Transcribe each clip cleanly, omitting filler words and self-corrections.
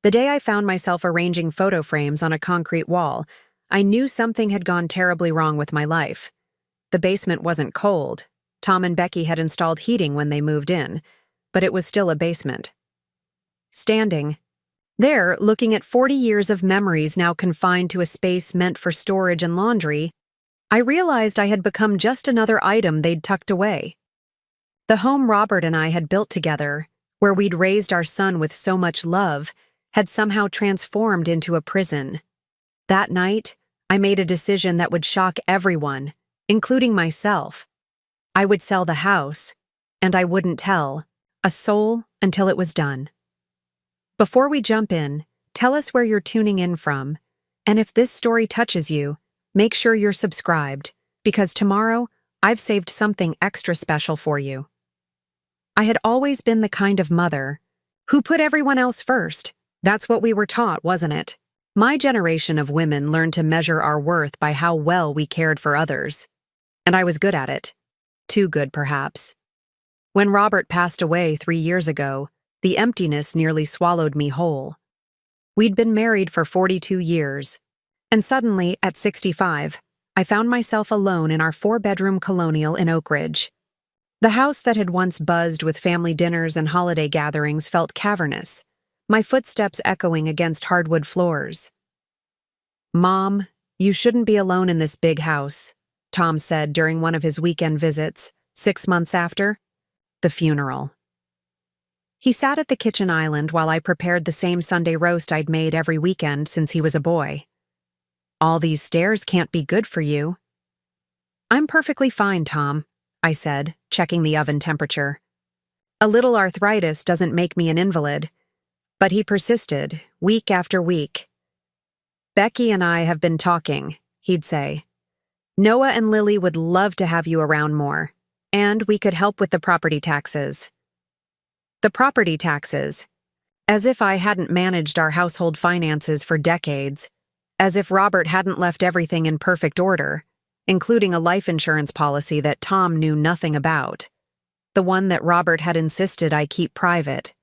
The day I found myself arranging photo frames on a concrete wall, I knew something had gone terribly wrong with my life. The basement wasn't cold. Tom and Becky had installed heating when they moved in, but it was still a basement. Standing there, looking at 40 years of memories now confined to a space meant for storage and laundry, I realized I had become just another item they'd tucked away. The home Robert and I had built together, where we'd raised our son with so much love, had somehow transformed into a prison. That night, I made a decision that would shock everyone, including myself. I would sell the house, and I wouldn't tell a soul until it was done. Before we jump in, tell us where you're tuning in from, and if this story touches you, make sure you're subscribed, because tomorrow I've saved something extra special for you. I had always been the kind of mother who put everyone else first. That's what we were taught, wasn't it? My generation of women learned to measure our worth by how well we cared for others. And I was good at it. Too good, perhaps. When Robert passed away 3 years ago, the emptiness nearly swallowed me whole. We'd been married for 42 years, and suddenly, at 65, I found myself alone in our 4-bedroom colonial in Oak Ridge. The house that had once buzzed with family dinners and holiday gatherings felt cavernous, my footsteps echoing against hardwood floors. "Mom, you shouldn't be alone in this big house," Tom said during one of his weekend visits, 6 months after the funeral. He sat at the kitchen island while I prepared the same Sunday roast I'd made every weekend since he was a boy. "All these stairs can't be good for you." "I'm perfectly fine, Tom," I said, checking the oven temperature. "A little arthritis doesn't make me an invalid." But he persisted, week after week. "Becky and I have been talking," he'd say. "Noah and Lily would love to have you around more, and we could help with the property taxes." The property taxes. As if I hadn't managed our household finances for decades. As if Robert hadn't left everything in perfect order, including a life insurance policy that Tom knew nothing about. The one that Robert had insisted I keep private.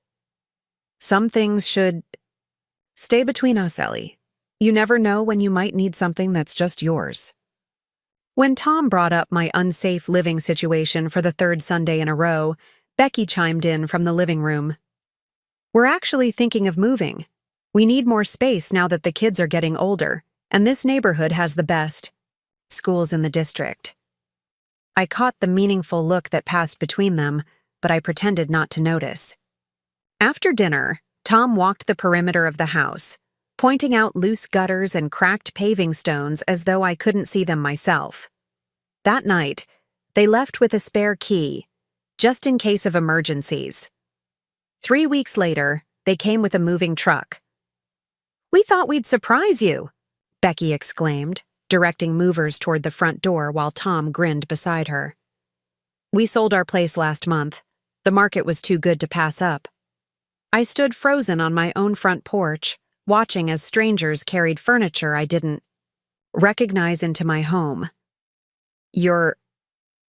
"Some things should stay between us, Ellie. You never know when you might need something that's just yours." When Tom brought up my unsafe living situation for the 3rd Sunday in a row, Becky chimed in from the living room. "We're actually thinking of moving. We need more space now that the kids are getting older, and this neighborhood has the best schools in the district." I caught the meaningful look that passed between them, but I pretended not to notice. After dinner, Tom walked the perimeter of the house, pointing out loose gutters and cracked paving stones as though I couldn't see them myself. That night, they left with a spare key, just in case of emergencies. 3 weeks later, they came with a moving truck. "We thought we'd surprise you," Becky exclaimed, directing movers toward the front door while Tom grinned beside her. "We sold our place last month. The market was too good to pass up." I stood frozen on my own front porch, watching as strangers carried furniture I didn't recognize into my home. "You're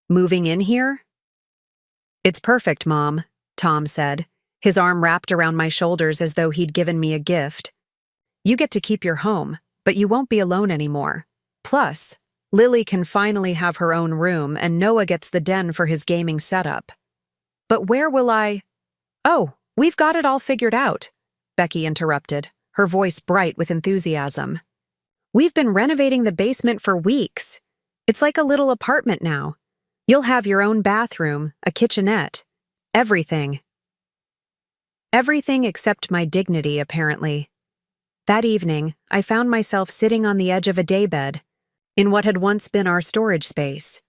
moving in here?" "It's perfect, Mom," Tom said, his arm wrapped around my shoulders as though he'd given me a gift. "You get to keep your home, but you won't be alone anymore. Plus, Lily can finally have her own room and Noah gets the den for his gaming setup." "But where will I—" "Oh, we've got it all figured out," Becky interrupted, her voice bright with enthusiasm. "We've been renovating the basement for weeks. It's like a little apartment now. You'll have your own bathroom, a kitchenette, everything." Everything except my dignity, apparently. That evening, I found myself sitting on the edge of a daybed, in what had once been our storage space.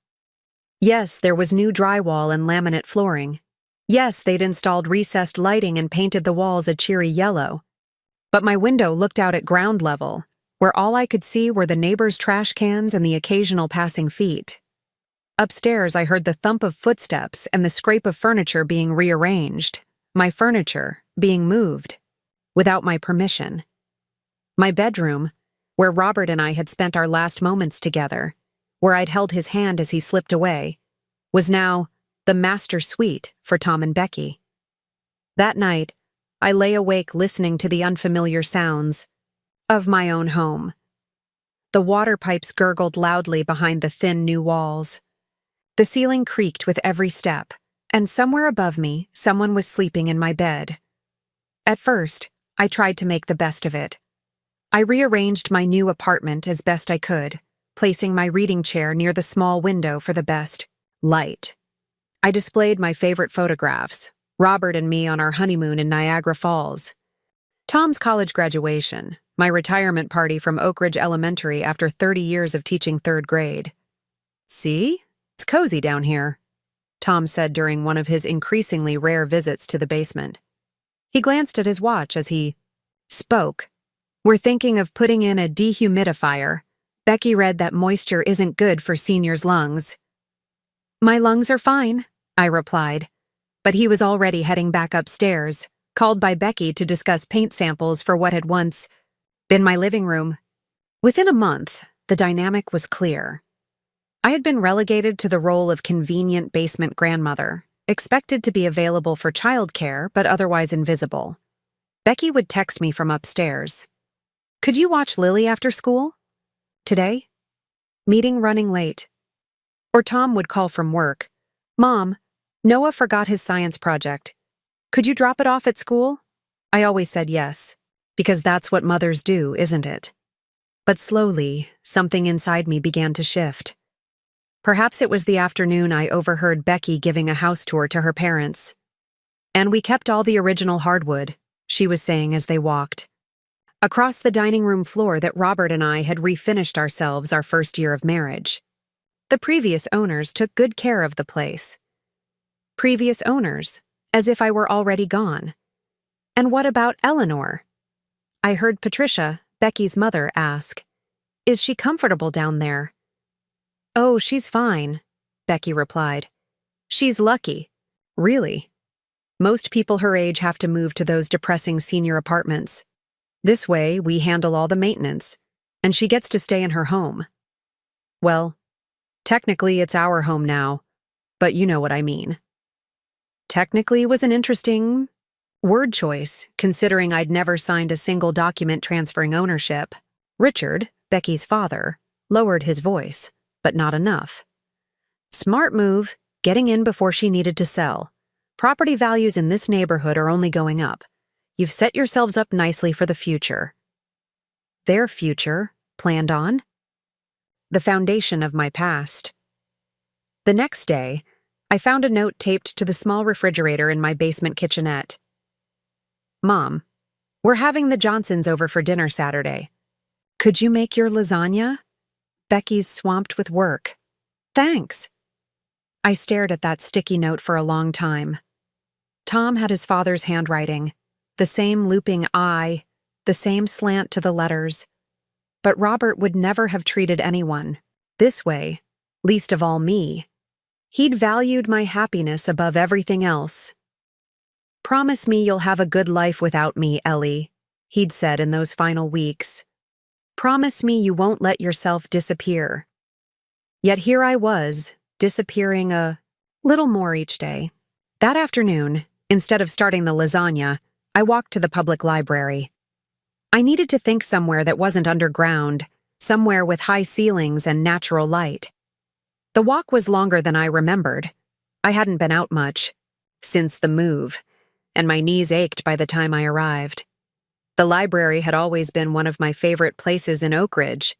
Yes, there was new drywall and laminate flooring. Yes, they'd installed recessed lighting and painted the walls a cheery yellow. But my window looked out at ground level, where all I could see were the neighbors' trash cans and the occasional passing feet. Upstairs, I heard the thump of footsteps and the scrape of furniture being rearranged, my furniture being moved, without my permission. My bedroom, where Robert and I had spent our last moments together, where I'd held his hand as he slipped away, was now the master suite for Tom and Becky. That night, I lay awake listening to the unfamiliar sounds of my own home. The water pipes gurgled loudly behind the thin new walls. The ceiling creaked with every step, and somewhere above me, someone was sleeping in my bed. At first, I tried to make the best of it. I rearranged my new apartment as best I could, placing my reading chair near the small window for the best light. I displayed my favorite photographs, Robert and me on our honeymoon in Niagara Falls, Tom's college graduation, my retirement party from Oak Ridge Elementary after 30 years of teaching third grade. "See? It's cozy down here," Tom said during one of his increasingly rare visits to the basement. He glanced at his watch as he spoke. "We're thinking of putting in a dehumidifier. Becky read that moisture isn't good for seniors' lungs." "My lungs are fine," I replied. But he was already heading back upstairs, called by Becky to discuss paint samples for what had once been my living room. Within a month, the dynamic was clear. I had been relegated to the role of convenient basement grandmother, expected to be available for childcare but otherwise invisible. Becky would text me from upstairs. "Could you watch Lily after school? Today? Meeting running late." Or Tom would call from work. "Mom, Noah forgot his science project. Could you drop it off at school?" I always said yes, because that's what mothers do, isn't it? But slowly, something inside me began to shift. Perhaps it was the afternoon I overheard Becky giving a house tour to her parents. "And we kept all the original hardwood," she was saying as they walked across the dining room floor that Robert and I had refinished ourselves our first year of marriage. The previous owners took good care of the place. Previous owners, as if I were already gone. And what about Eleanor? I heard Patricia, Becky's mother, ask, "Is she comfortable down there?" "Oh, she's fine," Becky replied. "She's lucky. Really. Most people her age have to move to those depressing senior apartments. This way, we handle all the maintenance, and she gets to stay in her home. Well, technically it's our home now, but you know what I mean." Technically was an interesting word choice, considering I'd never signed a single document transferring ownership. Richard, Becky's father, lowered his voice, but not enough. "Smart move, getting in before she needed to sell. Property values in this neighborhood are only going up. You've set yourselves up nicely for the future." Their future, planned on? The foundation of my past. The next day, I found a note taped to the small refrigerator in my basement kitchenette. "Mom, we're having the Johnsons over for dinner Saturday. Could you make your lasagna? Becky's swamped with work. Thanks." I stared at that sticky note for a long time. Tom had his father's handwriting, the same looping I, the same slant to the letters. But Robert would never have treated anyone this way, least of all me. He'd valued my happiness above everything else. "Promise me you'll have a good life without me, Ellie," he'd said in those final weeks. "Promise me you won't let yourself disappear." Yet here I was, disappearing a little more each day. That afternoon, instead of starting the lasagna, I walked to the public library. I needed to think somewhere that wasn't underground, somewhere with high ceilings and natural light. The walk was longer than I remembered. I hadn't been out much since the move, and my knees ached by the time I arrived. The library had always been one of my favorite places in Oak Ridge.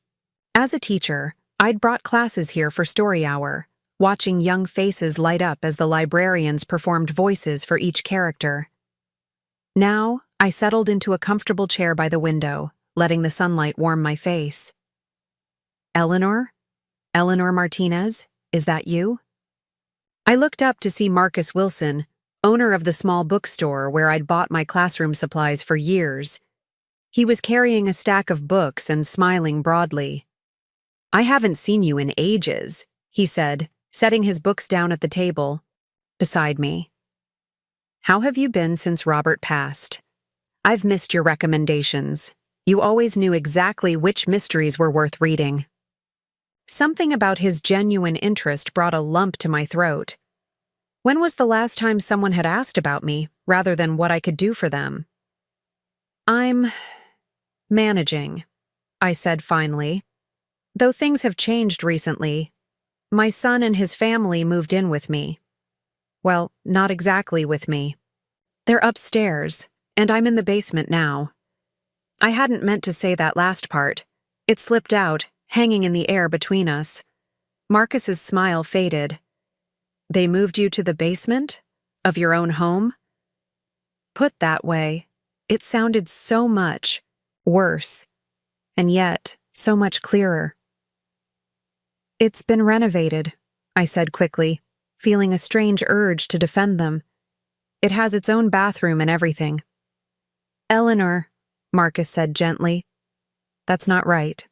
As a teacher, I'd brought classes here for story hour, watching young faces light up as the librarians performed voices for each character. Now, I settled into a comfortable chair by the window, letting the sunlight warm my face. "Eleanor? Eleanor Martinez, is that you?" I looked up to see Marcus Wilson, owner of the small bookstore where I'd bought my classroom supplies for years. He was carrying a stack of books and smiling broadly. "I haven't seen you in ages," he said, setting his books down at the table beside me. "How have you been since Robert passed? I've missed your recommendations. You always knew exactly which mysteries were worth reading." Something about his genuine interest brought a lump to my throat. When was the last time someone had asked about me, rather than what I could do for them? I'm managing, I said finally. Though things have changed recently, my son and his family moved in with me. Well, not exactly with me. They're upstairs, and I'm in the basement now. I hadn't meant to say that last part. It slipped out, hanging in the air between us. Marcus's smile faded. They moved you to the basement? Of your own home? Put that way, it sounded so much worse, and yet so much clearer. It's been renovated, I said quickly, feeling a strange urge to defend them. It has its own bathroom and everything. Eleanor, Marcus said gently. That's not right.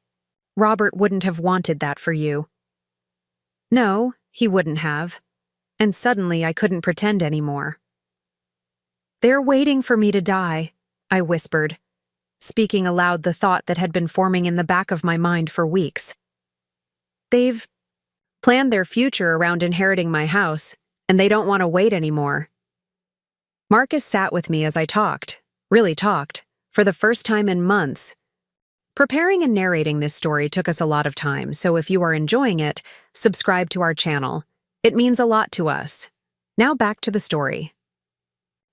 Robert wouldn't have wanted that for you. No, he wouldn't have. And suddenly I couldn't pretend anymore. They're waiting for me to die, I whispered, speaking aloud the thought that had been forming in the back of my mind for weeks. They've planned their future around inheriting my house, and they don't want to wait anymore. Marcus sat with me as I talked, really talked, for the first time in months. Preparing and narrating this story took us a lot of time, so if you are enjoying it, subscribe to our channel. It means a lot to us. Now back to the story.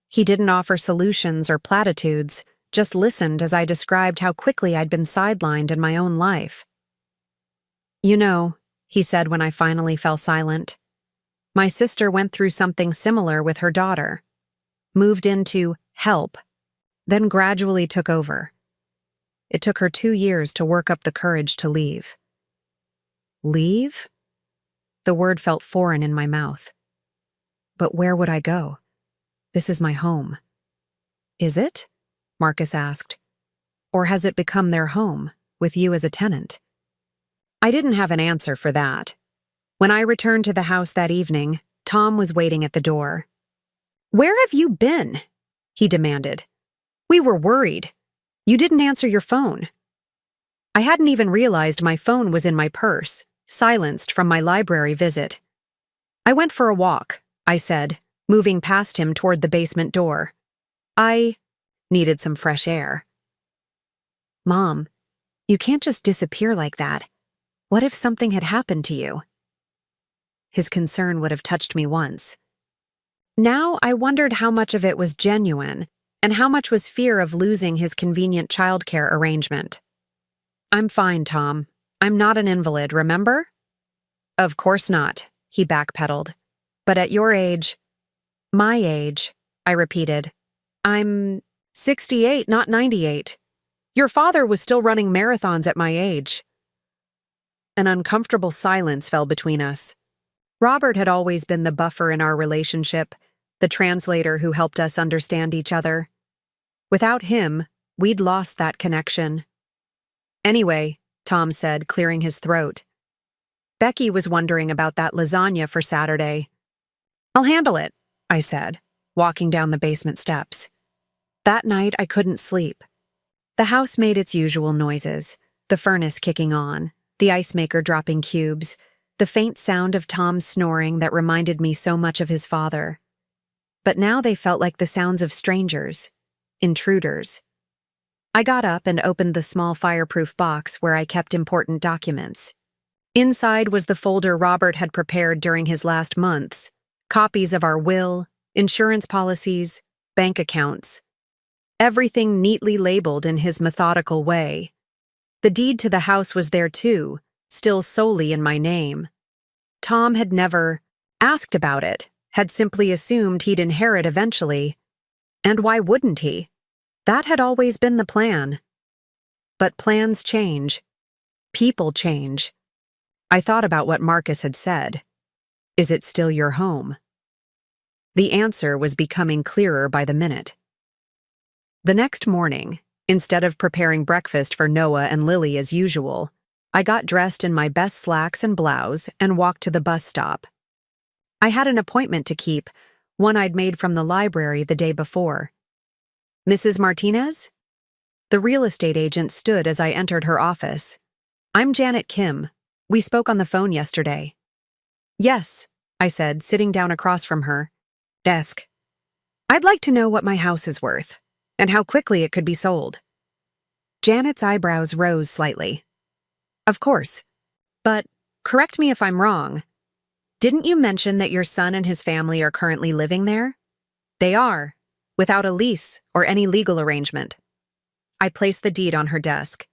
He didn't offer solutions or platitudes, just listened as I described how quickly I'd been sidelined in my own life. You know, he said when I finally fell silent, my sister went through something similar with her daughter. Moved into help, then gradually took over. It took her 2 years to work up the courage to leave. Leave? The word felt foreign in my mouth. But where would I go? This is my home. Is it? Marcus asked. Or has it become their home, with you as a tenant? I didn't have an answer for that. When I returned to the house that evening, Tom was waiting at the door. Where have you been? He demanded. We were worried. You didn't answer your phone. I hadn't even realized my phone was in my purse, silenced from my library visit. I went for a walk, I said, moving past him toward the basement door. I needed some fresh air. Mom, you can't just disappear like that. What if something had happened to you? His concern would have touched me once. Now I wondered how much of it was genuine, and how much was fear of losing his convenient childcare arrangement. I'm fine, Tom. I'm not an invalid, remember? Of course not, he backpedaled. But at your age, my age, I repeated. I'm 68, not 98. Your father was still running marathons at my age. An uncomfortable silence fell between us. Robert had always been the buffer in our relationship, the translator who helped us understand each other. Without him, we'd lost that connection. Anyway, Tom said, clearing his throat. Becky was wondering about that lasagna for Saturday. I'll handle it, I said, walking down the basement steps. That night, I couldn't sleep. The house made its usual noises, the furnace kicking on, the ice maker dropping cubes, the faint sound of Tom's snoring that reminded me so much of his father. But now they felt like the sounds of strangers, intruders. I got up and opened the small fireproof box where I kept important documents. Inside was the folder Robert had prepared during his last months, copies of our will, insurance policies, bank accounts. Everything neatly labeled in his methodical way. The deed to the house was there too, still solely in my name. Tom had never asked about it, had simply assumed he'd inherit eventually. And why wouldn't he? That had always been the plan. But plans change. People change. I thought about what Marcus had said. Is it still your home? The answer was becoming clearer by the minute. The next morning, instead of preparing breakfast for Noah and Lily as usual, I got dressed in my best slacks and blouse and walked to the bus stop. I had an appointment to keep, one I'd made from the library the day before. Mrs. Martinez? The real estate agent stood as I entered her office. I'm Janet Kim. We spoke on the phone yesterday. Yes, I said, sitting down across from her. Desk. I'd like to know what my house is worth. and how quickly it could be sold. Janet's eyebrows rose slightly. Of course. But, correct me if I'm wrong, didn't you mention that your son and his family are currently living there? They are, without a lease or any legal arrangement. I placed the deed on her desk.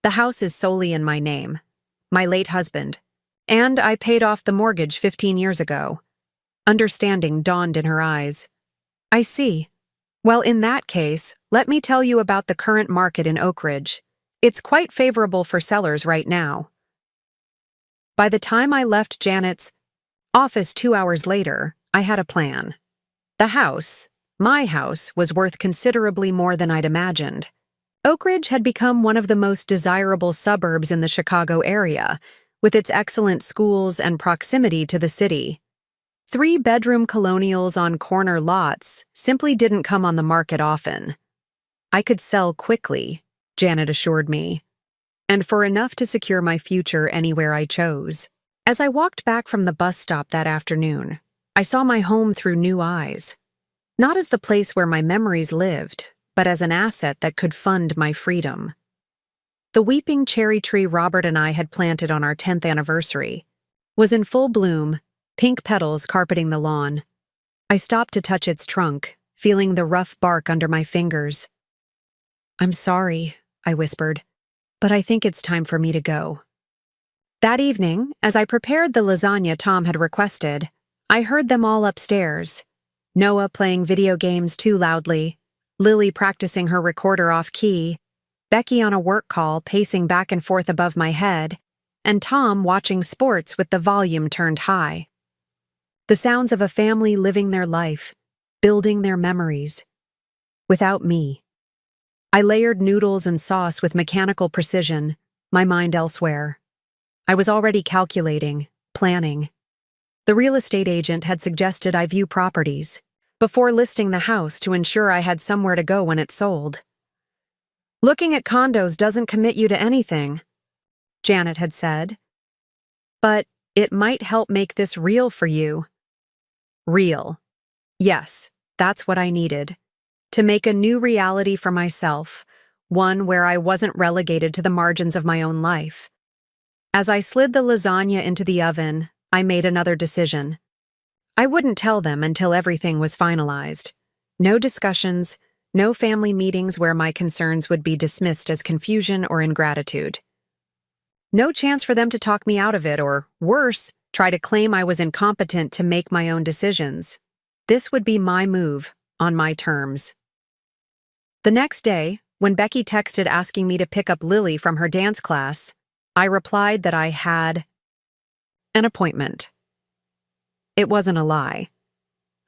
The house is solely in my name, my late husband, and I paid off the mortgage 15 years ago. Understanding dawned in her eyes. I see. Well, in that case, let me tell you about the current market in Oak Ridge. It's quite favorable for sellers right now. By the time I left Janet's office 2 hours later, I had a plan. The house, my house, was worth considerably more than I'd imagined. Oak Ridge had become one of the most desirable suburbs in the Chicago area, with its excellent schools and proximity to the city. 3-bedroom colonials on corner lots simply didn't come on the market often. I could sell quickly, Janet assured me, and for enough to secure my future anywhere I chose. As I walked back from the bus stop that afternoon, I saw my home through new eyes. Not as the place where my memories lived, but as an asset that could fund my freedom. The weeping cherry tree Robert and I had planted on our 10th anniversary was in full bloom, pink petals carpeting the lawn. I stopped to touch its trunk, feeling the rough bark under my fingers. I'm sorry, I whispered, but I think it's time for me to go. That evening, as I prepared the lasagna Tom had requested, I heard them all upstairs. Noah playing video games too loudly, Lily practicing her recorder off-key, Becky on a work call pacing back and forth above my head, and Tom watching sports with the volume turned high. The sounds of a family living their life, building their memories. Without me. I layered noodles and sauce with mechanical precision, my mind elsewhere. I was already calculating, planning. The real estate agent had suggested I view properties before listing the house to ensure I had somewhere to go when it sold. Looking at condos doesn't commit you to anything, Janet had said. But it might help make this real for you. Real. Yes, that's what I needed. To make a new reality for myself, one where I wasn't relegated to the margins of my own life. As I slid the lasagna into the oven, I made another decision. I wouldn't tell them until everything was finalized. No discussions, no family meetings where my concerns would be dismissed as confusion or ingratitude. No chance for them to talk me out of it or, worse, try to claim I was incompetent to make my own decisions. This would be my move, on my terms. The next day, when Becky texted asking me to pick up Lily from her dance class, I replied that I had an appointment. It wasn't a lie.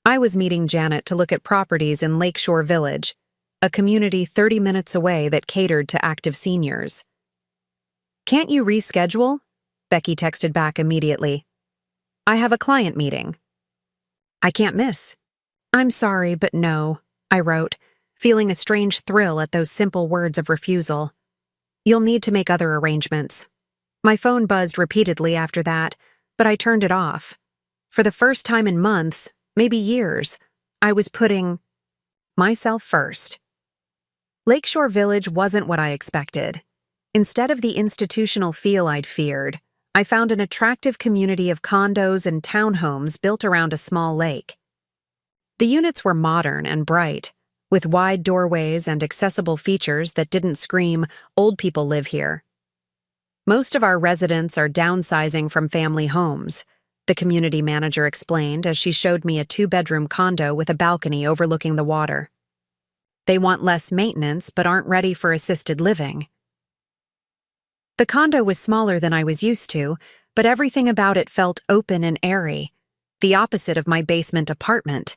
I was meeting Janet to look at properties in Lakeshore Village, a community 30 minutes away that catered to active seniors. Can't you reschedule? Becky texted back immediately. I have a client meeting. I can't miss. I'm sorry, but no, I wrote, feeling a strange thrill at those simple words of refusal. You'll need to make other arrangements. My phone buzzed repeatedly after that, but I turned it off. For the first time in months, maybe years, I was putting myself first. Lakeshore Village wasn't what I expected. Instead of the institutional feel I'd feared, I found an attractive community of condos and townhomes built around a small lake. The units were modern and bright, with wide doorways and accessible features that didn't scream, "Old people live here." Most of our residents are downsizing from family homes, the community manager explained as she showed me a 2-bedroom condo with a balcony overlooking the water. They want less maintenance but aren't ready for assisted living. The condo was smaller than I was used to, but everything about it felt open and airy, the opposite of my basement apartment.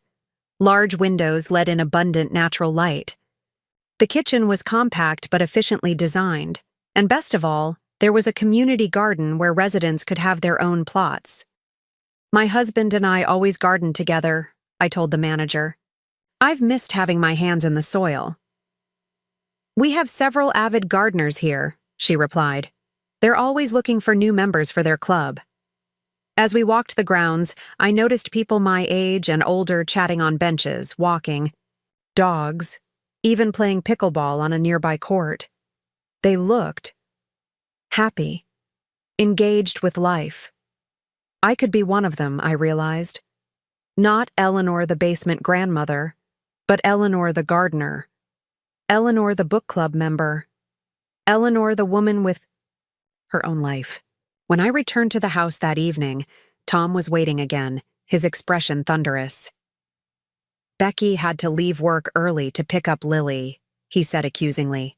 Large windows let in abundant natural light. The kitchen was compact but efficiently designed, and best of all, there was a community garden where residents could have their own plots. My husband and I always gardened together, I told the manager. I've missed having my hands in the soil. We have several avid gardeners here, she replied. They're always looking for new members for their club. As we walked the grounds, I noticed people my age and older chatting on benches, walking. Dogs, even playing pickleball on a nearby court. They looked happy, engaged with life. I could be one of them, I realized. Not Eleanor the basement grandmother, but Eleanor the gardener. Eleanor the book club member. Eleanor the woman with her own life. When I returned to the house that evening, Tom was waiting again, his expression thunderous. "Becky had to leave work early to pick up Lily," he said accusingly.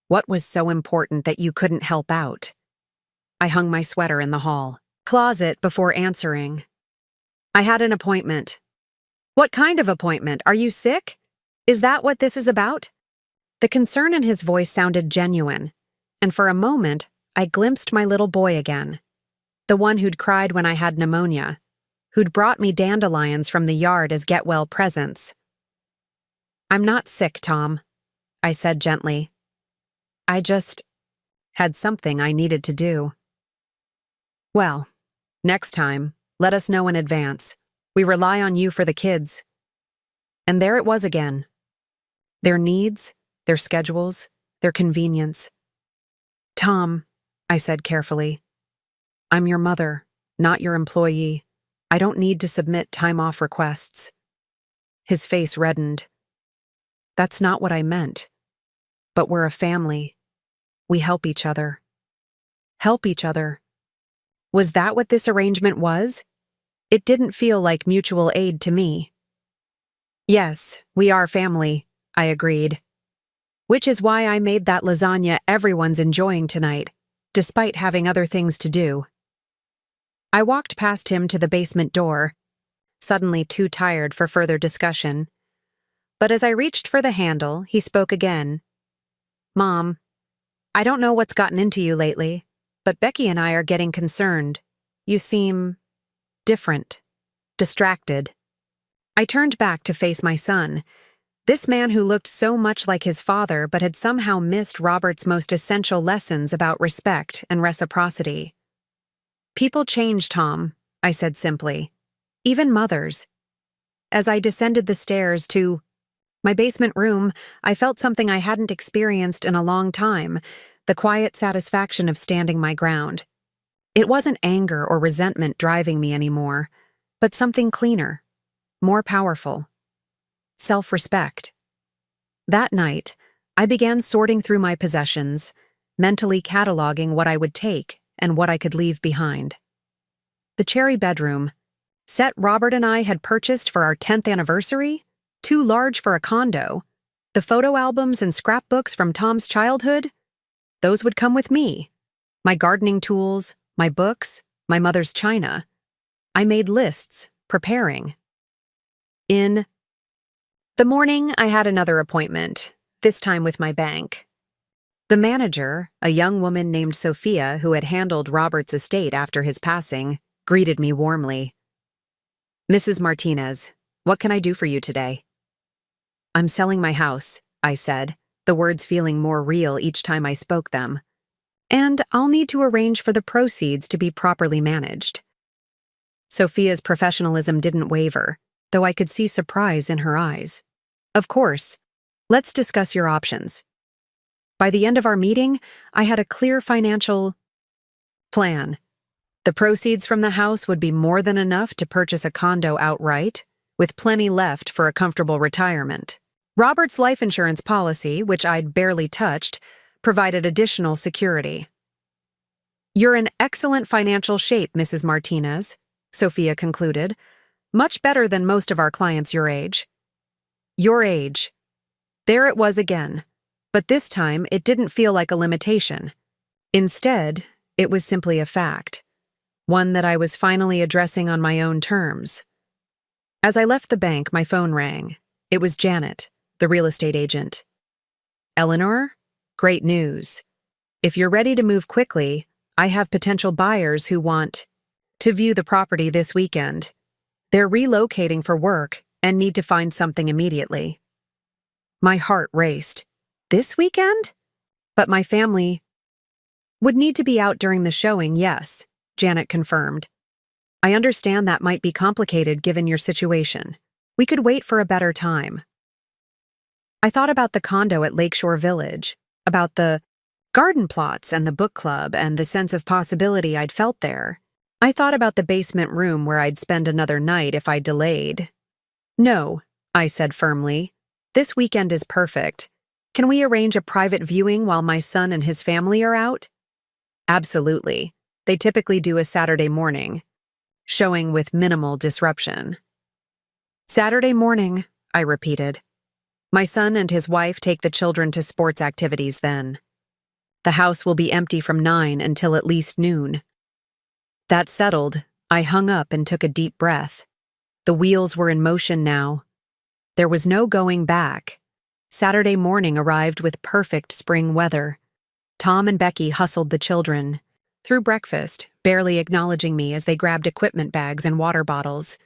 "What was so important that you couldn't help out?" I hung my sweater in the hall closet before answering. "I had an appointment." "What kind of appointment? Are you sick? Is that what this is about?" The concern in his voice sounded genuine, and for a moment, I glimpsed my little boy again. The one who'd cried when I had pneumonia, who'd brought me dandelions from the yard as get-well presents. "I'm not sick, Tom," I said gently. "I just had something I needed to do." "Well, next time, let us know in advance. We rely on you for the kids." And there it was again. Their needs, their schedules, their convenience. "Tom," I said carefully, "I'm your mother, not your employee. I don't need to submit time-off requests." His face reddened. "That's not what I meant. But we're a family. We help each other." Help each other. Was that what this arrangement was? It didn't feel like mutual aid to me. "Yes, we are family," I agreed. "Which is why I made that lasagna everyone's enjoying tonight, despite having other things to do." I walked past him to the basement door, suddenly too tired for further discussion. But as I reached for the handle, he spoke again. "Mom, I don't know what's gotten into you lately, but Becky and I are getting concerned. You seem different, distracted." I turned back to face my son, this man who looked so much like his father but had somehow missed Robert's most essential lessons about respect and reciprocity. "People change, Tom," I said simply. "Even mothers." As I descended the stairs to my basement room, I felt something I hadn't experienced in a long time, the quiet satisfaction of standing my ground. It wasn't anger or resentment driving me anymore, but something cleaner, more powerful. Self-respect. That night, I began sorting through my possessions, mentally cataloging what I would take and what I could leave behind. The cherry bedroom, set Robert and I had purchased for our 10th anniversary, too large for a condo. The photo albums and scrapbooks from Tom's childhood, those would come with me. My gardening tools, my books, my mother's china. I made lists, preparing. In the morning, I had another appointment, this time with my bank. The manager, a young woman named Sophia who had handled Robert's estate after his passing, greeted me warmly. "Mrs. Martinez, what can I do for you today?" "I'm selling my house," I said, the words feeling more real each time I spoke them. "And I'll need to arrange for the proceeds to be properly managed." Sophia's professionalism didn't waver, though I could see surprise in her eyes. "Of course. Let's discuss your options." By the end of our meeting, I had a clear financial plan. The proceeds from the house would be more than enough to purchase a condo outright, with plenty left for a comfortable retirement. Robert's life insurance policy, which I'd barely touched, provided additional security. "You're in excellent financial shape, Mrs. Martinez," Sophia concluded. "Much better than most of our clients your age." Your age. There it was again, but this time it didn't feel like a limitation. Instead, it was simply a fact, one that I was finally addressing on my own terms. As I left the bank, my phone rang. It was Janet, the real estate agent. "Eleanor? Great news. If you're ready to move quickly, I have potential buyers who want to view the property this weekend. They're relocating for work and need to find something immediately." My heart raced. This weekend? But my family would need to be out during the showing, yes, Janet confirmed. "I understand that might be complicated given your situation. We could wait for a better time." I thought about the condo at Lakeshore Village, about the garden plots and the book club and the sense of possibility I'd felt there. I thought about the basement room where I'd spend another night if I delayed. "No," I said firmly. "This weekend is perfect. Can we arrange a private viewing while my son and his family are out?" "Absolutely. They typically do a Saturday morning, showing with minimal disruption." "Saturday morning," I repeated. "My son and his wife take the children to sports activities then. The house will be empty from 9 until at least noon." That settled, I hung up and took a deep breath. The wheels were in motion now. There was no going back. Saturday morning arrived with perfect spring weather. Tom and Becky hustled the children through breakfast, barely acknowledging me as they grabbed equipment bags and water bottles.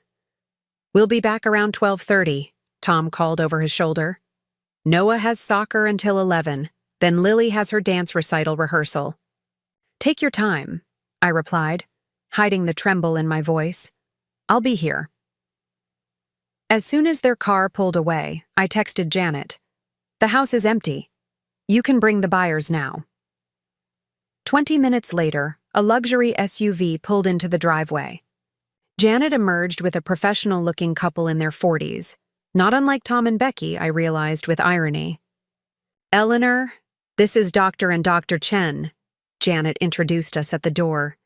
"We'll be back around 12:30, Tom called over his shoulder. "Noah has soccer until 11, then Lily has her dance recital rehearsal." "Take your time," I replied, hiding the tremble in my voice. "I'll be here." As soon as their car pulled away, I texted Janet. "The house is empty. You can bring the buyers now." 20 minutes later, a luxury SUV pulled into the driveway. Janet emerged with a professional-looking couple in their 40s. Not unlike Tom and Becky, I realized with irony. "Eleanor, this is Dr. and Dr. Chen," Janet introduced us at the door.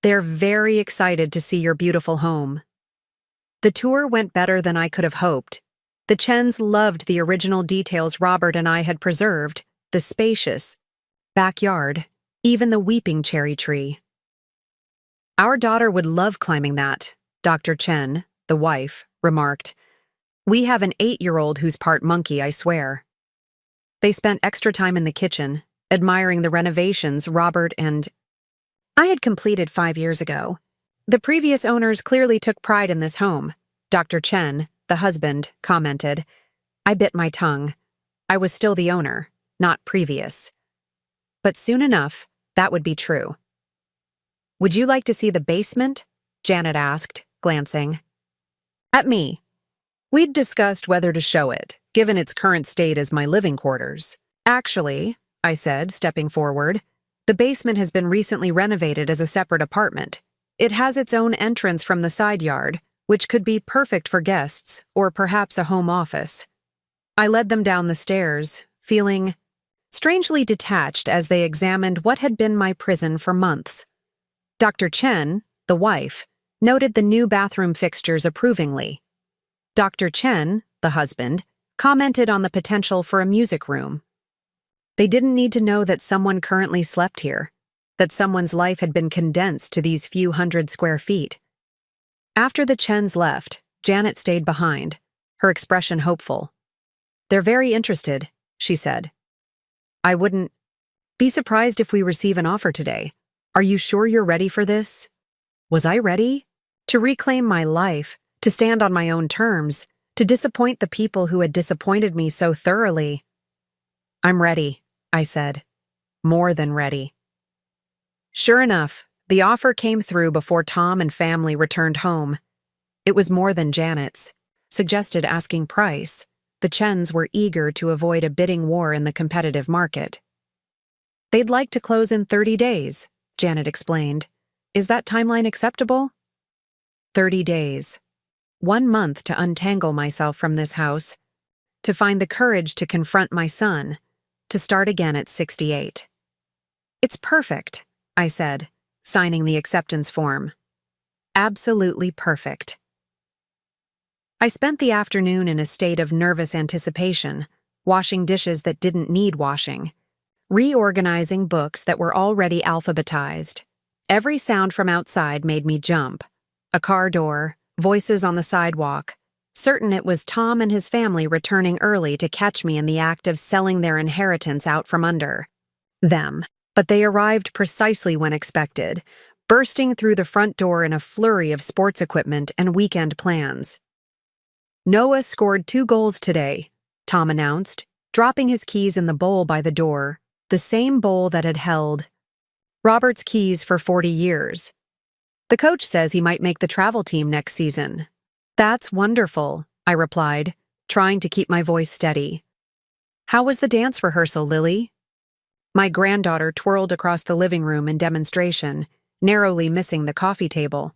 "They're very excited to see your beautiful home." The tour went better than I could have hoped. The Chens loved the original details Robert and I had preserved, the spacious backyard, even the weeping cherry tree. "Our daughter would love climbing that," Dr. Chen, the wife, remarked. "We have an 8-year-old who's part monkey, I swear." They spent extra time in the kitchen, admiring the renovations Robert and I had completed 5 years ago. "The previous owners clearly took pride in this home," Dr. Chen, the husband, commented. I bit my tongue. I was still the owner, not previous. But soon enough, that would be true. "Would you like to see the basement?" Janet asked, glancing at me. We'd discussed whether to show it, given its current state as my living quarters. "Actually," I said, stepping forward, "the basement has been recently renovated as a separate apartment. It has its own entrance from the side yard, which could be perfect for guests or perhaps a home office." I led them down the stairs, feeling strangely detached as they examined what had been my prison for months. Dr. Chen, the wife, noted the new bathroom fixtures approvingly. Dr. Chen, the husband, commented on the potential for a music room. They didn't need to know that someone currently slept here, that someone's life had been condensed to these few hundred square feet. After the Chens left, Janet stayed behind, her expression hopeful. "They're very interested," she said. "I wouldn't be surprised if we receive an offer today. Are you sure you're ready for this?" Was I ready? To reclaim my life, to stand on my own terms, to disappoint the people who had disappointed me so thoroughly? "I'm ready," I said. More than ready. Sure enough, the offer came through before Tom and family returned home. It was more than Janet's, suggested asking price. The Chens were eager to avoid a bidding war in the competitive market. "They'd like to close in 30 days, Janet explained. "Is that timeline acceptable?" 30 days. 1 month to untangle myself from this house, to find the courage to confront my son, to start again at 68. "It's perfect," I said, signing the acceptance form. Absolutely perfect. I spent the afternoon in a state of nervous anticipation, washing dishes that didn't need washing, reorganizing books that were already alphabetized. Every sound from outside made me jump. A car door, voices on the sidewalk, certain it was Tom and his family returning early to catch me in the act of selling their inheritance out from under them. But they arrived precisely when expected, bursting through the front door in a flurry of sports equipment and weekend plans. "Noah scored 2 goals today," Tom announced, dropping his keys in the bowl by the door, the same bowl that had held Robert's keys for 40 years. "The coach says he might make the travel team next season." "That's wonderful," I replied, trying to keep my voice steady. How was the dance rehearsal, Lily? My granddaughter twirled across the living room in demonstration, narrowly missing the coffee table.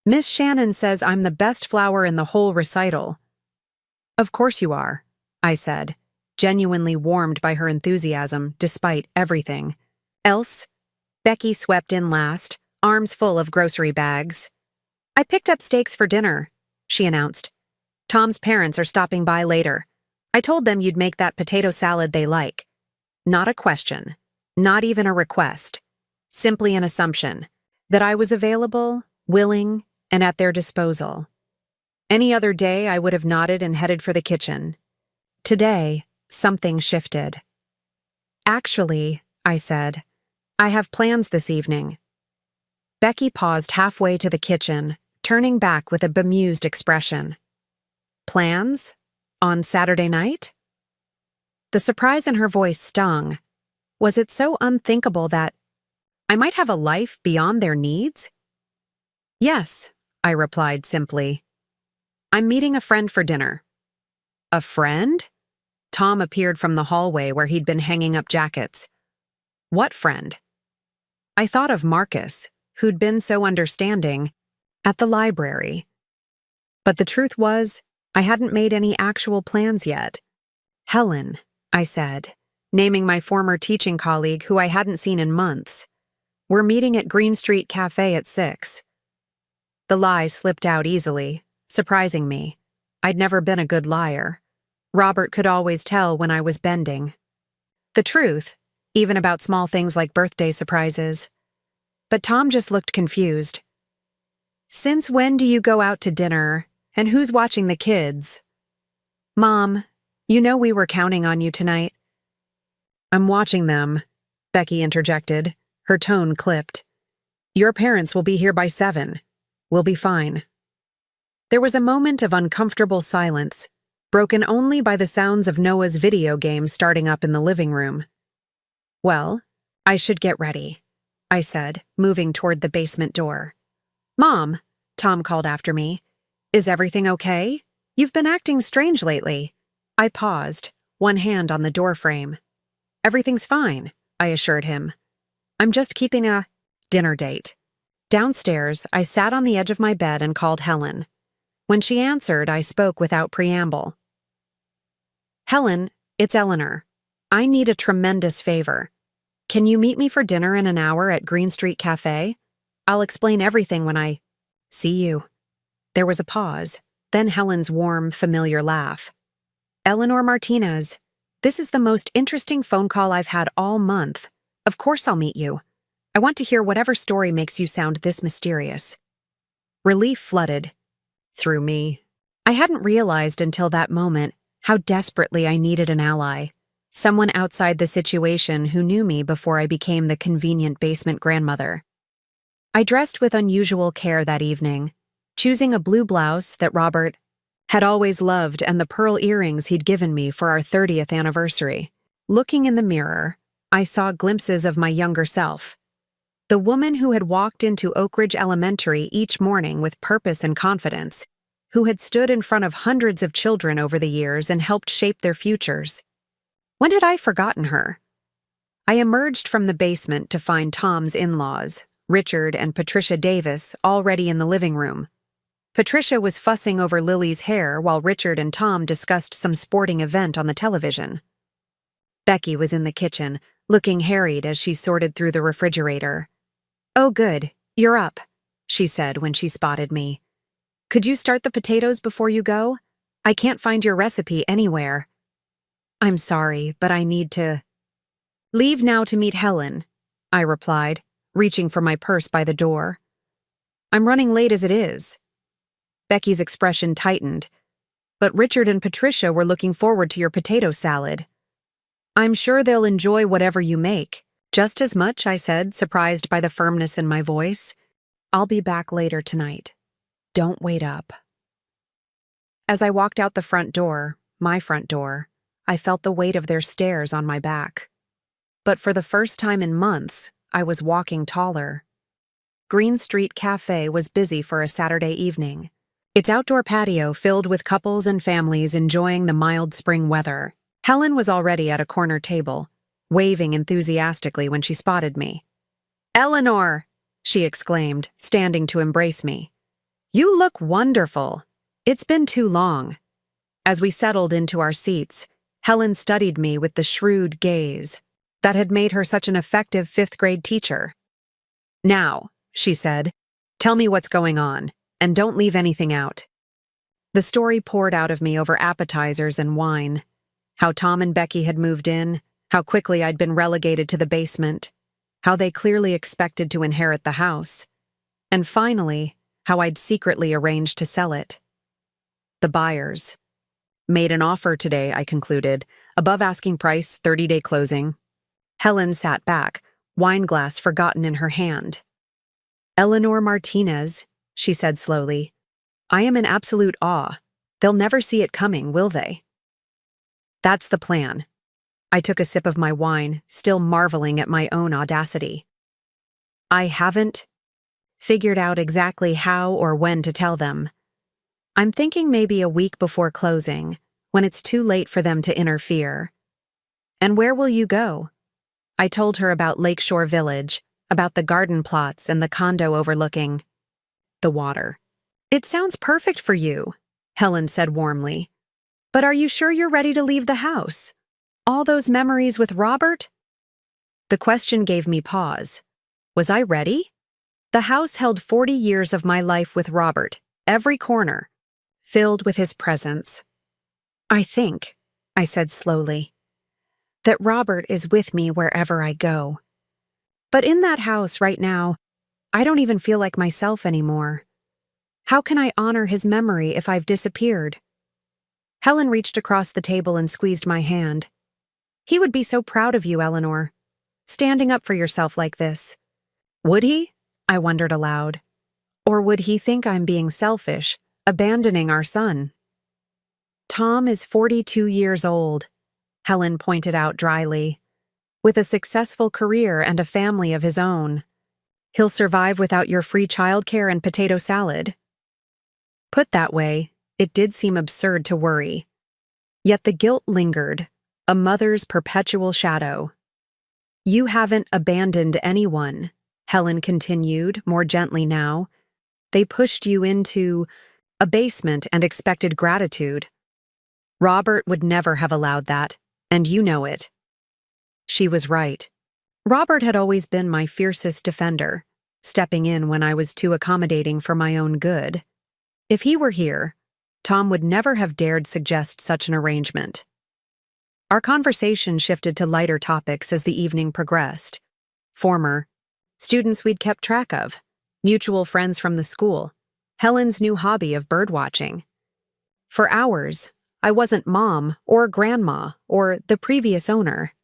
Miss Shannon says I'm the best flower in the whole recital. Of course you are, I said, genuinely warmed by her enthusiasm despite everything. Else? Becky swept in last, arms full of grocery bags. I picked up steaks for dinner, she announced. Tom's parents are stopping by later. I told them you'd make that potato salad they like. Not a question, not even a request, simply an assumption that I was available, willing, and at their disposal. Any other day I would have nodded and headed for the kitchen. Today, something shifted. Actually, I said, I have plans this evening. Becky paused halfway to the kitchen, turning back with a bemused expression. Plans? On Saturday night? The surprise in her voice stung. Was it so unthinkable that I might have a life beyond their needs? Yes, I replied simply. I'm meeting a friend for dinner. A friend? Tom appeared from the hallway where he'd been hanging up jackets. What friend? I thought of Marcus, who'd been so understanding, at the library. But the truth was, I hadn't made any actual plans yet. Helen, I said, naming my former teaching colleague who I hadn't seen in months. We're meeting at Green Street Cafe at 6. The lie slipped out easily, surprising me. I'd never been a good liar. Robert could always tell when I was bending. The truth, even about small things like birthday surprises. But Tom just looked confused. Since when do you go out to dinner, and who's watching the kids? Mom, you know we were counting on you tonight. I'm watching them, Becky interjected, her tone clipped. Your parents will be here by 7. We'll be fine. There was a moment of uncomfortable silence, broken only by the sounds of Noah's video game starting up in the living room. Well, I should get ready, I said, moving toward the basement door. Mom, Tom called after me. Is everything okay? You've been acting strange lately. I paused, one hand on the doorframe. Everything's fine, I assured him. I'm just keeping a dinner date. Downstairs, I sat on the edge of my bed and called Helen. When she answered, I spoke without preamble. Helen, it's Eleanor. I need a tremendous favor. Can you meet me for dinner in an hour at Green Street Cafe? I'll explain everything when I see you. There was a pause, then Helen's warm, familiar laugh. Eleanor Martinez, this is the most interesting phone call I've had all month. Of course I'll meet you. I want to hear whatever story makes you sound this mysterious. Relief flooded through me. I hadn't realized until that moment how desperately I needed an ally. Someone outside the situation who knew me before I became the convenient basement grandmother. I dressed with unusual care that evening, choosing a blue blouse that Robert had always loved and the pearl earrings he'd given me for our 30th anniversary. Looking in the mirror, I saw glimpses of my younger self. The woman who had walked into Oak Ridge Elementary each morning with purpose and confidence, who had stood in front of hundreds of children over the years and helped shape their futures. When had I forgotten her? I emerged from the basement to find Tom's in-laws, Richard and Patricia Davis, already in the living room. Patricia was fussing over Lily's hair while Richard and Tom discussed some sporting event on the television. Becky was in the kitchen, looking harried as she sorted through the refrigerator. Oh good, you're up, she said when she spotted me. Could you start the potatoes before you go? I can't find your recipe anywhere. I'm sorry, but I need to leave now to meet Helen, I replied, reaching for my purse by the door. I'm running late as it is. Becky's expression tightened, but Richard and Patricia were looking forward to your potato salad. I'm sure they'll enjoy whatever you make. Just as much, I said, surprised by the firmness in my voice. I'll be back later tonight. Don't wait up. As I walked out the front door, my front door, I felt the weight of their stares on my back. But for the first time in months, I was walking taller. Green Street Cafe was busy for a Saturday evening. Its outdoor patio filled with couples and families enjoying the mild spring weather. Helen was already at a corner table, waving enthusiastically when she spotted me. "Eleanor!" she exclaimed, standing to embrace me. "You look wonderful. It's been too long." As we settled into our seats, Helen studied me with the shrewd gaze that had made her such an effective fifth-grade teacher. "Now," she said, "tell me what's going on, and don't leave anything out." The story poured out of me over appetizers and wine. How Tom and Becky had moved in, how quickly I'd been relegated to the basement, how they clearly expected to inherit the house, and finally, how I'd secretly arranged to sell it. The buyers made an offer today, I concluded, above asking price, 30-day closing. Helen sat back, wine glass forgotten in her hand. "Eleanor Martinez," she said slowly, "I am in absolute awe. They'll never see it coming, will they?" "That's the plan." I took a sip of my wine, still marveling at my own audacity. "I haven't figured out exactly how or when to tell them. I'm thinking maybe a week before closing, when it's too late for them to interfere." "And where will you go?" I told her about Lakeshore Village, about the garden plots and the condo overlooking the water. "It sounds perfect for you," Helen said warmly. "But are you sure you're ready to leave the house? All those memories with Robert?" The question gave me pause. Was I ready? The house held 40 years of my life with Robert, every corner, filled with his presence. "I think," I said slowly, "that Robert is with me wherever I go. But in that house right now, I don't even feel like myself anymore. How can I honor his memory if I've disappeared?" Helen reached across the table and squeezed my hand. "He would be so proud of you, Eleanor, standing up for yourself like this." "Would he?" I wondered aloud. "Or would he think I'm being selfish, abandoning our son?" "Tom is 42 years old," Helen pointed out dryly, "with a successful career and a family of his own. He'll survive without your free childcare and potato salad." Put that way, it did seem absurd to worry. Yet the guilt lingered, a mother's perpetual shadow. "You haven't abandoned anyone," Helen continued, more gently now. "They pushed you into a basement and expected gratitude. Robert would never have allowed that, and you know it." She was right. Robert had always been my fiercest defender, stepping in when I was too accommodating for my own good. If he were here, Tom would never have dared suggest such an arrangement. Our conversation shifted to lighter topics as the evening progressed. Former students we'd kept track of, mutual friends from the school, Helen's new hobby of birdwatching. For hours, I wasn't mom or grandma or the previous owner.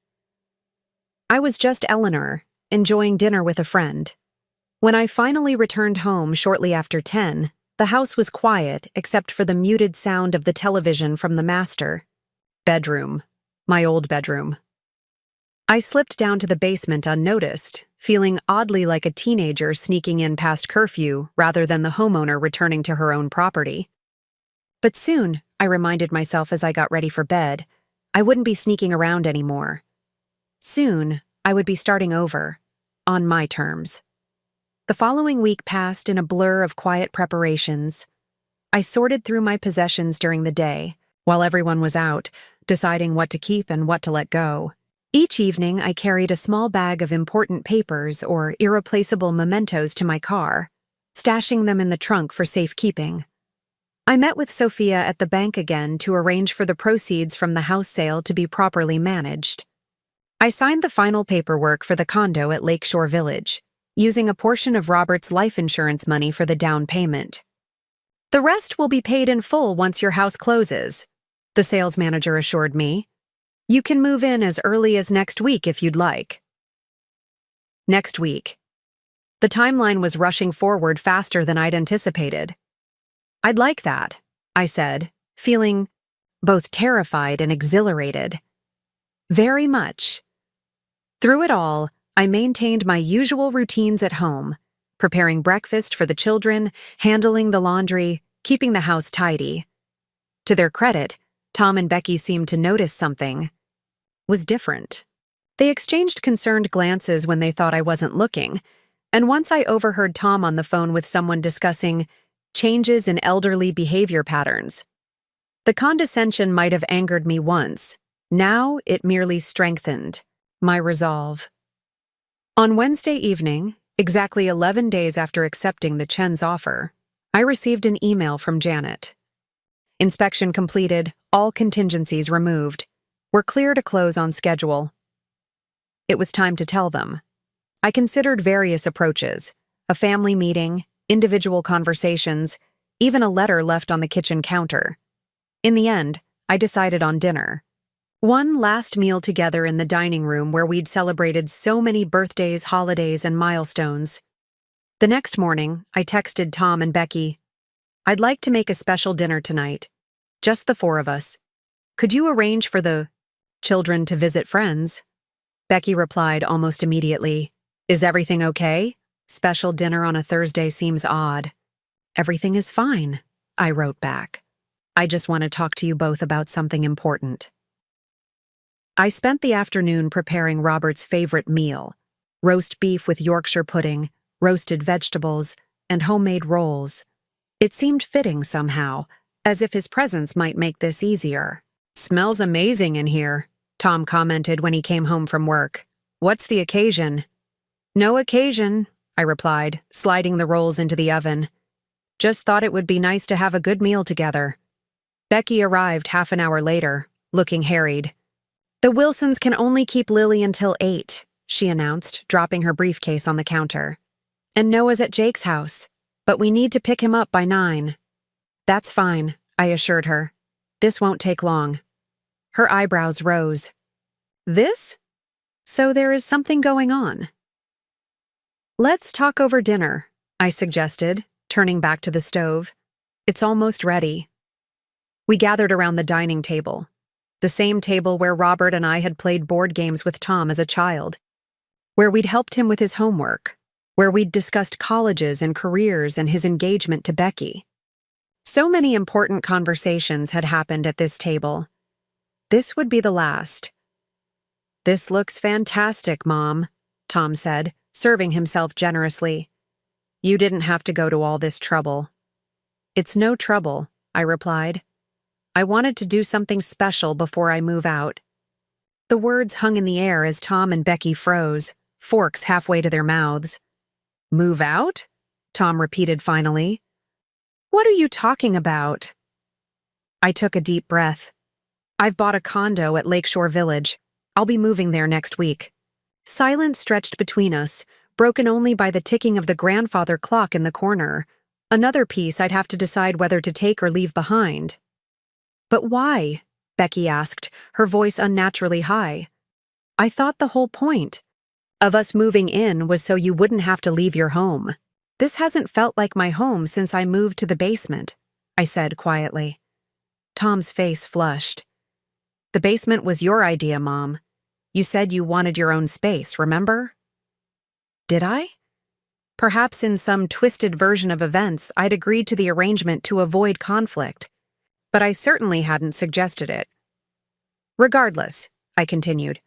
I was just Eleanor, enjoying dinner with a friend. When I finally returned home shortly after 10, the house was quiet except for the muted sound of the television from the master bedroom, my old bedroom. I slipped down to the basement unnoticed, feeling oddly like a teenager sneaking in past curfew rather than the homeowner returning to her own property. But soon, I reminded myself as I got ready for bed, I wouldn't be sneaking around anymore. Soon, I would be starting over, on my terms. The following week passed in a blur of quiet preparations. I sorted through my possessions during the day, while everyone was out, deciding what to keep and what to let go. Each evening, I carried a small bag of important papers or irreplaceable mementos to my car, stashing them in the trunk for safekeeping. I met with Sophia at the bank again to arrange for the proceeds from the house sale to be properly managed. I signed the final paperwork for the condo at Lakeshore Village, using a portion of Robert's life insurance money for the down payment. "The rest will be paid in full once your house closes," the sales manager assured me. "You can move in as early as next week if you'd like." Next week. The timeline was rushing forward faster than I'd anticipated. "I'd like that," I said, feeling both terrified and exhilarated. "Very much." Through it all, I maintained my usual routines at home, preparing breakfast for the children, handling the laundry, keeping the house tidy. To their credit, Tom and Becky seemed to notice something was different. They exchanged concerned glances when they thought I wasn't looking, and once I overheard Tom on the phone with someone discussing changes in elderly behavior patterns. The condescension might have angered me once. Now it merely strengthened my resolve. On Wednesday evening, exactly 11 days after accepting the Chen's offer, I received an email from Janet. Inspection completed, all contingencies removed. We're clear to close on schedule. It was time to tell them. I considered various approaches: a family meeting, individual conversations, even a letter left on the kitchen counter. In the end, I decided on dinner. One last meal together in the dining room where we'd celebrated so many birthdays, holidays, and milestones. The next morning, I texted Tom and Becky. I'd like to make a special dinner tonight. Just the four of us. Could you arrange for the children to visit friends? Becky replied almost immediately. Is everything okay? Special dinner on a Thursday seems odd. Everything is fine, I wrote back. I just want to talk to you both about something important. I spent the afternoon preparing Robert's favorite meal: roast beef with Yorkshire pudding, roasted vegetables, and homemade rolls. It seemed fitting somehow, as if his presence might make this easier. Smells amazing in here, Tom commented when he came home from work. What's the occasion? No occasion, I replied, sliding the rolls into the oven. Just thought it would be nice to have a good meal together. Becky arrived half an hour later, looking harried. The Wilsons can only keep Lily until 8, she announced, dropping her briefcase on the counter. And Noah's at Jake's house, but we need to pick him up by 9. That's fine, I assured her. This won't take long. Her eyebrows rose. This? So there is something going on. Let's talk over dinner, I suggested, turning back to the stove. It's almost ready. We gathered around the dining table, the same table where Robert and I had played board games with Tom as a child, where we'd helped him with his homework, where we'd discussed colleges and careers and his engagement to Becky. So many important conversations had happened at this table. This would be the last. This looks fantastic, Mom, Tom said, serving himself generously. You didn't have to go to all this trouble. It's no trouble, I replied. I wanted to do something special before I move out. The words hung in the air as Tom and Becky froze, forks halfway to their mouths. Move out? Tom repeated finally. What are you talking about? I took a deep breath. I've bought a condo at Lakeshore Village. I'll be moving there next week. Silence stretched between us, broken only by the ticking of the grandfather clock in the corner, another piece I'd have to decide whether to take or leave behind. But why? Becky asked, her voice unnaturally high. I thought the whole point of us moving in was so you wouldn't have to leave your home. This hasn't felt like my home since I moved to the basement, I said quietly. Tom's face flushed. The basement was your idea, Mom. You said you wanted your own space, remember? Did I? Perhaps in some twisted version of events, I'd agreed to the arrangement to avoid conflict, but I certainly hadn't suggested it. Regardless, I continued,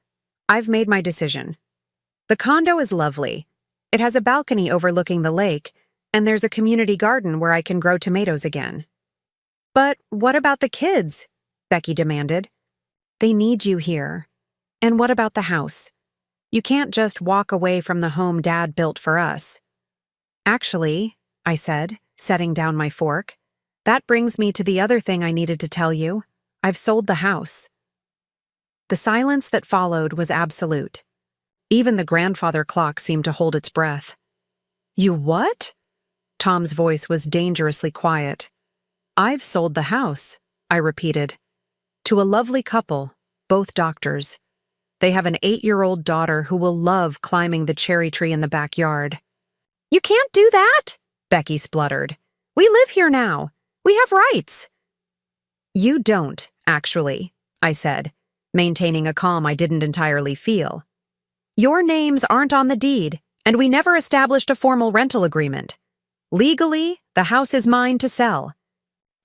I've made my decision. The condo is lovely. It has a balcony overlooking the lake, and there's a community garden where I can grow tomatoes again. But what about the kids? Becky demanded. They need you here. And what about the house? You can't just walk away from the home Dad built for us. Actually, I said, setting down my fork, that brings me to the other thing I needed to tell you. I've sold the house. The silence that followed was absolute. Even the grandfather clock seemed to hold its breath. You what? Tom's voice was dangerously quiet. I've sold the house, I repeated. To a lovely couple, both doctors. They have an 8-year-old daughter who will love climbing the cherry tree in the backyard. You can't do that, Becky spluttered. We live here now. We have rights. You don't, actually, I said, maintaining a calm I didn't entirely feel. Your names aren't on the deed, and we never established a formal rental agreement. Legally, the house is mine to sell.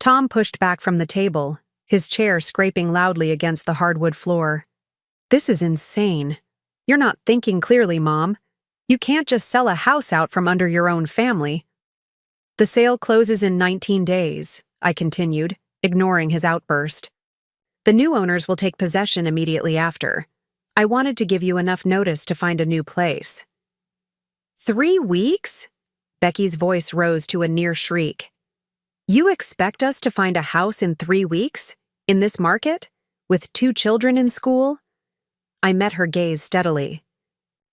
Tom pushed back from the table, his chair scraping loudly against the hardwood floor. "This is insane. You're not thinking clearly, Mom. You can't just sell a house out from under your own family." "The sale closes in 19 days, I continued, ignoring his outburst. "The new owners will take possession immediately after. I wanted to give you enough notice to find a new place." 3 weeks? Becky's voice rose to a near shriek. "You expect us to find a house in 3 weeks? In this market? With 2 children in school?" I met her gaze steadily.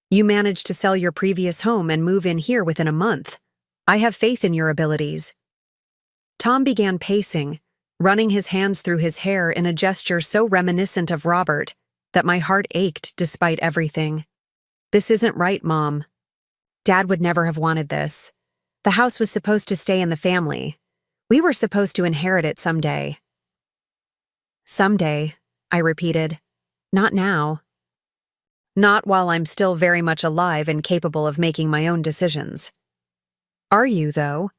"You managed to sell your previous home and move in here within a month. I have faith in your abilities." Tom began pacing, running his hands through his hair in a gesture so reminiscent of Robert that my heart ached despite everything. "This isn't right, Mom. Dad would never have wanted this. The house was supposed to stay in the family. We were supposed to inherit it someday." "Someday," I repeated. "Not now. Not while I'm still very much alive and capable of making my own decisions." "Are you, though?"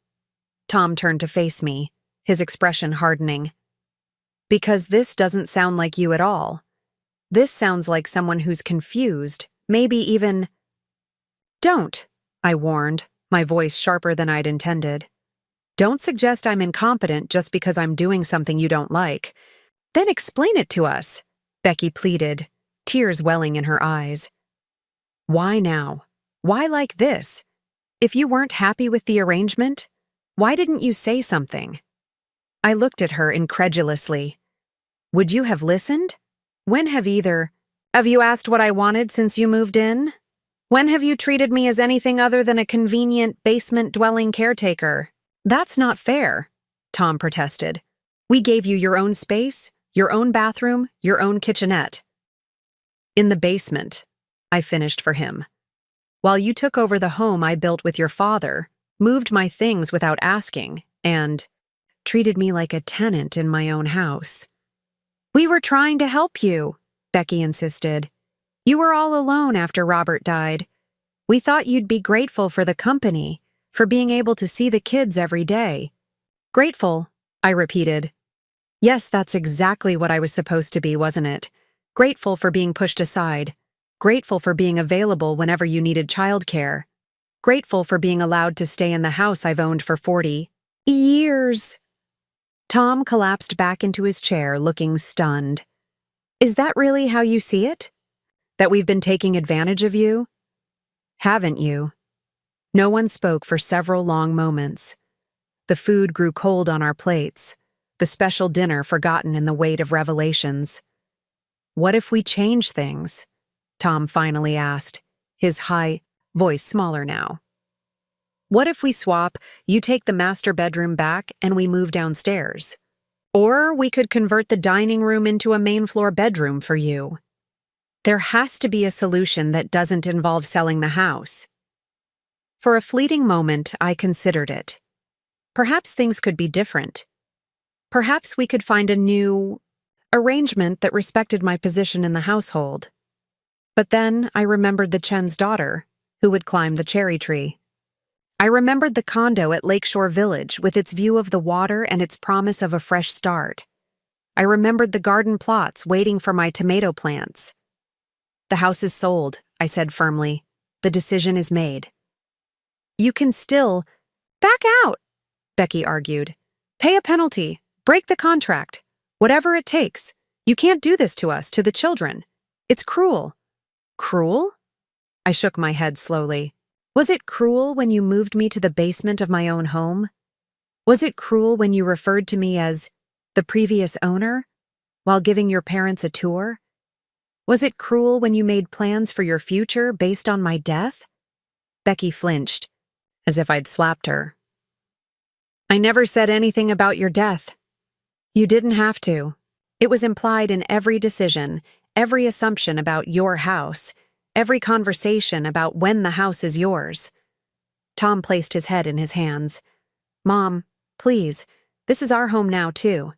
Tom turned to face me, his expression hardening. "Because this doesn't sound like you at all. This sounds like someone who's confused, maybe even—" "Don't," I warned, my voice sharper than I'd intended. "Don't suggest I'm incompetent just because I'm doing something you don't like. Then explain it to us," Becky pleaded, tears welling in her eyes. "Why now? Why like this? If you weren't happy with the arrangement, why didn't you say something?" I looked at her incredulously. "Would you have listened? When have you asked what I wanted since you moved in? When have you treated me as anything other than a convenient basement-dwelling caretaker?" "That's not fair," Tom protested. "We gave you your own space, your own bathroom, your own kitchenette." "In the basement," I finished for him. "While you took over the home I built with your father, moved my things without asking, and treated me like a tenant in my own house." "We were trying to help you," Becky insisted. "You were all alone after Robert died. We thought you'd be grateful for the company, for being able to see the kids every day." "Grateful," I repeated. Yes, that's exactly what I was supposed to be, wasn't it? Grateful for being pushed aside. Grateful for being available whenever you needed childcare. Grateful for being allowed to stay in the house I've owned for 40 years. Tom collapsed back into his chair, looking stunned. "Is that really how you see it? That we've been taking advantage of you? Haven't you?" No one spoke for several long moments. The food grew cold on our plates, the special dinner forgotten in the weight of revelations. "What if we change things?" Tom finally asked, his high voice smaller now. "What if we swap, you take the master bedroom back and we move downstairs? Or we could convert the dining room into a main floor bedroom for you. There has to be a solution that doesn't involve selling the house." For a fleeting moment, I considered it. Perhaps things could be different. Perhaps we could find a new arrangement that respected my position in the household. But then I remembered the Chen's daughter, who would climb the cherry tree. I remembered the condo at Lakeshore Village with its view of the water and its promise of a fresh start. I remembered the garden plots waiting for my tomato plants. "The house is sold," I said firmly. "The decision is made." "You can still—" "Back out," Becky argued. "Pay a penalty. Break the contract. Whatever it takes. You can't do this to us, to the children. It's cruel." "Cruel?" I shook my head slowly. "Was it cruel when you moved me to the basement of my own home? Was it cruel when you referred to me as the previous owner while giving your parents a tour? Was it cruel when you made plans for your future based on my death?" Becky flinched, as if I'd slapped her. "I never said anything about your death. You didn't have to. It was implied in every decision, every assumption about your house, every conversation about when the house is yours." Tom placed his head in his hands. "Mom, please, this is our home now, too.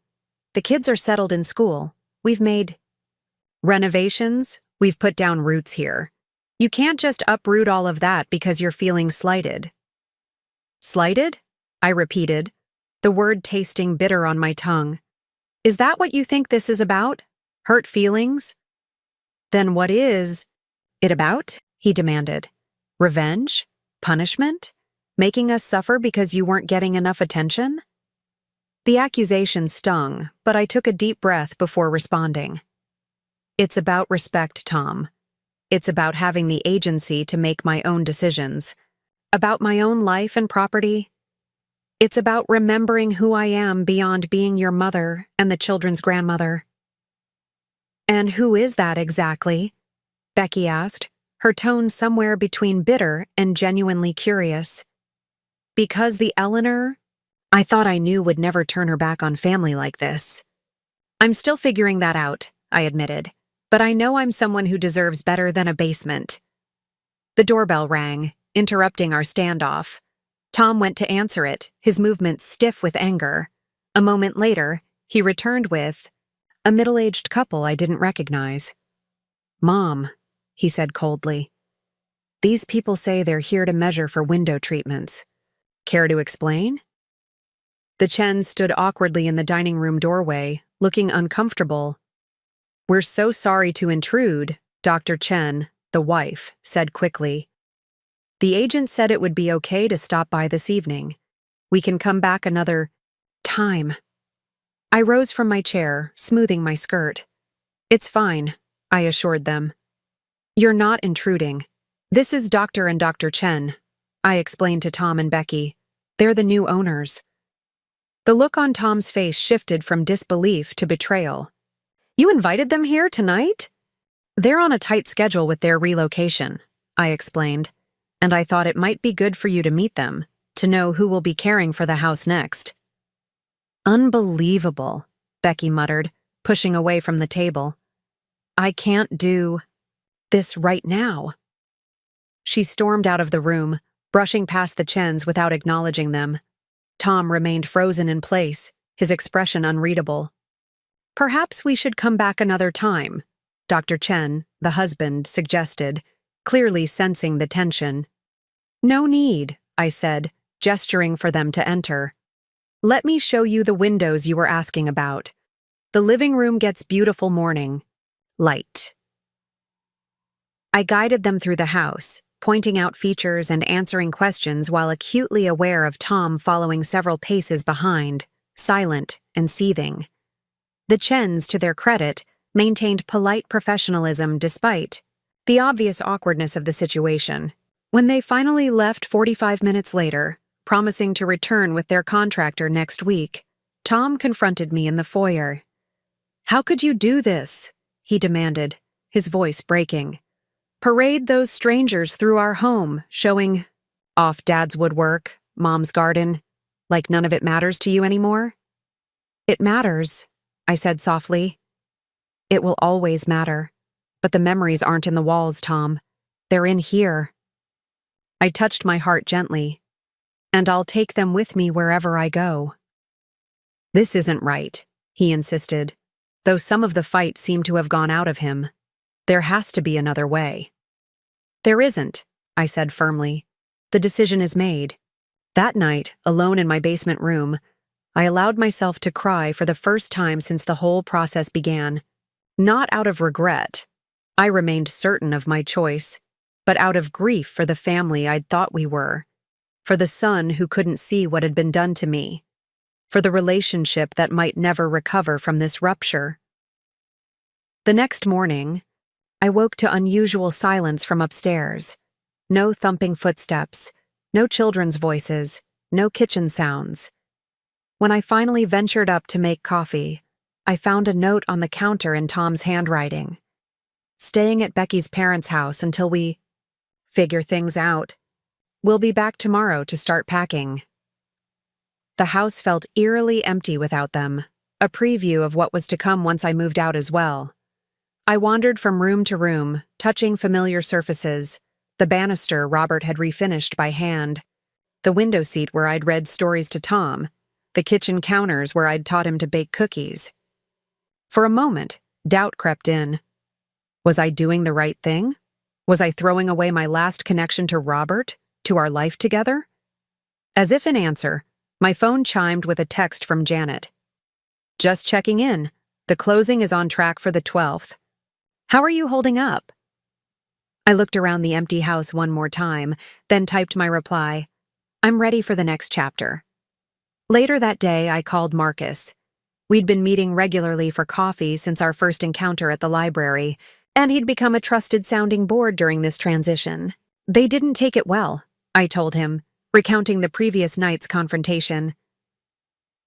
The kids are settled in school. We've made renovations. We've put down roots here. You can't just uproot all of that because you're feeling slighted." "Slighted?" I repeated, the word tasting bitter on my tongue. Is that what you think this is about? Hurt feelings? Then what is it about? He demanded. Revenge? Punishment? Making us suffer because you weren't getting enough attention? The accusation stung, but I took a deep breath before responding. It's about respect, Tom. It's about having the agency to make my own decisions. About my own life and property. It's about remembering who I am beyond being your mother and the children's grandmother. And who is that exactly? Becky asked, her tone somewhere between bitter and genuinely curious. Because the Eleanor I thought I knew would never turn her back on family like this. I'm still figuring that out, I admitted, but I know I'm someone who deserves better than a basement. The doorbell rang, interrupting our standoff. Tom went to answer it, his movements stiff with anger. A moment later, he returned with a middle-aged couple I didn't recognize. Mom, he said coldly. These people say they're here to measure for window treatments. Care to explain? The Chens stood awkwardly in the dining room doorway, looking uncomfortable. We're so sorry to intrude, Dr. Chen, the wife, said quickly. The agent said it would be okay to stop by this evening. We can come back another time. I rose from my chair, smoothing my skirt. It's fine, I assured them. You're not intruding. This is Dr. and Dr. Chen, I explained to Tom and Becky. They're the new owners. The look on Tom's face shifted from disbelief to betrayal. You invited them here tonight? They're on a tight schedule with their relocation, I explained, and I thought it might be good for you to meet them, to know who will be caring for the house next. Unbelievable, Becky muttered, pushing away from the table. I can't do this right now. She stormed out of the room, brushing past the Chens without acknowledging them. Tom remained frozen in place, his expression unreadable. Perhaps we should come back another time, Dr. Chen, the husband, suggested, clearly sensing the tension. No need, I said, gesturing for them to enter. Let me show you the windows you were asking about. The living room gets beautiful morning light. I guided them through the house, pointing out features and answering questions while acutely aware of Tom following several paces behind, silent and seething. The Chens, to their credit, maintained polite professionalism despite the obvious awkwardness of the situation. When they finally left 45 minutes later, promising to return with their contractor next week, Tom confronted me in the foyer. How could you do this? He demanded, his voice breaking. Parade those strangers through our home, showing off Dad's woodwork, Mom's garden, like none of it matters to you anymore? It matters, I said softly. It will always matter, but the memories aren't in the walls, Tom. They're in here. I touched my heart gently, and I'll take them with me wherever I go. This isn't right, he insisted, though some of the fight seemed to have gone out of him. There has to be another way. There isn't, I said firmly. The decision is made. That night, alone in my basement room, I allowed myself to cry for the first time since the whole process began. Not out of regret. I remained certain of my choice, but out of grief for the family I'd thought we were, for the son who couldn't see what had been done to me, for the relationship that might never recover from this rupture. The next morning, I woke to unusual silence from upstairs. No thumping footsteps, no children's voices, no kitchen sounds. When I finally ventured up to make coffee, I found a note on the counter in Tom's handwriting. Staying at Becky's parents' house until we figure things out. We'll be back tomorrow to start packing. The house felt eerily empty without them, a preview of what was to come once I moved out as well. I wandered from room to room, touching familiar surfaces, the banister Robert had refinished by hand, the window seat where I'd read stories to Tom, the kitchen counters where I'd taught him to bake cookies. For a moment, doubt crept in. Was I doing the right thing? Was I throwing away my last connection to Robert, to our life together? As if in answer, my phone chimed with a text from Janet. Just checking in. The closing is on track for the 12th. How are you holding up? I looked around the empty house one more time, then typed my reply. I'm ready for the next chapter. Later that day, I called Marcus. We'd been meeting regularly for coffee since our first encounter at the library, and he'd become a trusted sounding board during this transition. They didn't take it well, I told him, recounting the previous night's confrontation.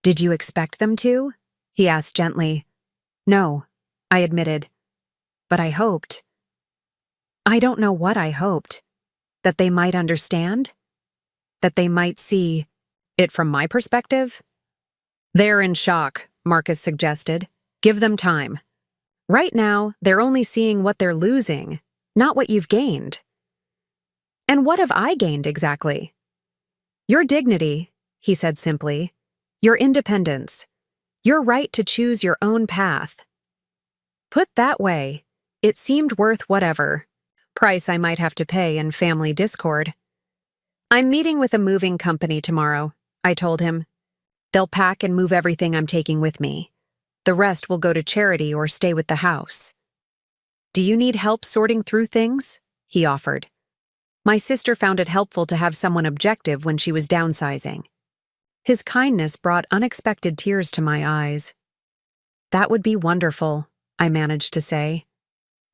Did you expect them to? He asked gently. No, I admitted. But I hoped. I don't know what I hoped. That they might understand? That they might see it from my perspective? They're in shock, Marcus suggested. Give them time. Right now, they're only seeing what they're losing, not what you've gained. And what have I gained exactly? Your dignity, he said simply. Your independence. Your right to choose your own path. Put that way, it seemed worth whatever price I might have to pay in family discord. I'm meeting with a moving company tomorrow, I told him. They'll pack and move everything I'm taking with me. The rest will go to charity or stay with the house. Do you need help sorting through things? He offered. My sister found it helpful to have someone objective when she was downsizing. His kindness brought unexpected tears to my eyes. That would be wonderful, I managed to say.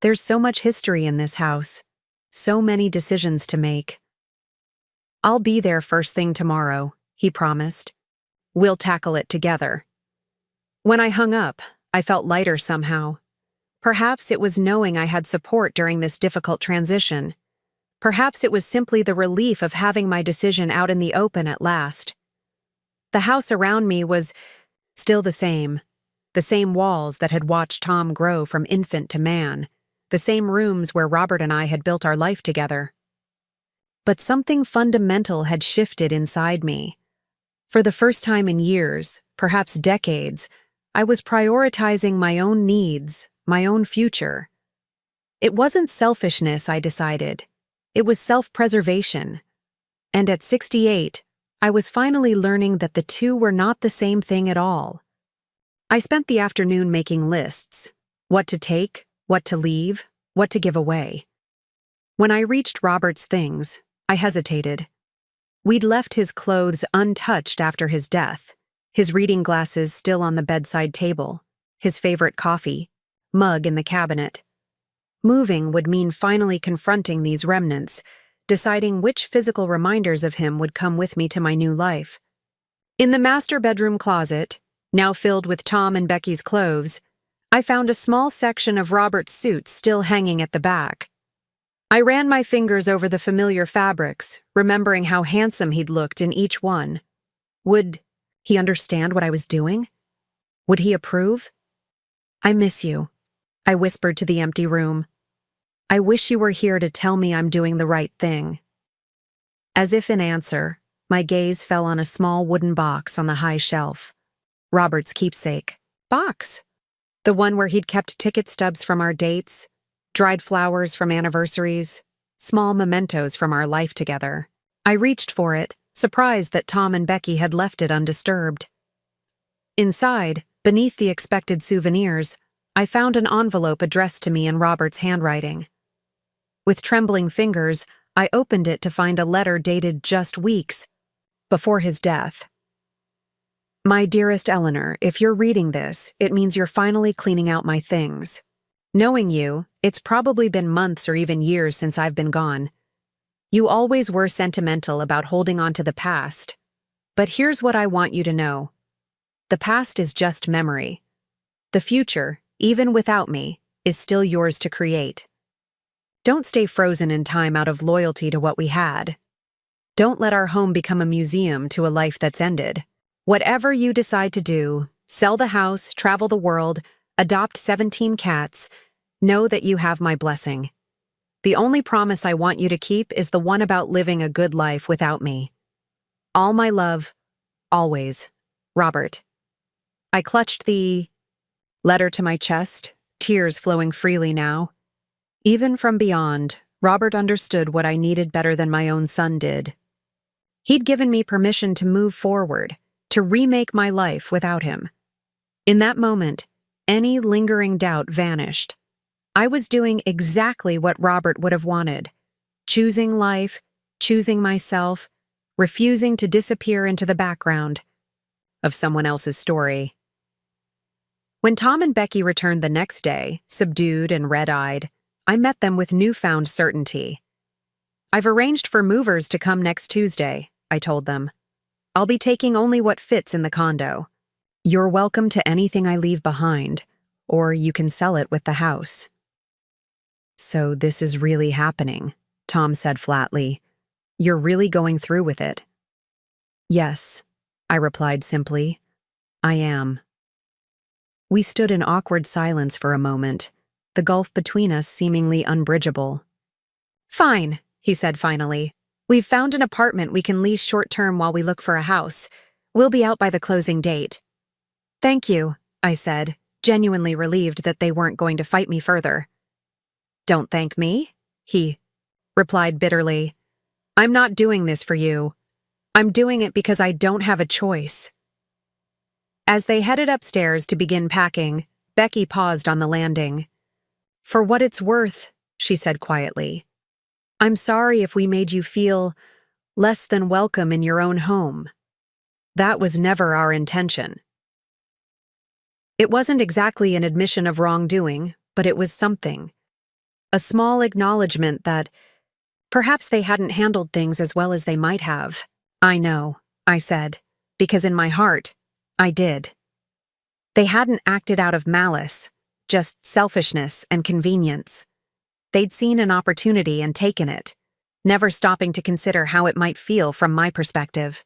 There's so much history in this house, so many decisions to make. I'll be there first thing tomorrow, he promised. We'll tackle it together. When I hung up, I felt lighter somehow. Perhaps it was knowing I had support during this difficult transition. Perhaps it was simply the relief of having my decision out in the open at last. The house around me was still the same walls that had watched Tom grow from infant to man, the same rooms where Robert and I had built our life together. But something fundamental had shifted inside me. For the first time in years, perhaps decades, I was prioritizing my own needs, my own future. It wasn't selfishness, I decided. It was self-preservation. And at 68, I was finally learning that the two were not the same thing at all. I spent the afternoon making lists. What to take, what to leave, what to give away. When I reached Robert's things, I hesitated. We'd left his clothes untouched after his death, his reading glasses still on the bedside table, his favorite coffee, mug in the cabinet. Moving would mean finally confronting these remnants, deciding which physical reminders of him would come with me to my new life. In the master bedroom closet, now filled with Tom and Becky's clothes, I found a small section of Robert's suits still hanging at the back. I ran my fingers over the familiar fabrics, remembering how handsome he'd looked in each one. Would he understand what I was doing? Would he approve? I miss you, I whispered to the empty room. I wish you were here to tell me I'm doing the right thing. As if in answer, my gaze fell on a small wooden box on the high shelf. Robert's keepsake. Box. The one where he'd kept ticket stubs from our dates, dried flowers from anniversaries, small mementos from our life together. I reached for it, surprised that Tom and Becky had left it undisturbed. Inside, beneath the expected souvenirs, I found an envelope addressed to me in Robert's handwriting. With trembling fingers, I opened it to find a letter dated just weeks before his death. My dearest Eleanor, if you're reading this, it means you're finally cleaning out my things. Knowing you, it's probably been months or even years since I've been gone. You always were sentimental about holding on to the past. But here's what I want you to know. The past is just memory. The future, even without me, is still yours to create. Don't stay frozen in time out of loyalty to what we had. Don't let our home become a museum to a life that's ended. Whatever you decide to do, sell the house, travel the world, adopt 17 cats, know that you have my blessing. The only promise I want you to keep is the one about living a good life without me. All my love, always, Robert. I clutched the letter to my chest, tears flowing freely now. Even from beyond, Robert understood what I needed better than my own son did. He'd given me permission to move forward, to remake my life without him. In that moment, any lingering doubt vanished. I was doing exactly what Robert would have wanted, choosing life, choosing myself, refusing to disappear into the background of someone else's story. When Tom and Becky returned the next day, subdued and red-eyed, I met them with newfound certainty. "I've arranged for movers to come next Tuesday," I told them. "I'll be taking only what fits in the condo. You're welcome to anything I leave behind, or you can sell it with the house." "So this is really happening," Tom said flatly. "You're really going through with it?" "Yes," I replied simply. "I am." We stood in awkward silence for a moment, the gulf between us seemingly unbridgeable. "Fine," he said finally. "We've found an apartment we can lease short-term while we look for a house. We'll be out by the closing date." "Thank you," I said, genuinely relieved that they weren't going to fight me further. "Don't thank me," he replied bitterly. "I'm not doing this for you. I'm doing it because I don't have a choice." As they headed upstairs to begin packing, Becky paused on the landing. "For what it's worth," she said quietly, "I'm sorry if we made you feel less than welcome in your own home. That was never our intention." It wasn't exactly an admission of wrongdoing, but it was something. A small acknowledgement that perhaps they hadn't handled things as well as they might have. "I know," I said, because in my heart, I did. They hadn't acted out of malice, just selfishness and convenience. They'd seen an opportunity and taken it, never stopping to consider how it might feel from my perspective.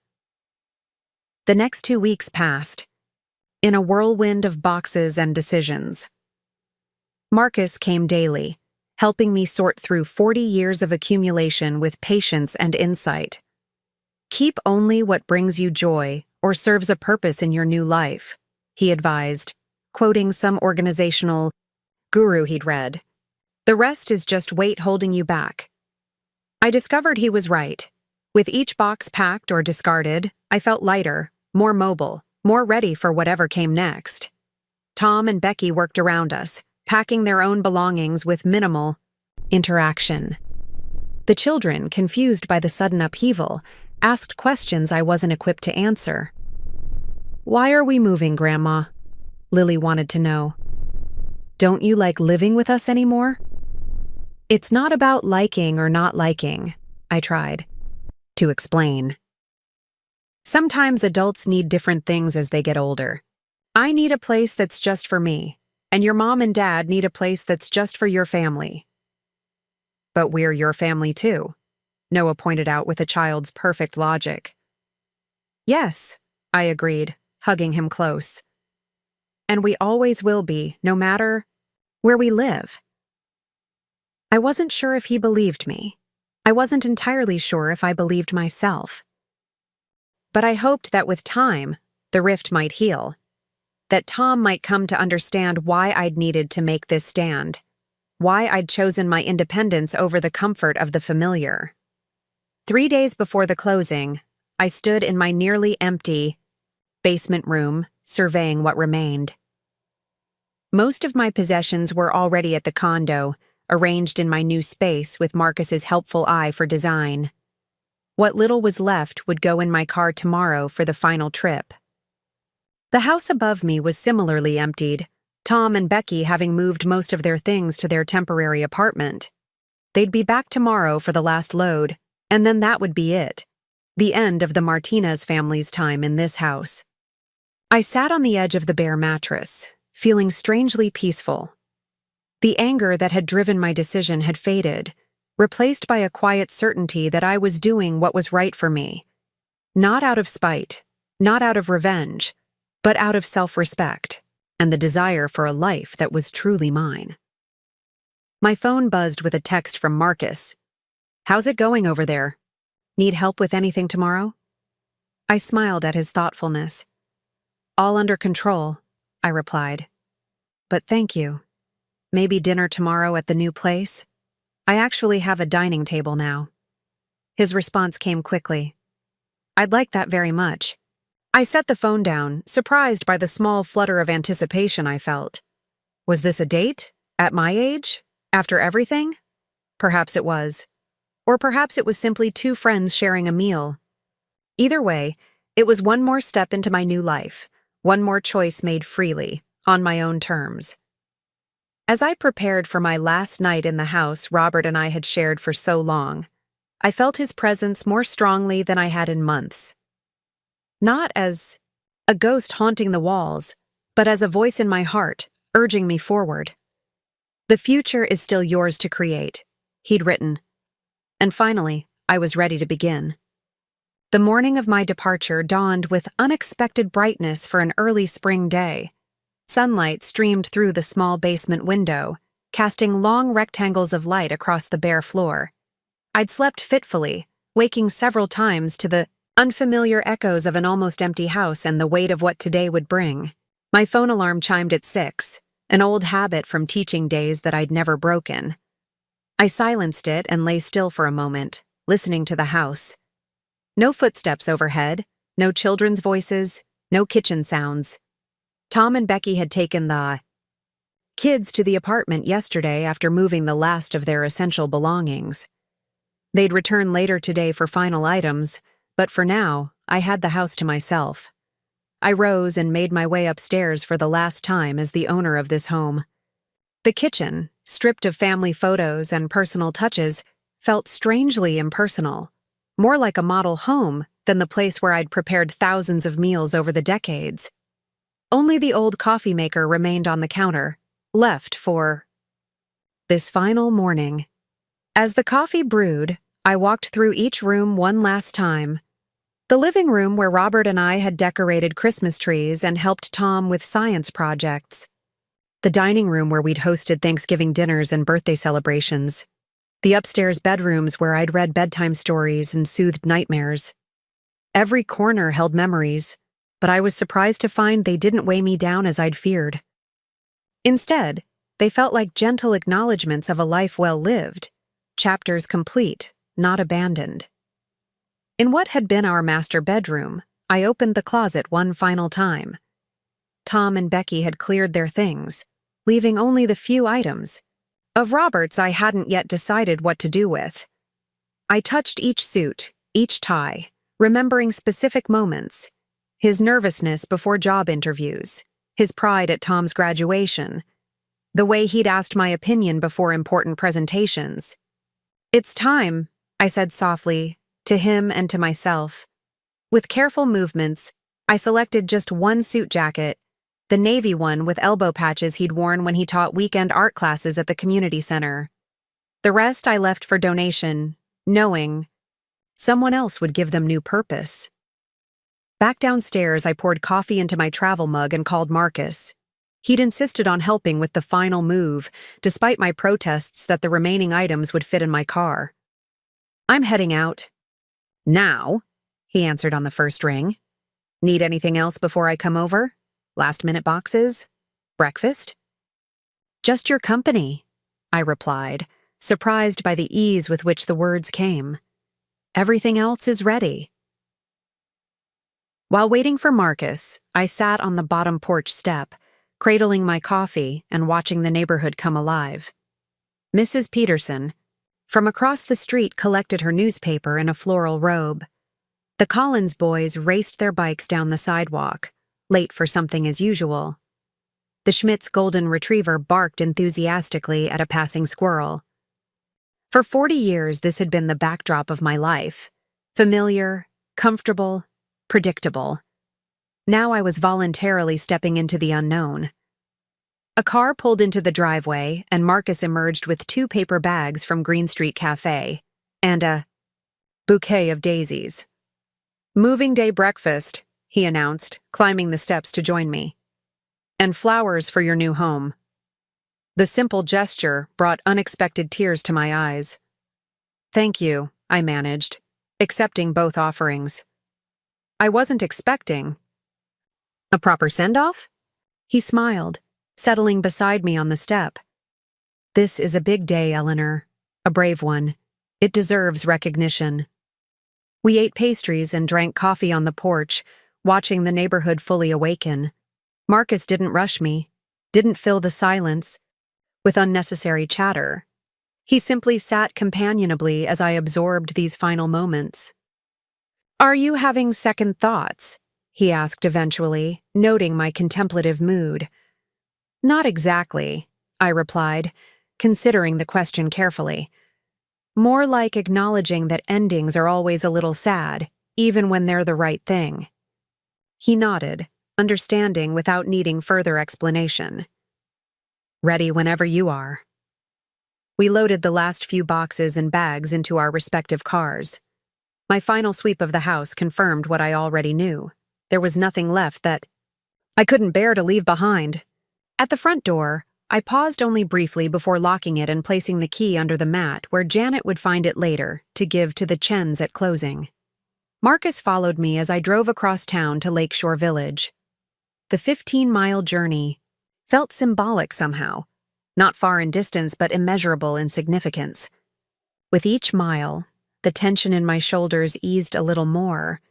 The next 2 weeks passed, in a whirlwind of boxes and decisions. Marcus came daily, helping me sort through 40 years of accumulation with patience and insight. "Keep only what brings you joy or serves a purpose in your new life," he advised, quoting some organizational guru he'd read. "The rest is just weight holding you back." I discovered he was right. With each box packed or discarded, I felt lighter, more mobile, more ready for whatever came next. Tom and Becky worked around us, packing their own belongings with minimal interaction. The children, confused by the sudden upheaval, asked questions I wasn't equipped to answer. "Why are we moving, Grandma?" Lily wanted to know. "Don't you like living with us anymore?" "It's not about liking or not liking," I tried to explain. "Sometimes adults need different things as they get older. I need a place that's just for me, and your mom and dad need a place that's just for your family." "But we're your family too," Noah pointed out with a child's perfect logic. "Yes," I agreed, hugging him close. "And we always will be, no matter where we live." I wasn't sure if he believed me. I wasn't entirely sure if I believed myself. But I hoped that with time, the rift might heal, that Tom might come to understand why I'd needed to make this stand, why I'd chosen my independence over the comfort of the familiar. 3 days before the closing, I stood in my nearly empty basement room, surveying what remained. Most of my possessions were already at the condo, arranged in my new space with Marcus's helpful eye for design. What little was left would go in my car tomorrow for the final trip. The house above me was similarly emptied, Tom and Becky having moved most of their things to their temporary apartment. They'd be back tomorrow for the last load, and then that would be it, the end of the Martinez family's time in this house. I sat on the edge of the bare mattress, feeling strangely peaceful. The anger that had driven my decision had faded, replaced by a quiet certainty that I was doing what was right for me. Not out of spite, not out of revenge, but out of self-respect and the desire for a life that was truly mine. My phone buzzed with a text from Marcus. "How's it going over there? Need help with anything tomorrow?" I smiled at his thoughtfulness. "All under control," I replied. "But thank you. Maybe dinner tomorrow at the new place? I actually have a dining table now." His response came quickly. "I'd like that very much. I set the phone down, surprised by the small flutter of anticipation I felt. Was this a date? At my age? After everything? Perhaps it was. Or perhaps it was simply two friends sharing a meal. Either way, it was one more step into my new life, one more choice made freely, on my own terms. As I prepared for my last night in the house Robert and I had shared for so long, I felt his presence more strongly than I had in months. Not as a ghost haunting the walls, but as a voice in my heart, urging me forward. "The future is still yours to create," he'd written. And finally, I was ready to begin. The morning of my departure dawned with unexpected brightness for an early spring day. Sunlight streamed through the small basement window, casting long rectangles of light across the bare floor. I'd slept fitfully, waking several times to the unfamiliar echoes of an almost empty house and the weight of what today would bring. My phone alarm chimed at 6, an old habit from teaching days that I'd never broken. I silenced it and lay still for a moment, listening to the house. No footsteps overhead, no children's voices, no kitchen sounds. Tom and Becky had taken the kids to the apartment yesterday after moving the last of their essential belongings. They'd return later today for final items, but for now, I had the house to myself. I rose and made my way upstairs for the last time as the owner of this home. The kitchen, stripped of family photos and personal touches, felt strangely impersonal, more like a model home than the place where I'd prepared thousands of meals over the decades. Only the old coffee maker remained on the counter, left for this final morning. As the coffee brewed, I walked through each room one last time. The living room where Robert and I had decorated Christmas trees and helped Tom with science projects. The dining room where we'd hosted Thanksgiving dinners and birthday celebrations. The upstairs bedrooms where I'd read bedtime stories and soothed nightmares. Every corner held memories, but I was surprised to find they didn't weigh me down as I'd feared. Instead, they felt like gentle acknowledgments of a life well lived, chapters complete, not abandoned. In what had been our master bedroom, I opened the closet one final time. Tom and Becky had cleared their things, leaving only the few items. Of Robert's, I hadn't yet decided what to do with. I touched each suit, each tie, remembering specific moments. His nervousness before job interviews, his pride at Tom's graduation, the way he'd asked my opinion before important presentations. "It's time," I said softly, to him and to myself. With careful movements, I selected just one suit jacket, the navy one with elbow patches he'd worn when he taught weekend art classes at the community center. The rest I left for donation, knowing someone else would give them new purpose. Back downstairs, I poured coffee into my travel mug and called Marcus. He'd insisted on helping with the final move, despite my protests that the remaining items would fit in my car. "I'm heading out." "Now?" he answered on the first ring. "Need anything else before I come over? Last-minute boxes? Breakfast?" "Just your company," I replied, surprised by the ease with which the words came. "Everything else is ready." While waiting for Marcus, I sat on the bottom porch step, cradling my coffee and watching the neighborhood come alive. Mrs. Peterson, from across the street, collected her newspaper in a floral robe. The Collins boys raced their bikes down the sidewalk, late for something as usual. The Schmidt's golden retriever barked enthusiastically at a passing squirrel. For 40 years, this had been the backdrop of my life. Familiar, comfortable, predictable. Now I was voluntarily stepping into the unknown. A car pulled into the driveway, and Marcus emerged with 2 paper bags from Green Street Cafe and a bouquet of daisies. "Moving day breakfast," he announced, climbing the steps to join me. "And flowers for your new home." The simple gesture brought unexpected tears to my eyes. "Thank you," I managed, accepting both offerings. I wasn't expecting a proper send-off? He smiled, settling beside me on the step. "This is a big day, Eleanor. A brave one. It deserves recognition." We ate pastries and drank coffee on the porch, watching the neighborhood fully awaken. Marcus didn't rush me, didn't fill the silence with unnecessary chatter. He simply sat companionably as I absorbed these final moments. "Are you having second thoughts?" he asked eventually, noting my contemplative mood. "Not exactly," I replied, considering the question carefully. "More like acknowledging that endings are always a little sad, even when they're the right thing." He nodded, understanding without needing further explanation. "Ready whenever you are." We loaded the last few boxes and bags into our respective cars. My final sweep of the house confirmed what I already knew. There was nothing left that I couldn't bear to leave behind. At the front door, I paused only briefly before locking it and placing the key under the mat where Janet would find it later to give to the Chens at closing. Marcus followed me as I drove across town to Lakeshore Village. The 15-mile journey felt symbolic somehow, not far in distance but immeasurable in significance. With each mile, the tension in my shoulders eased a little more,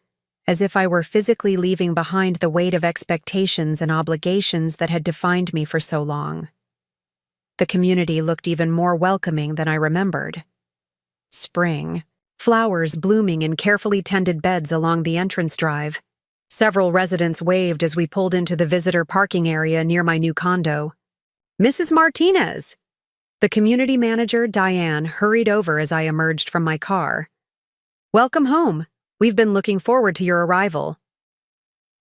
as if I were physically leaving behind the weight of expectations and obligations that had defined me for so long. The community looked even more welcoming than I remembered. Spring, flowers blooming in carefully tended beds along the entrance drive. Several residents waved as we pulled into the visitor parking area near my new condo. "Mrs. Martinez!" The community manager, Diane, hurried over as I emerged from my car. "Welcome home. We've been looking forward to your arrival."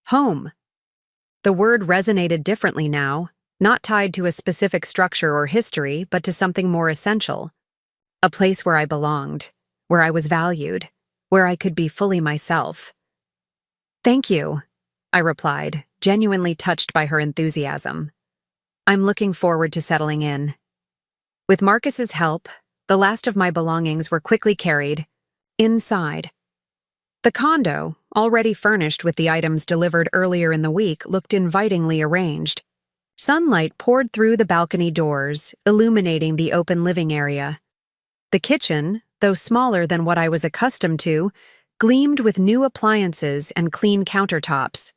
Home. The word resonated differently now, not tied to a specific structure or history, but to something more essential. A place where I belonged, where I was valued, where I could be fully myself. "Thank you," I replied, genuinely touched by her enthusiasm. "I'm looking forward to settling in." With Marcus's help, the last of my belongings were quickly carried inside. The condo, already furnished with the items delivered earlier in the week, looked invitingly arranged. Sunlight poured through the balcony doors, illuminating the open living area. The kitchen, though smaller than what I was accustomed to, gleamed with new appliances and clean countertops.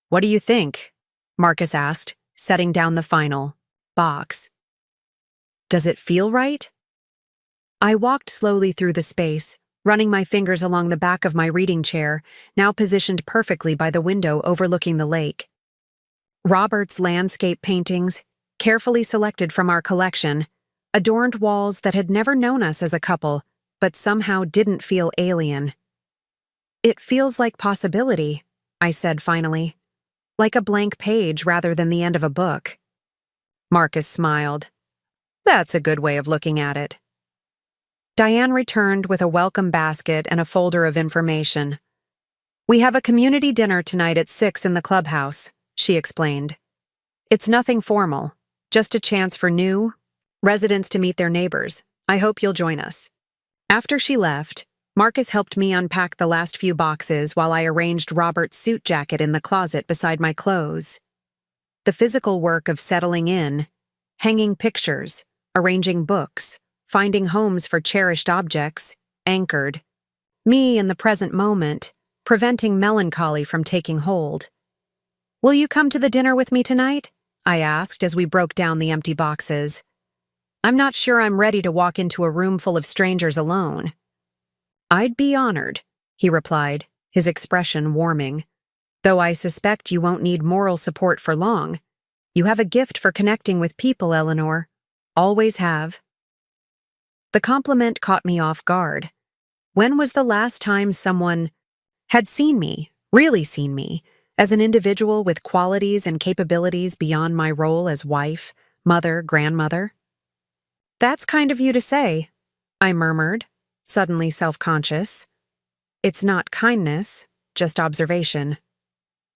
"What do you think?" Marcus asked, setting down the final box. "Does it feel right?" I walked slowly through the space, running my fingers along the back of my reading chair, now positioned perfectly by the window overlooking the lake. Robert's landscape paintings, carefully selected from our collection, adorned walls that had never known us as a couple, but somehow didn't feel alien. "It feels like possibility," I said finally, "like a blank page rather than the end of a book." Marcus smiled. "That's a good way of looking at it." Diane returned with a welcome basket and a folder of information. "We have a community dinner tonight at 6 in the clubhouse," she explained. "It's nothing formal, just a chance for new residents to meet their neighbors. I hope you'll join us." After she left, Marcus helped me unpack the last few boxes while I arranged Robert's suit jacket in the closet beside my clothes. The physical work of settling in, hanging pictures, arranging books, finding homes for cherished objects, anchored me in the present moment, preventing melancholy from taking hold. "Will you come to the dinner with me tonight?" I asked as we broke down the empty boxes. "I'm not sure I'm ready to walk into a room full of strangers alone." "I'd be honored," he replied, his expression warming. "Though I suspect you won't need moral support for long. You have a gift for connecting with people, Eleanor. Always have." The compliment caught me off guard. When was the last time someone had seen me, really seen me, as an individual with qualities and capabilities beyond my role as wife, mother, grandmother? "That's kind of you to say," I murmured, suddenly self-conscious. "It's not kindness, just observation."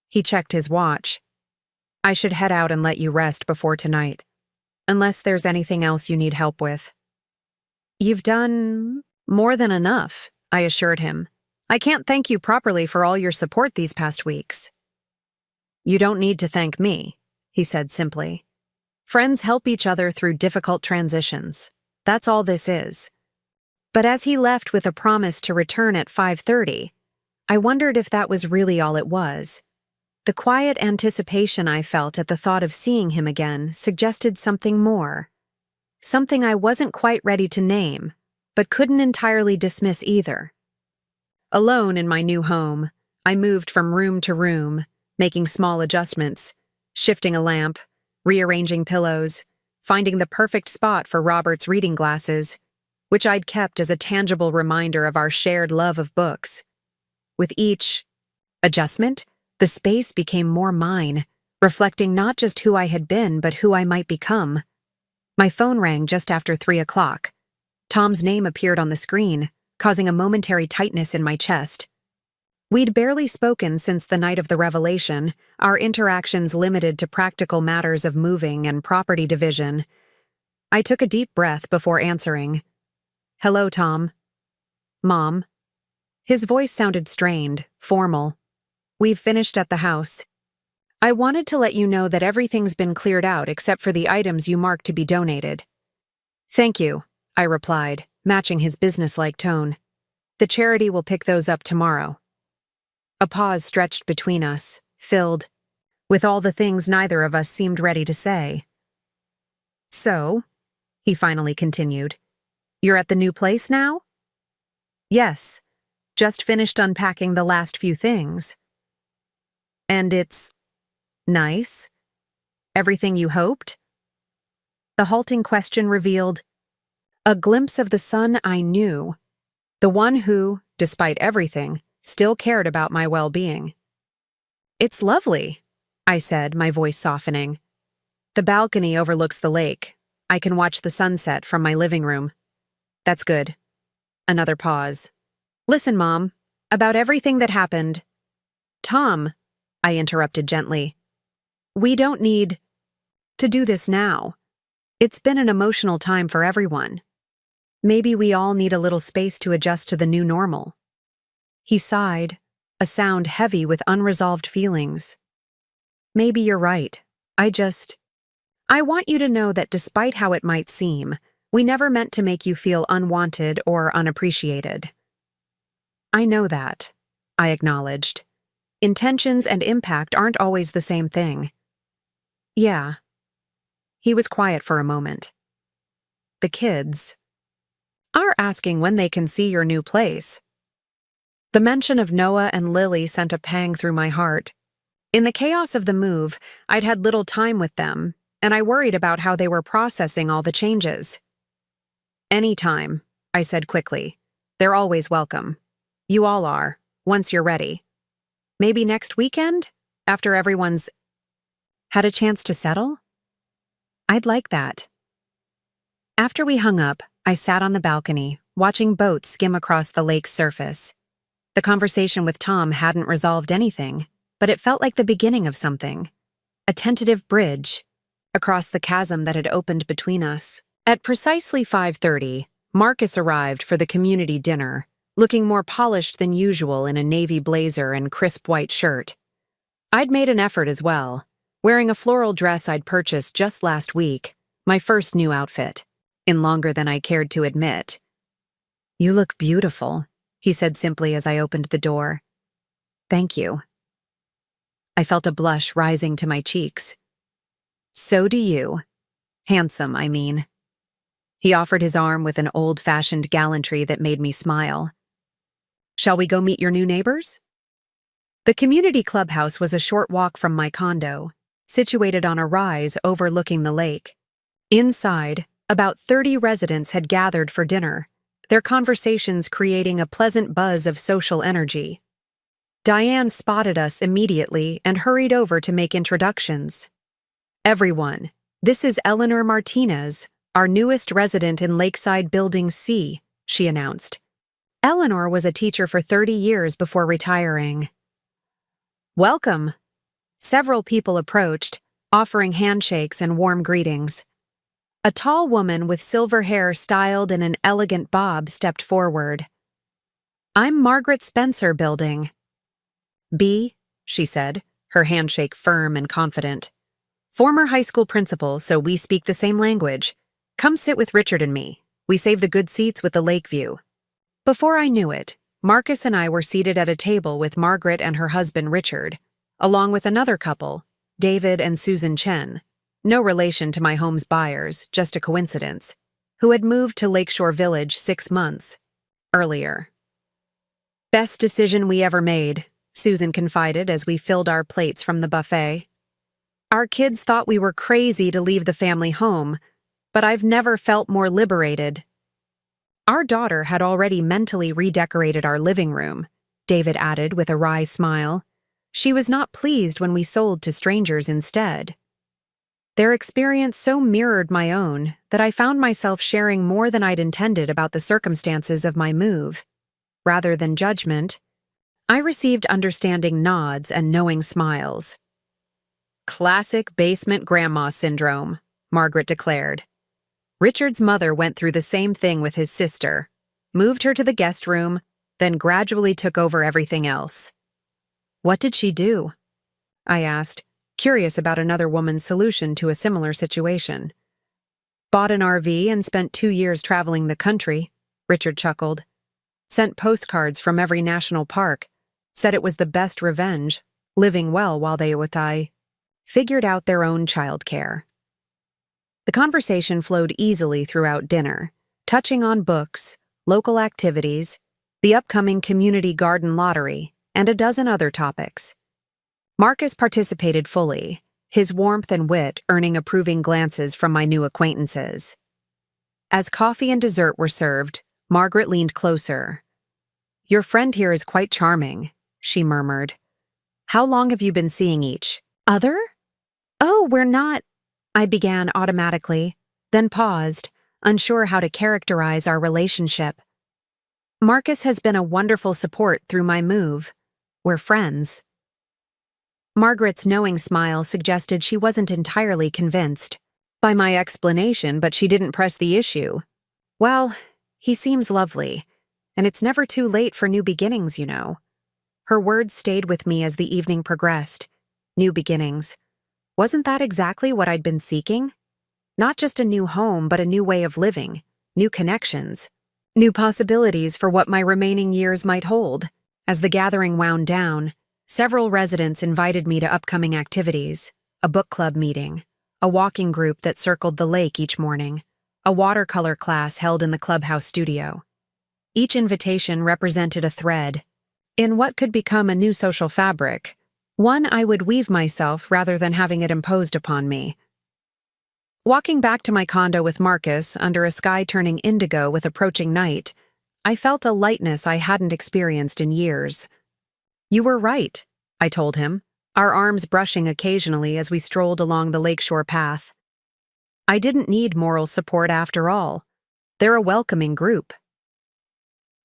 He checked his watch. "I should head out and let you rest before tonight, unless there's anything else you need help with." "You've done more than enough," I assured him. "I can't thank you properly for all your support these past weeks." "You don't need to thank me," he said simply. "Friends help each other through difficult transitions. That's all this is." But as he left with a promise to return at 5:30, I wondered if that was really all it was. The quiet anticipation I felt at the thought of seeing him again suggested something more. Something I wasn't quite ready to name, but couldn't entirely dismiss either. Alone in my new home, I moved from room to room, making small adjustments, shifting a lamp, rearranging pillows, finding the perfect spot for Robert's reading glasses, which I'd kept as a tangible reminder of our shared love of books. With each adjustment, the space became more mine, reflecting not just who I had been but who I might become. My phone rang just after 3 o'clock. Tom's name appeared on the screen, causing a momentary tightness in my chest. We'd barely spoken since the night of the revelation, our interactions limited to practical matters of moving and property division. I took a deep breath before answering. "Hello, Tom." "Mom." His voice sounded strained, formal. "We've finished at the house. I wanted to let you know that everything's been cleared out except for the items you marked to be donated." "Thank you," I replied, matching his businesslike tone. "The charity will pick those up tomorrow." A pause stretched between us, filled with all the things neither of us seemed ready to say. "So," he finally continued, "you're at the new place now?" "Yes, just finished unpacking the last few things." "And it's nice? Everything you hoped?" The halting question revealed a glimpse of the son I knew, the one who, despite everything, still cared about my well-being. "It's lovely," I said, my voice softening. "The balcony overlooks the lake. I can watch the sunset from my living room." "That's good." Another pause. "Listen, Mom, about everything that happened." "Tom," I interrupted gently, "we don't need to do this now. It's been an emotional time for everyone. Maybe we all need a little space to adjust to the new normal." He sighed, a sound heavy with unresolved feelings. "Maybe you're right. I want you to know that despite how it might seem, we never meant to make you feel unwanted or unappreciated." "I know that," I acknowledged. "Intentions and impact aren't always the same thing." "Yeah." He was quiet for a moment. "The kids are asking when they can see your new place." The mention of Noah and Lily sent a pang through my heart. In the chaos of the move, I'd had little time with them, and I worried about how they were processing all the changes. "Anytime," I said quickly. "They're always welcome. You all are, once you're ready. Maybe next weekend, after everyone's had a chance to settle?" "I'd like that." After we hung up, I sat on the balcony, watching boats skim across the lake's surface. The conversation with Tom hadn't resolved anything, but it felt like the beginning of something. A tentative bridge across the chasm that had opened between us. At precisely 5:30, Marcus arrived for the community dinner, looking more polished than usual in a navy blazer and crisp white shirt. I'd made an effort as well, wearing a floral dress I'd purchased just last week, my first new outfit, in longer than I cared to admit. "You look beautiful," he said simply as I opened the door. "Thank you." I felt a blush rising to my cheeks. "So do you. Handsome, I mean." He offered his arm with an old-fashioned gallantry that made me smile. "Shall we go meet your new neighbors?" The community clubhouse was a short walk from my condo, situated on a rise overlooking the lake. Inside, about 30 residents had gathered for dinner, their conversations creating a pleasant buzz of social energy. Diane spotted us immediately and hurried over to make introductions. "Everyone, this is Eleanor Martinez, our newest resident in Lakeside Building C," she announced. Eleanor was a teacher for 30 years before retiring. "Welcome." Several people approached, offering handshakes and warm greetings. A tall woman with silver hair styled in an elegant bob stepped forward. "I'm Margaret Spencer Building." "B," she said, her handshake firm and confident. "Former high school principal, so we speak the same language. Come sit with Richard and me. We save the good seats with the lake view." Before I knew it, Marcus and I were seated at a table with Margaret and her husband Richard, along with another couple, David and Susan Chen, no relation to my home's buyers, just a coincidence, who had moved to Lakeshore Village 6 months earlier. "Best decision we ever made," Susan confided as we filled our plates from the buffet. "Our kids thought we were crazy to leave the family home, but I've never felt more liberated." Our daughter had already mentally redecorated our living room, David added with a wry smile. She was not pleased when we sold to strangers instead. Their experience so mirrored my own that I found myself sharing more than I'd intended about the circumstances of my move. Rather than judgment, I received understanding nods and knowing smiles. "Classic basement grandma syndrome," Margaret declared. "Richard's mother went through the same thing with his sister, moved her to the guest room, then gradually took over everything else." "What did she do?" I asked, curious about another woman's solution to a similar situation. "Bought an RV and spent 2 years traveling the country," Richard chuckled. "Sent postcards from every national park, said it was the best revenge, living well while they figured out their own childcare." The conversation flowed easily throughout dinner, touching on books, local activities, the upcoming community garden lottery, and a dozen other topics. Marcus participated fully, his warmth and wit earning approving glances from my new acquaintances. As coffee and dessert were served, Margaret leaned closer. "Your friend here is quite charming," she murmured. "How long have you been seeing each other?" "Oh, we're not," I began automatically, then paused, unsure how to characterize our relationship. "Marcus has been a wonderful support through my move. We're friends." Margaret's knowing smile suggested she wasn't entirely convinced by my explanation, but she didn't press the issue. "Well, he seems lovely, and it's never too late for new beginnings, you know." Her words stayed with me as the evening progressed. New beginnings. Wasn't that exactly what I'd been seeking? Not just a new home, but a new way of living, new connections, new possibilities for what my remaining years might hold. As the gathering wound down, several residents invited me to upcoming activities: a book club meeting, a walking group that circled the lake each morning, a watercolor class held in the clubhouse studio. Each invitation represented a thread in what could become a new social fabric, one I would weave myself rather than having it imposed upon me. Walking back to my condo with Marcus under a sky turning indigo with approaching night, I felt a lightness I hadn't experienced in years. "You were right," I told him, our arms brushing occasionally as we strolled along the lakeshore path. "I didn't need moral support after all. They're a welcoming group."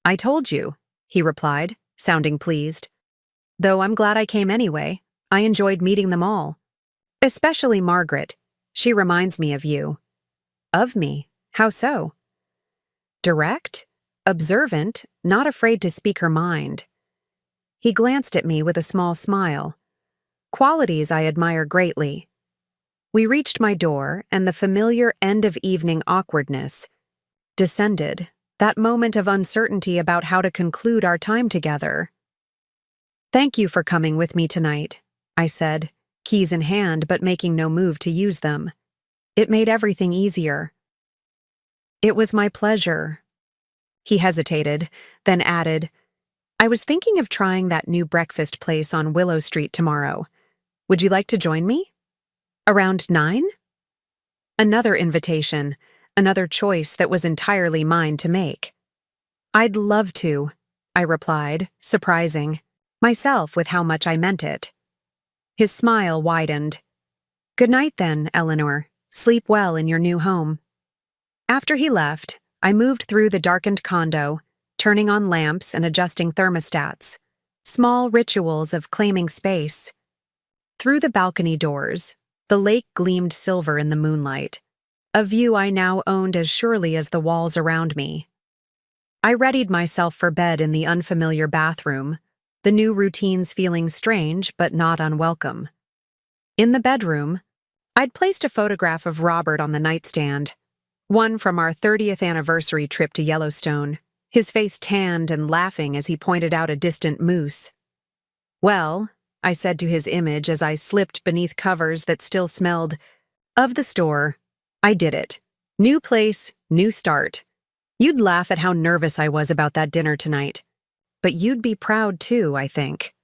"I told you," he replied, sounding pleased. "Though I'm glad I came anyway. I enjoyed meeting them all. Especially Margaret. She reminds me of you." "Of me? How so?" "Direct, observant, not afraid to speak her mind." He glanced at me with a small smile. Qualities I admire greatly. We reached my door, and the familiar end-of-evening awkwardness descended, that moment of uncertainty about how to conclude our time together. "Thank you for coming with me tonight," I said, keys in hand but making no move to use them. It made everything easier. "It was my pleasure." He hesitated, then added, "I was thinking of trying that new breakfast place on Willow Street tomorrow. Would you like to join me? Around 9? Another invitation, another choice that was entirely mine to make. "I'd love to," I replied, surprising myself with how much I meant it. His smile widened. "Good night then, Eleanor. Sleep well in your new home." After he left, I moved through the darkened condo, turning on lamps and adjusting thermostats, small rituals of claiming space. Through the balcony doors, the lake gleamed silver in the moonlight, a view I now owned as surely as the walls around me. I readied myself for bed in the unfamiliar bathroom, the new routines feeling strange but not unwelcome. In the bedroom, I'd placed a photograph of Robert on the nightstand, one from our 30th anniversary trip to Yellowstone, his face tanned and laughing as he pointed out a distant moose. "Well," I said to his image as I slipped beneath covers that still smelled of the store, "I did it. New place, new start. You'd laugh at how nervous I was about that dinner tonight. But you'd be proud too, I think."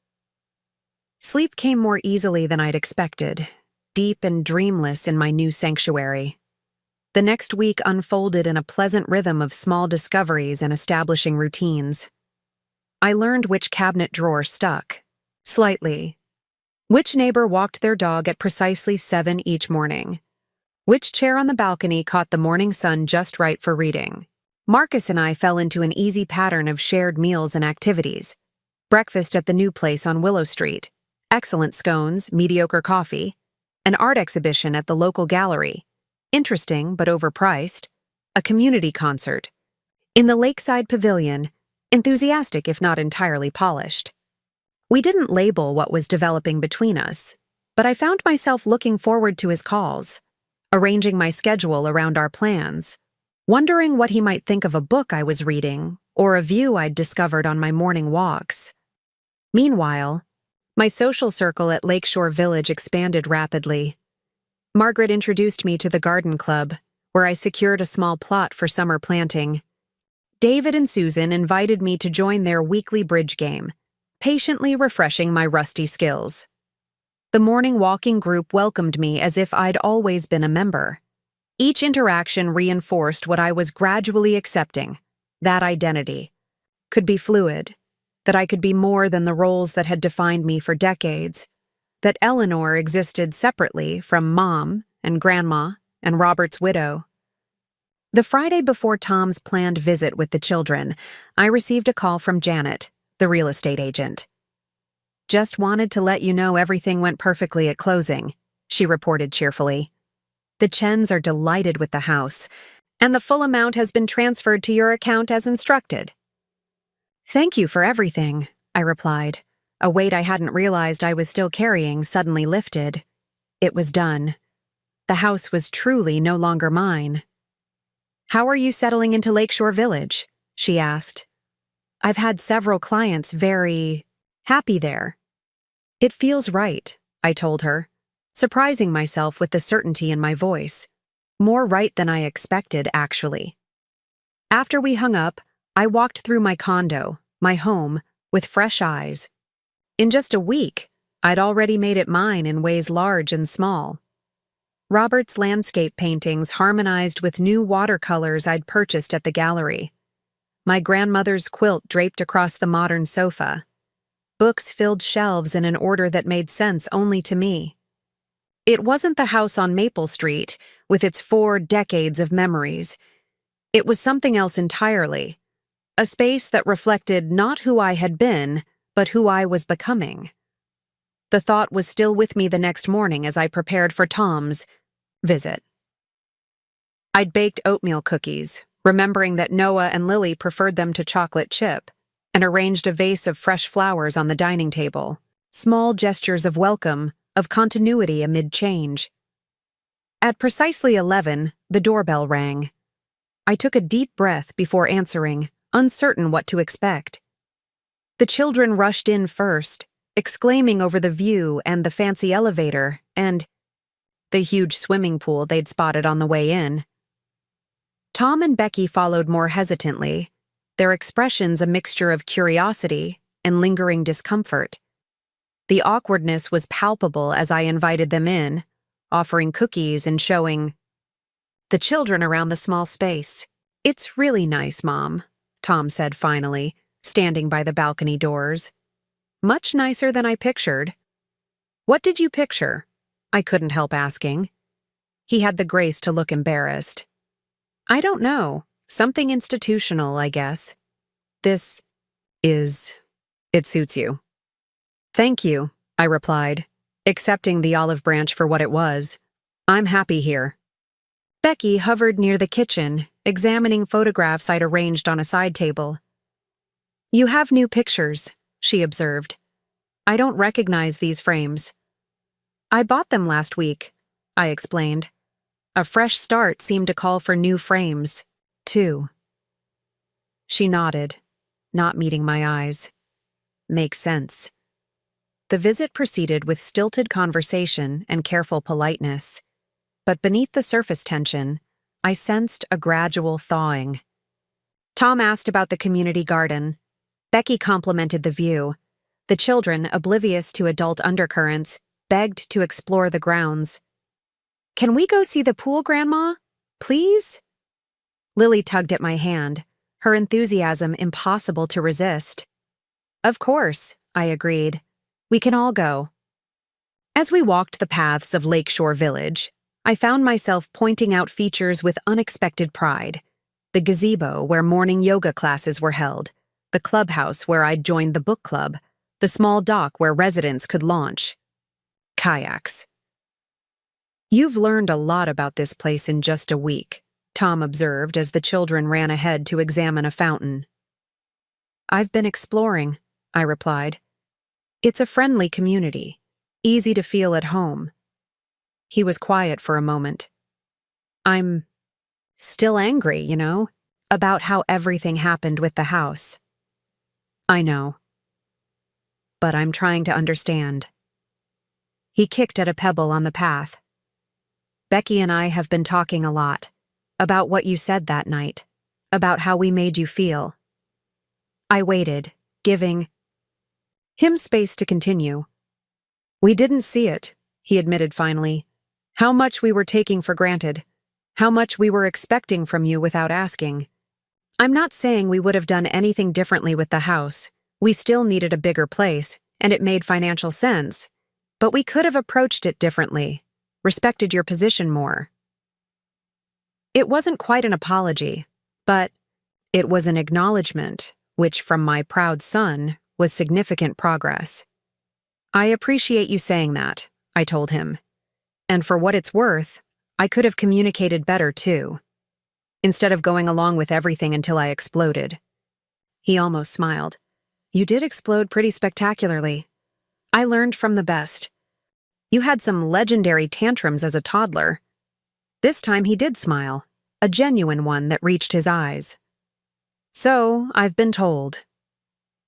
Sleep came more easily than I'd expected, deep and dreamless in my new sanctuary. The next week unfolded in a pleasant rhythm of small discoveries and establishing routines. I learned which cabinet drawer stuck, slightly, which neighbor walked their dog at precisely 7 each morning, which chair on the balcony caught the morning sun just right for reading. Marcus and I fell into an easy pattern of shared meals and activities. Breakfast at the new place on Willow Street, excellent scones, mediocre coffee, an art exhibition at the local gallery, interesting but overpriced, a community concert, in the Lakeside Pavilion, enthusiastic if not entirely polished. We didn't label what was developing between us, but I found myself looking forward to his calls, arranging my schedule around our plans, wondering what he might think of a book I was reading or a view I'd discovered on my morning walks. Meanwhile, my social circle at Lakeshore Village expanded rapidly. Margaret introduced me to the garden club, where I secured a small plot for summer planting. David and Susan invited me to join their weekly bridge game, patiently refreshing my rusty skills. The morning walking group welcomed me as if I'd always been a member. Each interaction reinforced what I was gradually accepting, that identity could be fluid, that I could be more than the roles that had defined me for decades, that Eleanor existed separately from Mom and Grandma and Robert's widow. The Friday before Tom's planned visit with the children, I received a call from Janet, the real estate agent. "Just wanted to let you know everything went perfectly at closing," she reported cheerfully. "The Chens are delighted with the house, and the full amount has been transferred to your account as instructed." "Thank you for everything," I replied. A weight I hadn't realized I was still carrying suddenly lifted. It was done. The house was truly no longer mine. "How are you settling into Lakeshore Village?" she asked. "I've had several clients very happy there." "It feels right," I told her, surprising myself with the certainty in my voice. More right than I expected, actually. After we hung up, I walked through my condo, my home, with fresh eyes. In just a week, I'd already made it mine in ways large and small. Robert's landscape paintings harmonized with new watercolors I'd purchased at the gallery. My grandmother's quilt draped across the modern sofa. Books filled shelves in an order that made sense only to me. It wasn't the house on Maple Street, with its 4 decades of memories. It was something else entirely. A space that reflected not who I had been, but who I was becoming. The thought was still with me the next morning as I prepared for Tom's visit. I'd baked oatmeal cookies, remembering that Noah and Lily preferred them to chocolate chip, and arranged a vase of fresh flowers on the dining table, small gestures of welcome, of continuity amid change. At precisely 11, the doorbell rang. I took a deep breath before answering, uncertain what to expect. The children rushed in first, exclaiming over the view and the fancy elevator and the huge swimming pool they'd spotted on the way in. Tom and Becky followed more hesitantly, their expressions a mixture of curiosity and lingering discomfort. The awkwardness was palpable as I invited them in, offering cookies and showing the children around the small space. "It's really nice, Mom," Tom said finally, standing by the balcony doors. "Much nicer than I pictured." "What did you picture?" I couldn't help asking. He had the grace to look embarrassed. "I don't know. Something institutional, I guess. This it suits you." "Thank you," I replied, accepting the olive branch for what it was. "I'm happy here." Becky hovered near the kitchen, examining photographs I'd arranged on a side table. "You have new pictures," she observed. "I don't recognize these frames." "I bought them last week," I explained. A fresh start seemed to call for new frames, too. She nodded, not meeting my eyes. Makes sense. The visit proceeded with stilted conversation and careful politeness. But beneath the surface tension, I sensed a gradual thawing. Tom asked about the community garden. Becky complimented the view. The children, oblivious to adult undercurrents, begged to explore the grounds. "Can we go see the pool, Grandma? Please?" Lily tugged at my hand, her enthusiasm impossible to resist. "Of course," I agreed. "We can all go." As we walked the paths of Lakeshore Village, I found myself pointing out features with unexpected pride. The gazebo where morning yoga classes were held, the clubhouse where I'd joined the book club, the small dock where residents could launch. Kayaks. "You've learned a lot about this place in just a week," Tom observed as the children ran ahead to examine a fountain. "I've been exploring," I replied. "It's a friendly community, easy to feel at home." He was quiet for a moment. "I'm still angry, about how everything happened with the house." "I know. But I'm trying to understand." He kicked at a pebble on the path. "Becky and I have been talking a lot, about what you said that night, about how we made you feel." I waited, giving him space to continue. "We didn't see it," he admitted finally. "How much we were taking for granted. How much we were expecting from you without asking. I'm not saying we would have done anything differently with the house. We still needed a bigger place, and it made financial sense. But we could have approached it differently, respected your position more." It wasn't quite an apology, but it was an acknowledgement, which from my proud son was significant progress. "I appreciate you saying that," I told him. "And for what it's worth, I could have communicated better too, instead of going along with everything until I exploded." He almost smiled. "You did explode pretty spectacularly. I learned from the best. You had some legendary tantrums as a toddler." This time he did smile, a genuine one that reached his eyes. "So, I've been told."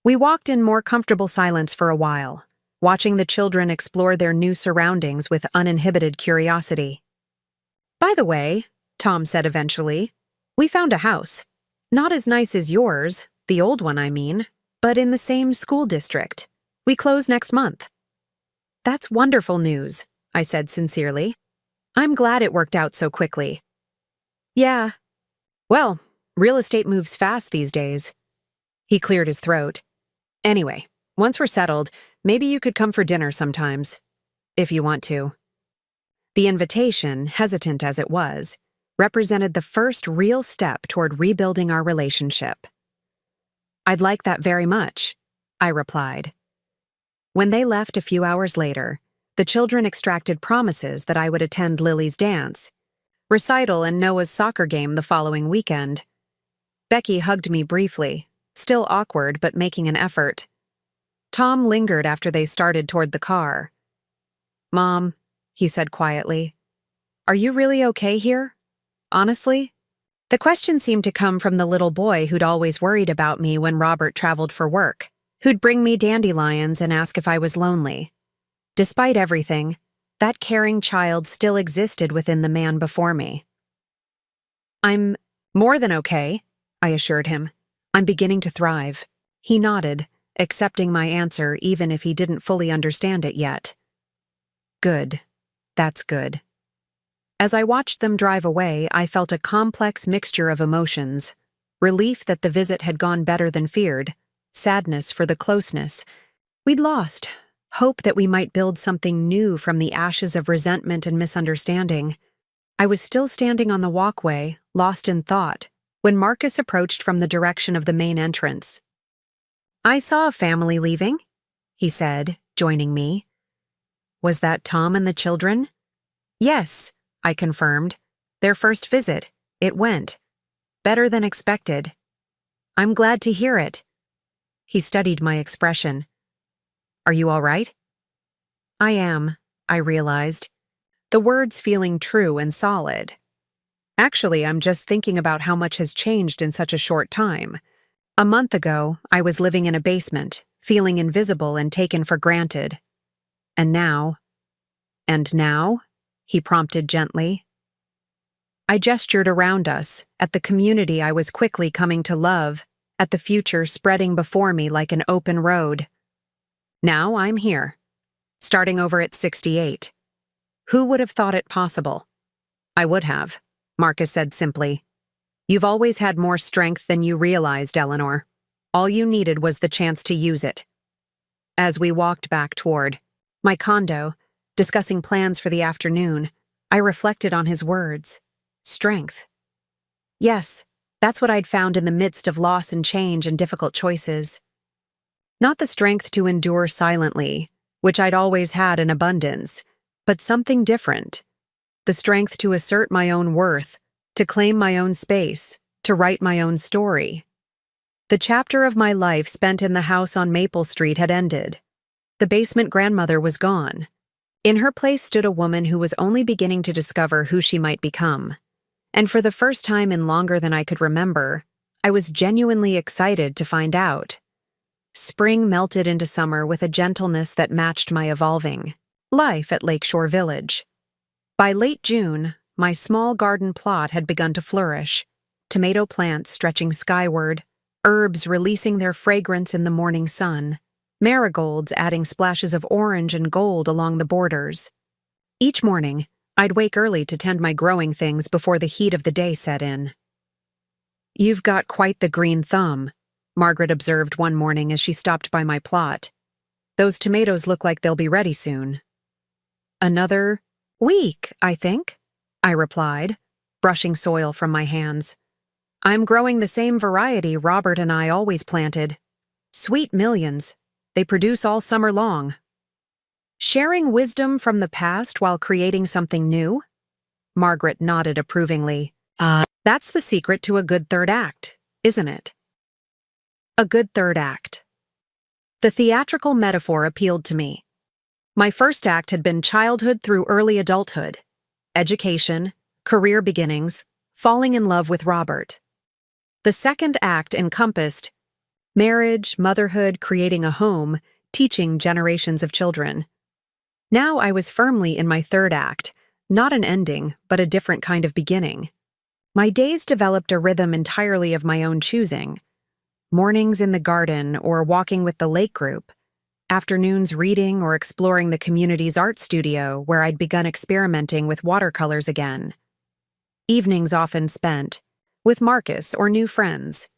We walked in more comfortable silence for a while, watching the children explore their new surroundings with uninhibited curiosity. "By the way," Tom said eventually, "we found a house. Not as nice as yours, the old one I mean, but in the same school district. We close next month." "That's wonderful news," I said sincerely. "I'm glad it worked out so quickly." "Yeah. Well, real estate moves fast these days." He cleared his throat. "Anyway, once we're settled, maybe you could come for dinner sometimes, if you want to." The invitation, hesitant as it was, represented the first real step toward rebuilding our relationship. "I'd like that very much," I replied. When they left a few hours later, the children extracted promises that I would attend Lily's dance, recital, and Noah's soccer game the following weekend. Becky hugged me briefly, still awkward but making an effort. Tom lingered after they started toward the car. "Mom," he said quietly, "are you really okay here? Honestly?" The question seemed to come from the little boy who'd always worried about me when Robert traveled for work, who'd bring me dandelions and ask if I was lonely. Despite everything, that caring child still existed within the man before me. "I'm more than okay," I assured him. "I'm beginning to thrive." He nodded, accepting my answer even if he didn't fully understand it yet. "Good. That's good." As I watched them drive away, I felt a complex mixture of emotions. Relief that the visit had gone better than feared, sadness for the closeness we'd lost, hope that we might build something new from the ashes of resentment and misunderstanding. I was still standing on the walkway, lost in thought, when Marcus approached from the direction of the main entrance. "I saw a family leaving," he said, joining me. "Was that Tom and the children?" "Yes," I confirmed. "Their first visit. It went better than expected." "I'm glad to hear it." He studied my expression. "Are you all right?" "I am," I realized, the words feeling true and solid. "Actually, I'm just thinking about how much has changed in such a short time. A month ago, I was living in a basement, feeling invisible and taken for granted. And now? And now? He prompted gently. I gestured around us, at the community I was quickly coming to love, at the future spreading before me like an open road. Now I'm here, starting over at 68. Who would have thought it possible? I would have, Marcus said simply. You've always had more strength than you realized, Eleanor. All you needed was the chance to use it. As we walked back toward my condo, discussing plans for the afternoon, I reflected on his words. Strength. Yes, that's what I'd found in the midst of loss and change and difficult choices. Not the strength to endure silently, which I'd always had in abundance, but something different. The strength to assert my own worth, to claim my own space, to write my own story. The chapter of my life spent in the house on Maple Street had ended. The basement grandmother was gone. In her place stood a woman who was only beginning to discover who she might become. And for the first time in longer than I could remember, I was genuinely excited to find out. Spring melted into summer with a gentleness that matched my evolving life at Lakeshore Village. By late June, my small garden plot had begun to flourish, tomato plants stretching skyward, herbs releasing their fragrance in the morning sun, marigolds adding splashes of orange and gold along the borders. Each morning, I'd wake early to tend my growing things before the heat of the day set in. You've got quite the green thumb, Margaret observed one morning as she stopped by my plot. Those tomatoes look like they'll be ready soon. Another week, I think, I replied, brushing soil from my hands. I'm growing the same variety Robert and I always planted. Sweet millions. They produce all summer long. Sharing wisdom from the past while creating something new? Margaret nodded approvingly. That's the secret to a good third act, isn't it? A good third act. The theatrical metaphor appealed to me. My first act had been childhood through early adulthood, education, career beginnings, falling in love with Robert. The second act encompassed marriage, motherhood, creating a home, teaching generations of children. Now I was firmly in my third act, not an ending, but a different kind of beginning. My days developed a rhythm entirely of my own choosing. Mornings in the garden or walking with the lake group, afternoons reading or exploring the community's art studio where I'd begun experimenting with watercolors again. Evenings often spent with Marcus or new friends,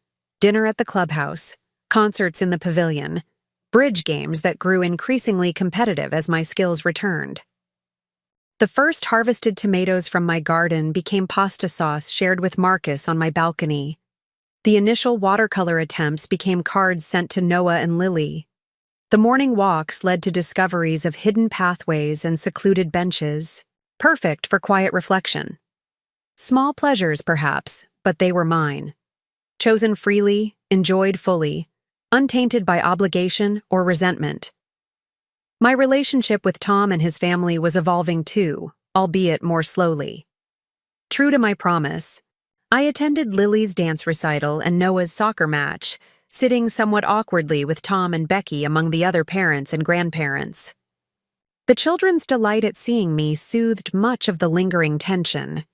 dinner at the clubhouse, concerts in the pavilion, bridge games that grew increasingly competitive as my skills returned. The first harvested tomatoes from my garden became pasta sauce shared with Marcus on my balcony. The initial watercolor attempts became cards sent to Noah and Lily. The morning walks led to discoveries of hidden pathways and secluded benches, perfect for quiet reflection. Small pleasures, perhaps, but they were mine. Chosen freely, enjoyed fully, untainted by obligation or resentment. My relationship with Tom and his family was evolving too, albeit more slowly. True to my promise, I attended Lily's dance recital and Noah's soccer match, sitting somewhat awkwardly with Tom and Becky among the other parents and grandparents. The children's delight at seeing me soothed much of the lingering tension.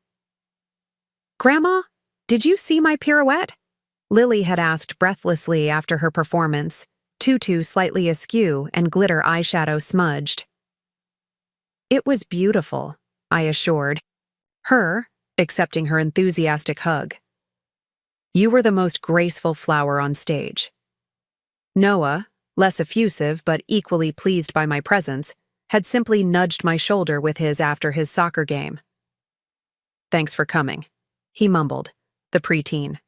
"Grandma, did you see my pirouette?" Lily had asked breathlessly after her performance, tutu slightly askew and glitter eyeshadow smudged. It was beautiful, I assured her, accepting her enthusiastic hug. You were the most graceful flower on stage. Noah, less effusive but equally pleased by my presence, had simply nudged my shoulder with his after his soccer game. Thanks for coming, he mumbled, the preteen.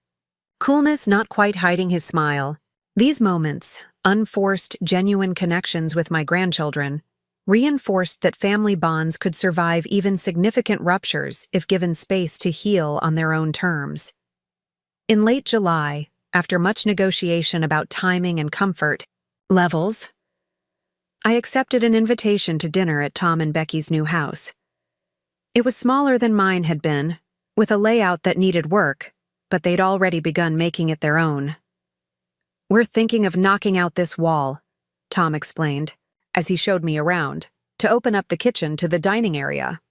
Coolness not quite hiding his smile. These moments, unforced, genuine connections with my grandchildren, reinforced that family bonds could survive even significant ruptures if given space to heal on their own terms. In late July, after much negotiation about timing and comfort levels, I accepted an invitation to dinner at Tom and Becky's new house. It was smaller than mine had been, with a layout that needed work, but they'd already begun making it their own. We're thinking of knocking out this wall, Tom explained, as he showed me around, to open up the kitchen to the dining area.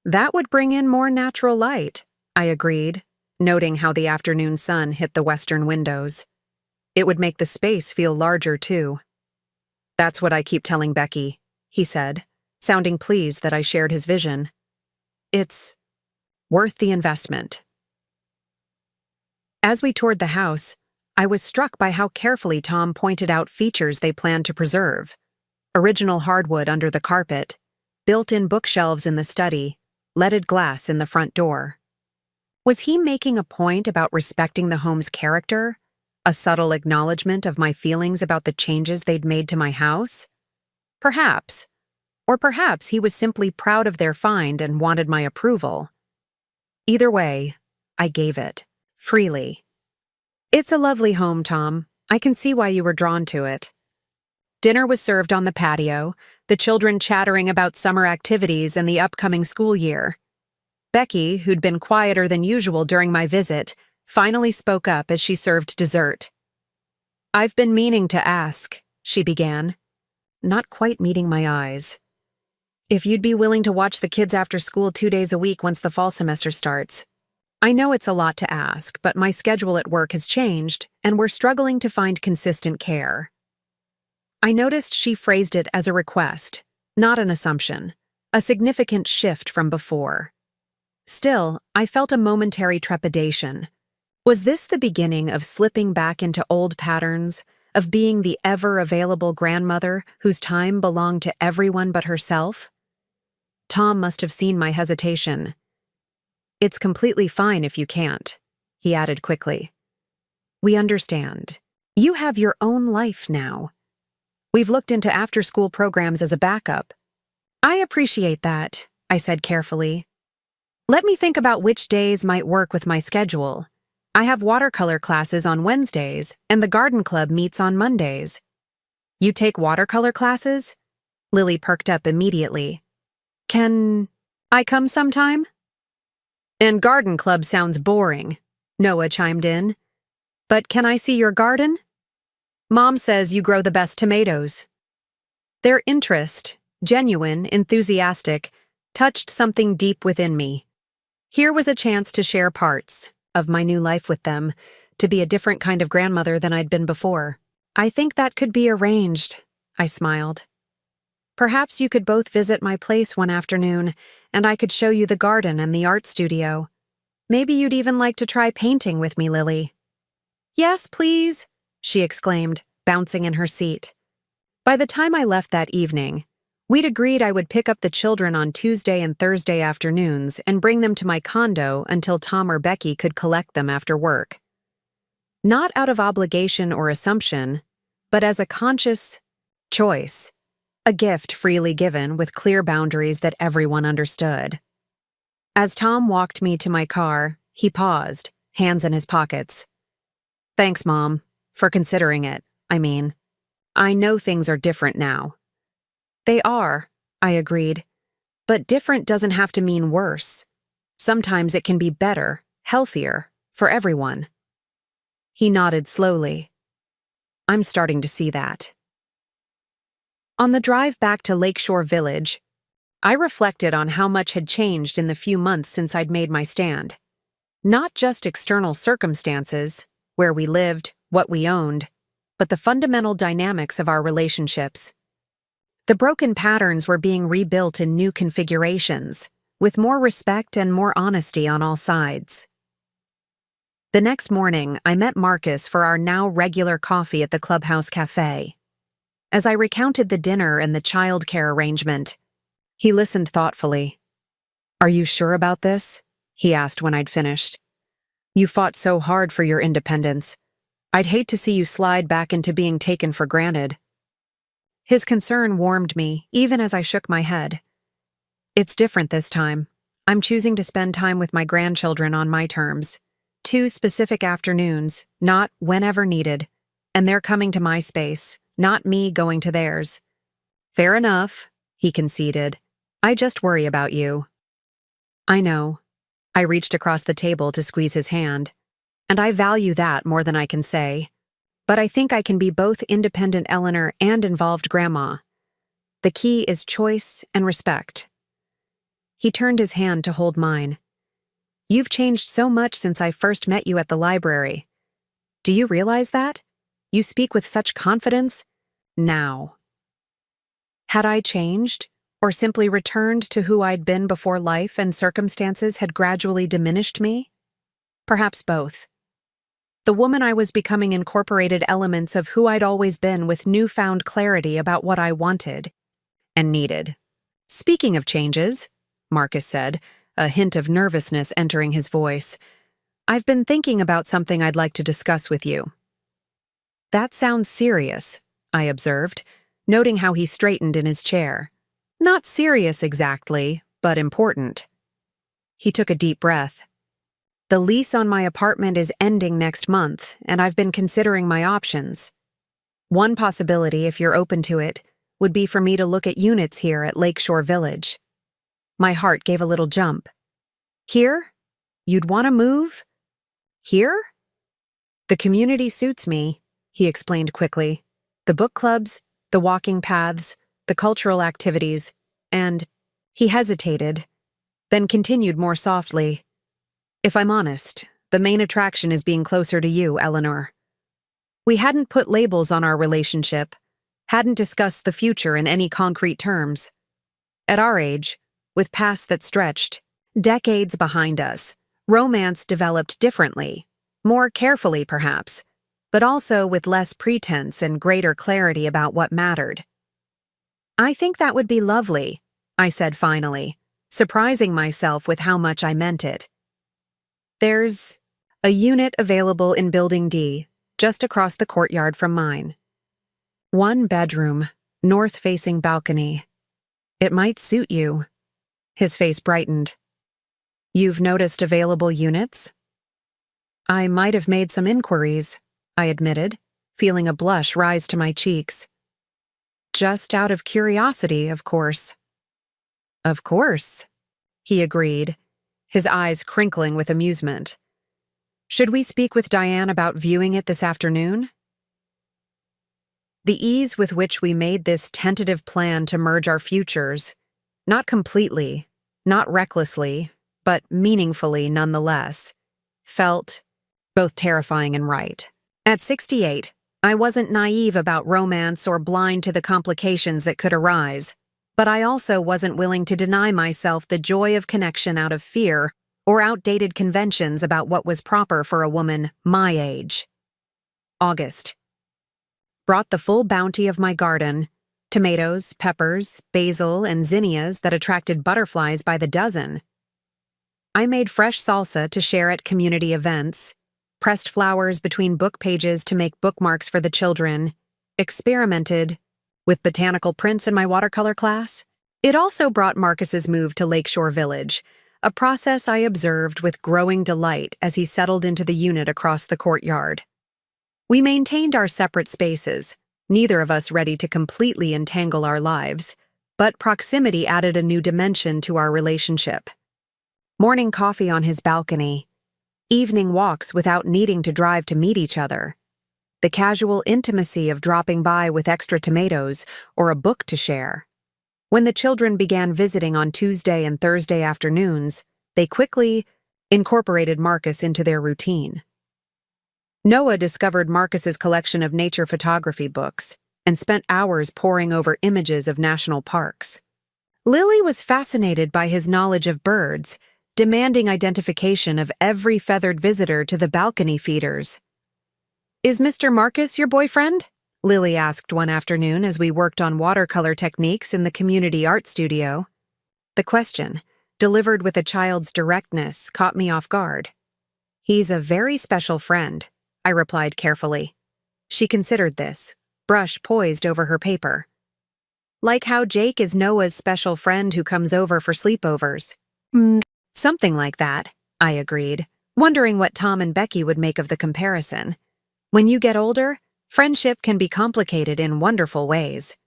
That would bring in more natural light, I agreed, noting how the afternoon sun hit the western windows. It would make the space feel larger, too. That's what I keep telling Becky, he said, sounding pleased that I shared his vision. It's worth the investment. As we toured the house, I was struck by how carefully Tom pointed out features they planned to preserve. Original hardwood under the carpet, built-in bookshelves in the study, leaded glass in the front door. Was he making a point about respecting the home's character? A subtle acknowledgement of my feelings about the changes they'd made to my house? Perhaps. Or perhaps he was simply proud of their find and wanted my approval. Either way, I gave it, freely. It's a lovely home, Tom. I can see why you were drawn to it. Dinner was served on the patio, the children chattering about summer activities and the upcoming school year. Becky, who'd been quieter than usual during my visit, finally spoke up as she served dessert. I've been meaning to ask, she began, not quite meeting my eyes. If you'd be willing to watch the kids after school 2 days a week once the fall semester starts. I know it's a lot to ask, but my schedule at work has changed, and we're struggling to find consistent care. I noticed she phrased it as a request, not an assumption, a significant shift from before. Still, I felt a momentary trepidation. Was this the beginning of slipping back into old patterns, of being the ever-available grandmother whose time belonged to everyone but herself? Tom must have seen my hesitation. It's completely fine if you can't, he added quickly. We understand. You have your own life now. We've looked into after-school programs as a backup. I appreciate that, I said carefully. Let me think about which days might work with my schedule. I have watercolor classes on Wednesdays, and the garden club meets on Mondays. You take watercolor classes? Lily perked up immediately. Can I come sometime? And garden club sounds boring, Noah chimed in. But can I see your garden? Mom says you grow the best tomatoes. Their interest, genuine, enthusiastic, touched something deep within me. Here was a chance to share parts of my new life with them, to be a different kind of grandmother than I'd been before. I think that could be arranged, I smiled. Perhaps you could both visit my place one afternoon, and I could show you the garden and the art studio. Maybe you'd even like to try painting with me, Lily. Yes, please, she exclaimed, bouncing in her seat. By the time I left that evening, we'd agreed I would pick up the children on Tuesday and Thursday afternoons and bring them to my condo until Tom or Becky could collect them after work. Not out of obligation or assumption, but as a conscious choice, a gift freely given with clear boundaries that everyone understood. As Tom walked me to my car, he paused, hands in his pockets. Thanks, Mom, for considering it. I know things are different now. They are, I agreed. But different doesn't have to mean worse. Sometimes it can be better, healthier, for everyone. He nodded slowly. I'm starting to see that. On the drive back to Lakeshore Village, I reflected on how much had changed in the few months since I'd made my stand. Not just external circumstances, where we lived, what we owned, but the fundamental dynamics of our relationships. The broken patterns were being rebuilt in new configurations, with more respect and more honesty on all sides. The next morning, I met Marcus for our now regular coffee at the Clubhouse Cafe. As I recounted the dinner and the childcare arrangement, he listened thoughtfully. Are you sure about this? He asked when I'd finished. You fought so hard for your independence. I'd hate to see you slide back into being taken for granted. His concern warmed me, even as I shook my head. It's different this time. I'm choosing to spend time with my grandchildren on my terms. 2 specific afternoons, not whenever needed. And they're coming to my space, not me going to theirs. Fair enough, he conceded. I just worry about you. I know. I reached across the table to squeeze his hand. And I value that more than I can say. but I think I can be both independent Eleanor and involved Grandma. The key is choice and respect. He turned his hand to hold mine. You've changed so much since I first met you at the library. Do you realize that? You speak with such confidence now. Had I changed, or simply returned to who I'd been before life and circumstances had gradually diminished me? Perhaps both. The woman I was becoming incorporated elements of who I'd always been with newfound clarity about what I wanted and needed. Speaking of changes, Marcus said, a hint of nervousness entering his voice, I've been thinking about something I'd like to discuss with you. That sounds serious, I observed, noting how he straightened in his chair. Not serious exactly, but important. He took a deep breath. The lease on my apartment is ending next month, and I've been considering my options. One possibility, if you're open to it, would be for me to look at units here at Lakeshore Village. My heart gave a little jump. Here? You'd want to move? Here? The community suits me, he explained quickly. The book clubs, the walking paths, the cultural activities, and he hesitated, then continued more softly. If I'm honest, the main attraction is being closer to you, Eleanor. We hadn't put labels on our relationship, hadn't discussed the future in any concrete terms. At our age, with pasts that stretched, decades behind us, romance developed differently, more carefully perhaps, but also with less pretense and greater clarity about what mattered. I think that would be lovely, I said finally, surprising myself with how much I meant it. There's a unit available in Building D, just across the courtyard from mine. 1 bedroom, north-facing balcony. It might suit you. His face brightened. You've noticed available units? I might have made some inquiries, I admitted, feeling a blush rise to my cheeks. Just out of curiosity, of course. Of course, he agreed, his eyes crinkling with amusement. Should we speak with Diane about viewing it this afternoon? The ease with which we made this tentative plan to merge our futures, not completely, not recklessly, but meaningfully nonetheless, felt both terrifying and right. At 68, I wasn't naive about romance or blind to the complications that could arise, but I also wasn't willing to deny myself the joy of connection out of fear or outdated conventions about what was proper for a woman my age. August. Brought the full bounty of my garden, tomatoes, peppers, basil, and zinnias that attracted butterflies by the dozen. I made fresh salsa to share at community events, pressed flowers between book pages to make bookmarks for the children, experimented with botanical prints in my watercolor class. It also brought Marcus's move to Lakeshore Village, a process I observed with growing delight as he settled into the unit across the courtyard. We maintained our separate spaces, neither of us ready to completely entangle our lives, but proximity added a new dimension to our relationship. Morning coffee on his balcony, evening walks without needing to drive to meet each other, the casual intimacy of dropping by with extra tomatoes or a book to share. When the children began visiting on Tuesday and Thursday afternoons, they quickly incorporated Marcus into their routine. Noah discovered Marcus's collection of nature photography books and spent hours poring over images of national parks. Lily was fascinated by his knowledge of birds, demanding identification of every feathered visitor to the balcony feeders. "Is Mr. Marcus your boyfriend?" Lily asked one afternoon as we worked on watercolor techniques in the community art studio. The question, delivered with a child's directness, caught me off guard. "He's a very special friend," I replied carefully. She considered this, brush poised over her paper. "Like how Jake is Noah's special friend who comes over for sleepovers." Something like that, I agreed, wondering what Tom and Becky would make of the comparison. When you get older, friendship can be complicated in wonderful ways.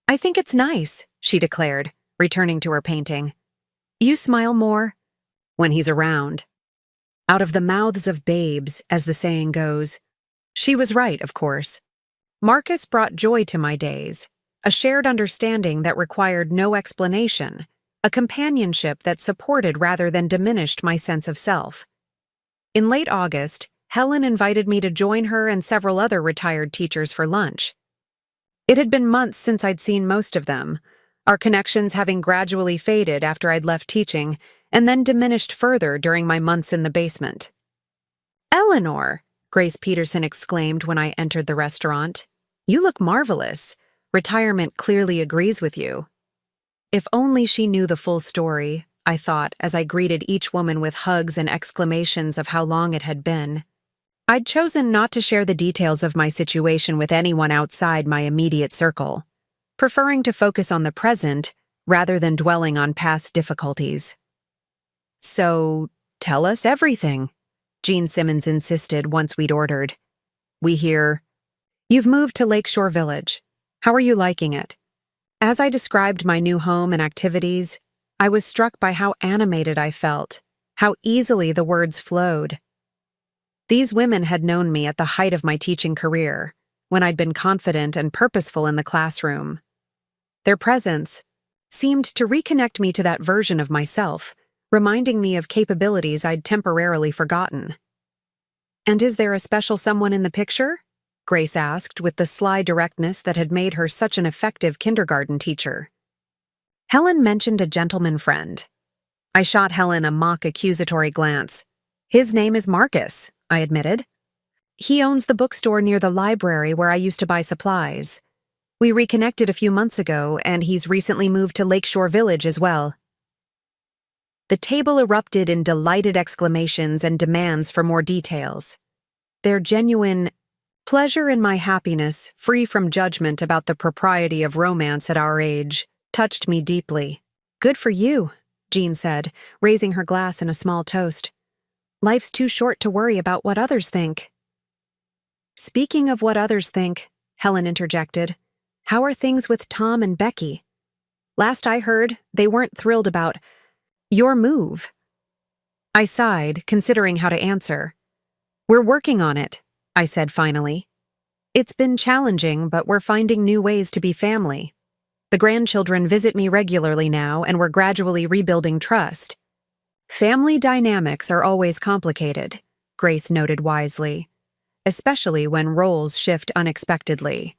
"I think it's nice," she declared, returning to her painting. "You smile more when he's around." Out of the mouths of babes, as the saying goes, She was right, of course. Marcus brought joy to my days, a shared understanding that required no explanation, a companionship that supported rather than diminished my sense of self. In late August, Helen invited me to join her and several other retired teachers for lunch. It had been months since I'd seen most of them, our connections having gradually faded after I'd left teaching and then diminished further during my months in the basement. "Eleanor," Grace Peterson exclaimed when I entered the restaurant, "you look marvelous. Retirement clearly agrees with you." If only she knew the full story, I thought as I greeted each woman with hugs and exclamations of how long it had been. I'd chosen not to share the details of my situation with anyone outside my immediate circle, preferring to focus on the present rather than dwelling on past difficulties. "So, tell us everything," Gene Simmons insisted once we'd ordered. "We hear, you've moved to Lakeshore Village. How are you liking it?" As I described my new home and activities, I was struck by how animated I felt, how easily the words flowed. These women had known me at the height of my teaching career, when I'd been confident and purposeful in the classroom. Their presence seemed to reconnect me to that version of myself, reminding me of capabilities I'd temporarily forgotten. "And is there a special someone in the picture?" Grace asked with the sly directness that had made her such an effective kindergarten teacher. Helen mentioned a gentleman friend. I shot Helen a mock accusatory glance. "His name is Marcus," I admitted. "He owns the bookstore near the library where I used to buy supplies. We reconnected a few months ago, and he's recently moved to Lakeshore Village as well." The table erupted in delighted exclamations and demands for more details. Their genuine pleasure in my happiness, free from judgment about the propriety of romance at our age, touched me deeply. "Good for you," Jean said, raising her glass in a small toast. "Life's too short to worry about what others think." "Speaking of what others think," Helen interjected, "how are things with Tom and Becky? Last I heard, they weren't thrilled about your move." I sighed, considering how to answer. "We're working on it," I said finally. "It's been challenging, but we're finding new ways to be family. The grandchildren visit me regularly now, and we're gradually rebuilding trust." "Family dynamics are always complicated," Grace noted wisely, "especially when roles shift unexpectedly.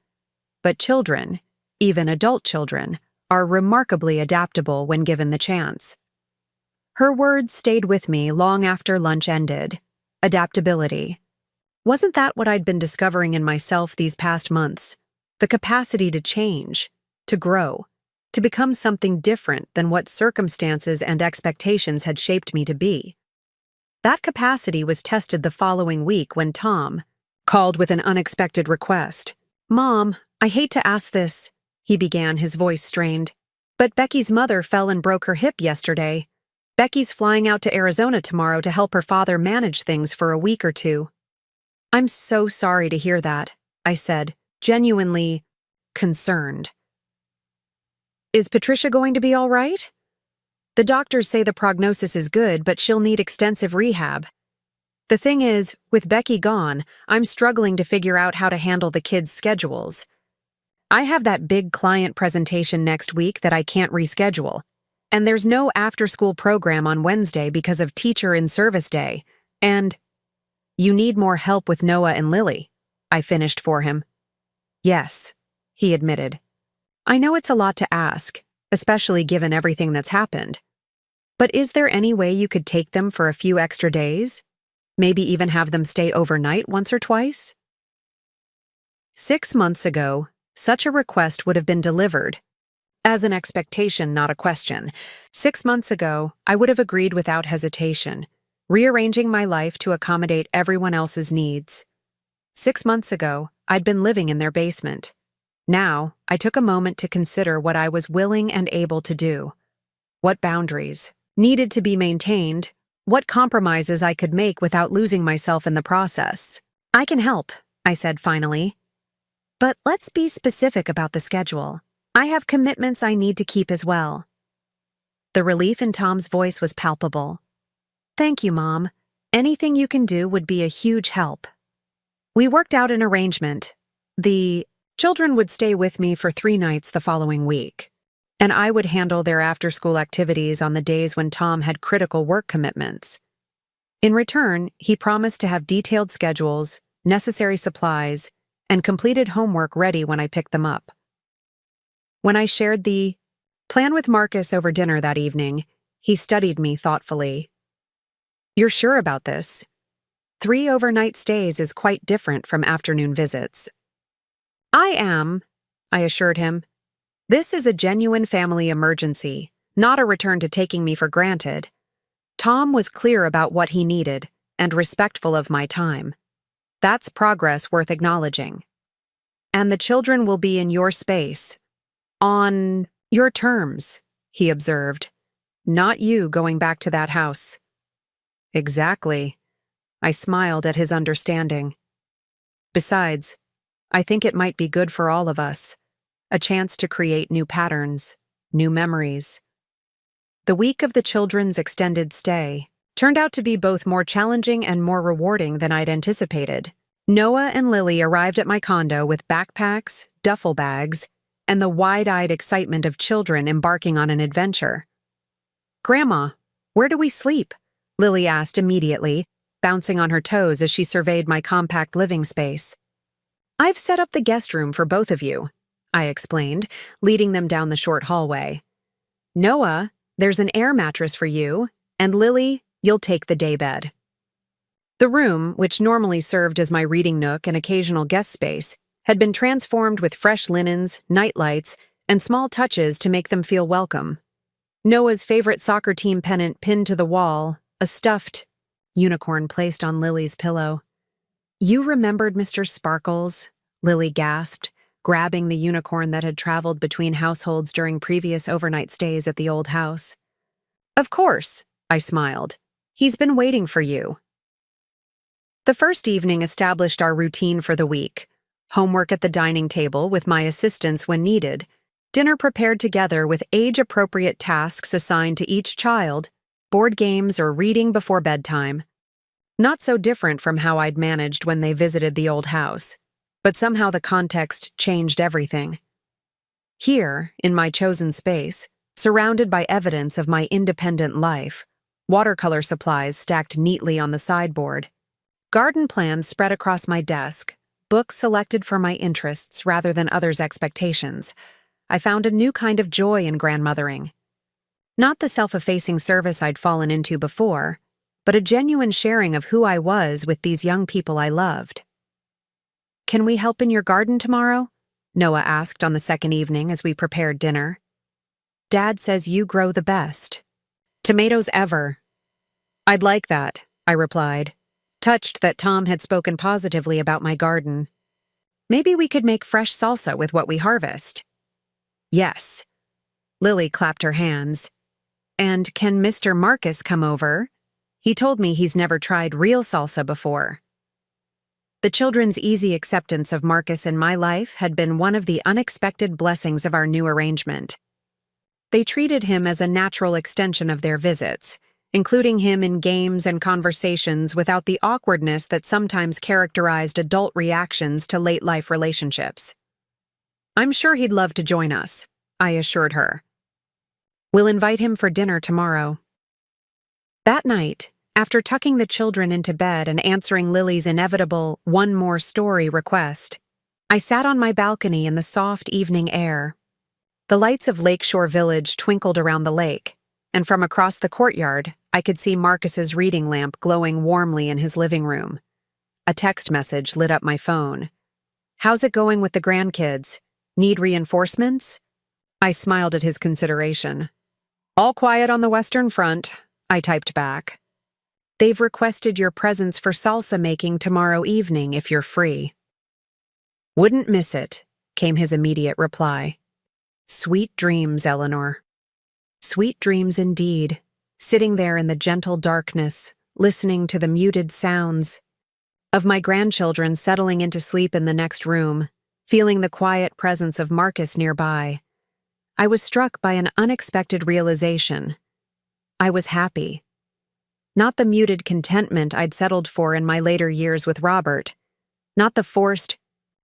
But children, even adult children, are remarkably adaptable when given the chance." Her words stayed with me long after lunch ended. Adaptability. Wasn't that what I'd been discovering in myself these past months? The capacity to change, to grow, to become something different than what circumstances and expectations had shaped me to be. That capacity was tested the following week when Tom called with an unexpected request. "Mom, I hate to ask this," he began, his voice strained, "but Becky's mother fell and broke her hip yesterday. Becky's flying out to Arizona tomorrow to help her father manage things for a week or two." "I'm so sorry to hear that," I said, genuinely concerned. "Is Patricia going to be all right?" "The doctors say the prognosis is good, but she'll need extensive rehab. The thing is, with Becky gone, I'm struggling to figure out how to handle the kids' schedules. I have that big client presentation next week that I can't reschedule, and there's no after-school program on Wednesday because of Teacher in Service Day, and you need more help with Noah and Lily," I finished for him. "Yes," he admitted. "I know it's a lot to ask, especially given everything that's happened. But is there any way you could take them for a few extra days? Maybe even have them stay overnight once or twice?" 6 months ago, such a request would have been delivered. As an expectation, not a question. 6 months ago, I would have agreed without hesitation, rearranging my life to accommodate everyone else's needs. 6 months ago, I'd been living in their basement. Now, I took a moment to consider what I was willing and able to do. What boundaries needed to be maintained, what compromises I could make without losing myself in the process. "I can help," I said finally. "But let's be specific about the schedule. I have commitments I need to keep as well." The relief in Tom's voice was palpable. "Thank you, Mom. Anything you can do would be a huge help." We worked out an arrangement. The children would stay with me for 3 nights the following week, and I would handle their after-school activities on the days when Tom had critical work commitments. In return, he promised to have detailed schedules, necessary supplies, and completed homework ready when I picked them up. When I shared the plan with Marcus over dinner that evening, he studied me thoughtfully. "You're sure about this? 3 overnight stays is quite different from afternoon visits." "I am," I assured him. "This is a genuine family emergency, not a return to taking me for granted." Tom was clear about what he needed and respectful of my time. That's progress worth acknowledging. "And the children will be in your space. On your terms," he observed. "Not you going back to that house." "Exactly." I smiled at his understanding. "Besides, I think it might be good for all of us. A chance to create new patterns, new memories." The week of the children's extended stay turned out to be both more challenging and more rewarding than I'd anticipated. Noah and Lily arrived at my condo with backpacks, duffel bags, and the wide-eyed excitement of children embarking on an adventure. "Grandma, where do we sleep?" Lily asked immediately, bouncing on her toes as she surveyed my compact living space. "I've set up the guest room for both of you," I explained, leading them down the short hallway. "Noah, there's an air mattress for you, and Lily, you'll take the daybed." The room, which normally served as my reading nook and occasional guest space, had been transformed with fresh linens, night lights, and small touches to make them feel welcome. Noah's favorite soccer team pennant pinned to the wall, a stuffed unicorn placed on Lily's pillow. "You remembered Mr. Sparkles?" Lily gasped, grabbing the unicorn that had traveled between households during previous overnight stays at the old house. "Of course," I smiled. "He's been waiting for you." The first evening established our routine for the week. Homework at the dining table with my assistance when needed, dinner prepared together with age-appropriate tasks assigned to each child, board games or reading before bedtime. Not so different from how I'd managed when they visited the old house, but somehow the context changed everything. Here, in my chosen space, surrounded by evidence of my independent life, watercolor supplies stacked neatly on the sideboard, garden plans spread across my desk, books selected for my interests rather than others' expectations, I found a new kind of joy in grandmothering. Not the self-effacing service I'd fallen into before, but a genuine sharing of who I was with these young people I loved. "Can we help in your garden tomorrow?" Noah asked on the second evening as we prepared dinner. "Dad says you grow the best. Tomatoes ever." "I'd like that," I replied, touched that Tom had spoken positively about my garden. "Maybe we could make fresh salsa with what we harvest." "Yes." Lily clapped her hands. "And can Mr. Marcus come over? He told me he's never tried real salsa before." The children's easy acceptance of Marcus in my life had been one of the unexpected blessings of our new arrangement. They treated him as a natural extension of their visits, including him in games and conversations without the awkwardness that sometimes characterized adult reactions to late-life relationships. "I'm sure he'd love to join us," I assured her. "We'll invite him for dinner tomorrow." That night, after tucking the children into bed and answering Lily's inevitable one more story request, I sat on my balcony in the soft evening air. The lights of Lakeshore Village twinkled around the lake, and from across the courtyard, I could see Marcus's reading lamp glowing warmly in his living room. A text message lit up my phone. "How's it going with the grandkids? Need reinforcements?" I smiled at his consideration. "All quiet on the Western Front," I typed back. "They've requested your presence for salsa making tomorrow evening if you're free." "Wouldn't miss it," came his immediate reply. "Sweet dreams, Eleanor." Sweet dreams indeed, sitting there in the gentle darkness, listening to the muted sounds of my grandchildren settling into sleep in the next room, feeling the quiet presence of Marcus nearby. I was struck by an unexpected realization. I was happy. Not the muted contentment I'd settled for in my later years with Robert, Not the forced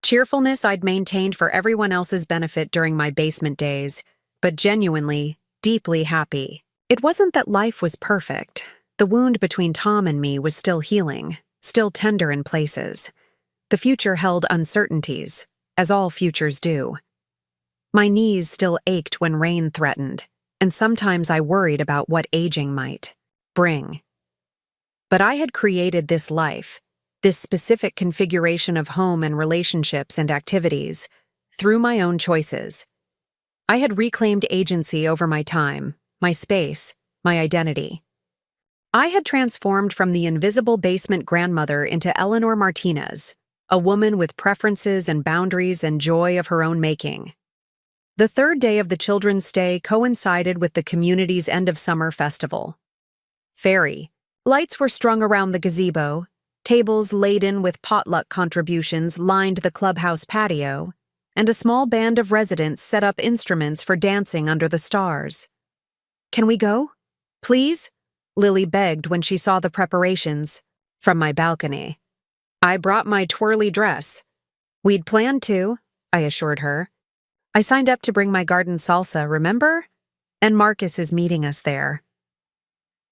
cheerfulness I'd maintained for everyone else's benefit during my basement days, but genuinely, deeply happy. It wasn't that life was perfect. The wound between Tom and me was still healing, still tender in places. The future held uncertainties, as all futures do. My knees still ached when rain threatened, and sometimes I worried about what aging might bring. But I had created this life, this specific configuration of home and relationships and activities, through my own choices. I had reclaimed agency over my time, my space, my identity. I had transformed from the invisible basement grandmother into Eleanor Martinez, a woman with preferences and boundaries and joy of her own making. The third day of the children's stay coincided with the community's end-of-summer festival. Fairy lights were strung around the gazebo, tables laden with potluck contributions lined the clubhouse patio, and a small band of residents set up instruments for dancing under the stars. "Can we go? Please?" Lily begged when she saw the preparations from my balcony. I brought my twirly dress. "We'd planned to," I assured her. "I signed up to bring my garden salsa, remember? And Marcus is meeting us there."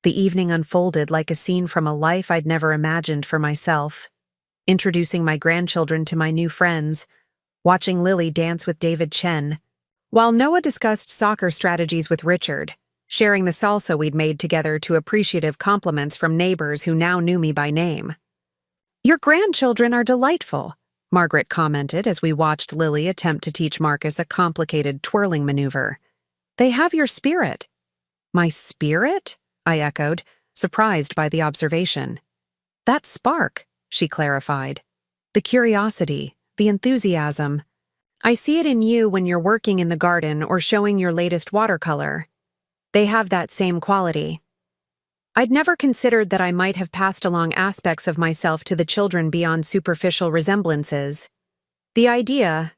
The evening unfolded like a scene from a life I'd never imagined for myself. Introducing my grandchildren to my new friends, watching Lily dance with David Chen, while Noah discussed soccer strategies with Richard, sharing the salsa we'd made together to appreciative compliments from neighbors who now knew me by name. "Your grandchildren are delightful," Margaret commented as we watched Lily attempt to teach Marcus a complicated twirling maneuver. "They have your spirit." "My spirit?" I echoed, surprised by the observation. "That spark," she clarified. "The curiosity, the enthusiasm. I see it in you when you're working in the garden or showing your latest watercolor. They have that same quality." I'd never considered that I might have passed along aspects of myself to the children beyond superficial resemblances. The idea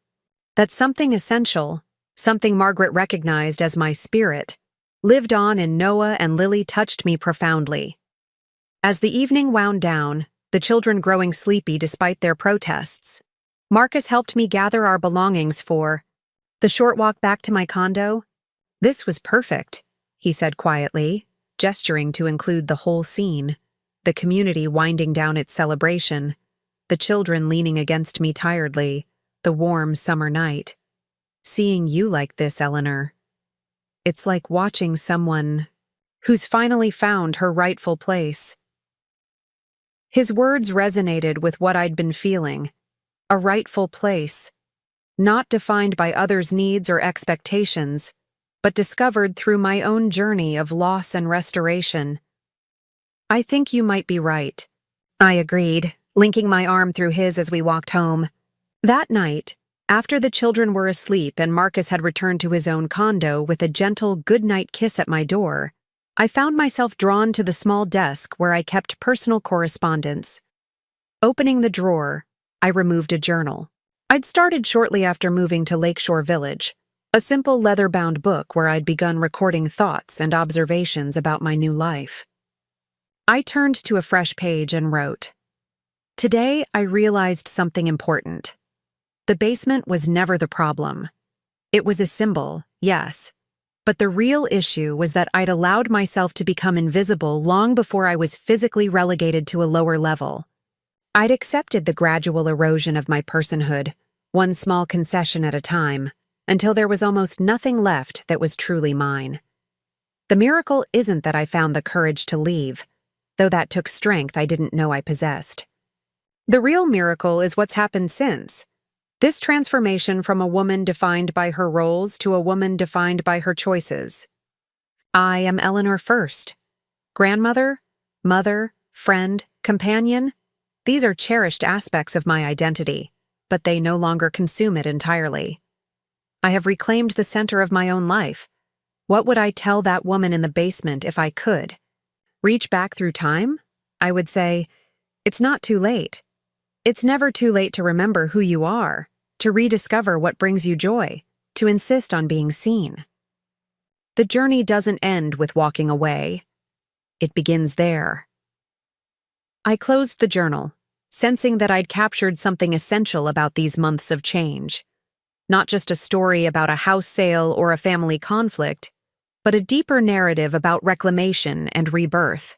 that something essential, something Margaret recognized as my spirit, lived on in Noah and Lily touched me profoundly. As the evening wound down, the children growing sleepy despite their protests, Marcus helped me gather our belongings for the short walk back to my condo. "This was perfect," he said quietly, gesturing to include the whole scene, the community winding down its celebration, the children leaning against me tiredly, the warm summer night. "Seeing you like this, Eleanor. It's like watching someone who's finally found her rightful place." His words resonated with what I'd been feeling. A rightful place, not defined by others' needs or expectations, but discovered through my own journey of loss and restoration. "I think you might be right," I agreed, linking my arm through his as we walked home. That night, after the children were asleep and Marcus had returned to his own condo with a gentle goodnight kiss at my door, I found myself drawn to the small desk where I kept personal correspondence. Opening the drawer, I removed a journal. I'd started shortly after moving to Lakeshore Village, a simple leather-bound book where I'd begun recording thoughts and observations about my new life. I turned to a fresh page and wrote, "Today I realized something important. The basement was never the problem. It was a symbol, yes, but the real issue was that I'd allowed myself to become invisible long before I was physically relegated to a lower level. I'd accepted the gradual erosion of my personhood, one small concession at a time, until there was almost nothing left that was truly mine. The miracle isn't that I found the courage to leave, though that took strength I didn't know I possessed. The real miracle is what's happened since. This transformation from a woman defined by her roles to a woman defined by her choices. I am Eleanor First. Grandmother, mother, friend, companion. These are cherished aspects of my identity, but they no longer consume it entirely. I have reclaimed the center of my own life. What would I tell that woman in the basement if I could? Reach back through time? I would say, it's not too late. It's never too late to remember who you are, to rediscover what brings you joy, to insist on being seen. The journey doesn't end with walking away. It begins there. I closed the journal, sensing that I'd captured something essential about these months of change. Not just a story about a house sale or a family conflict, but a deeper narrative about reclamation and rebirth.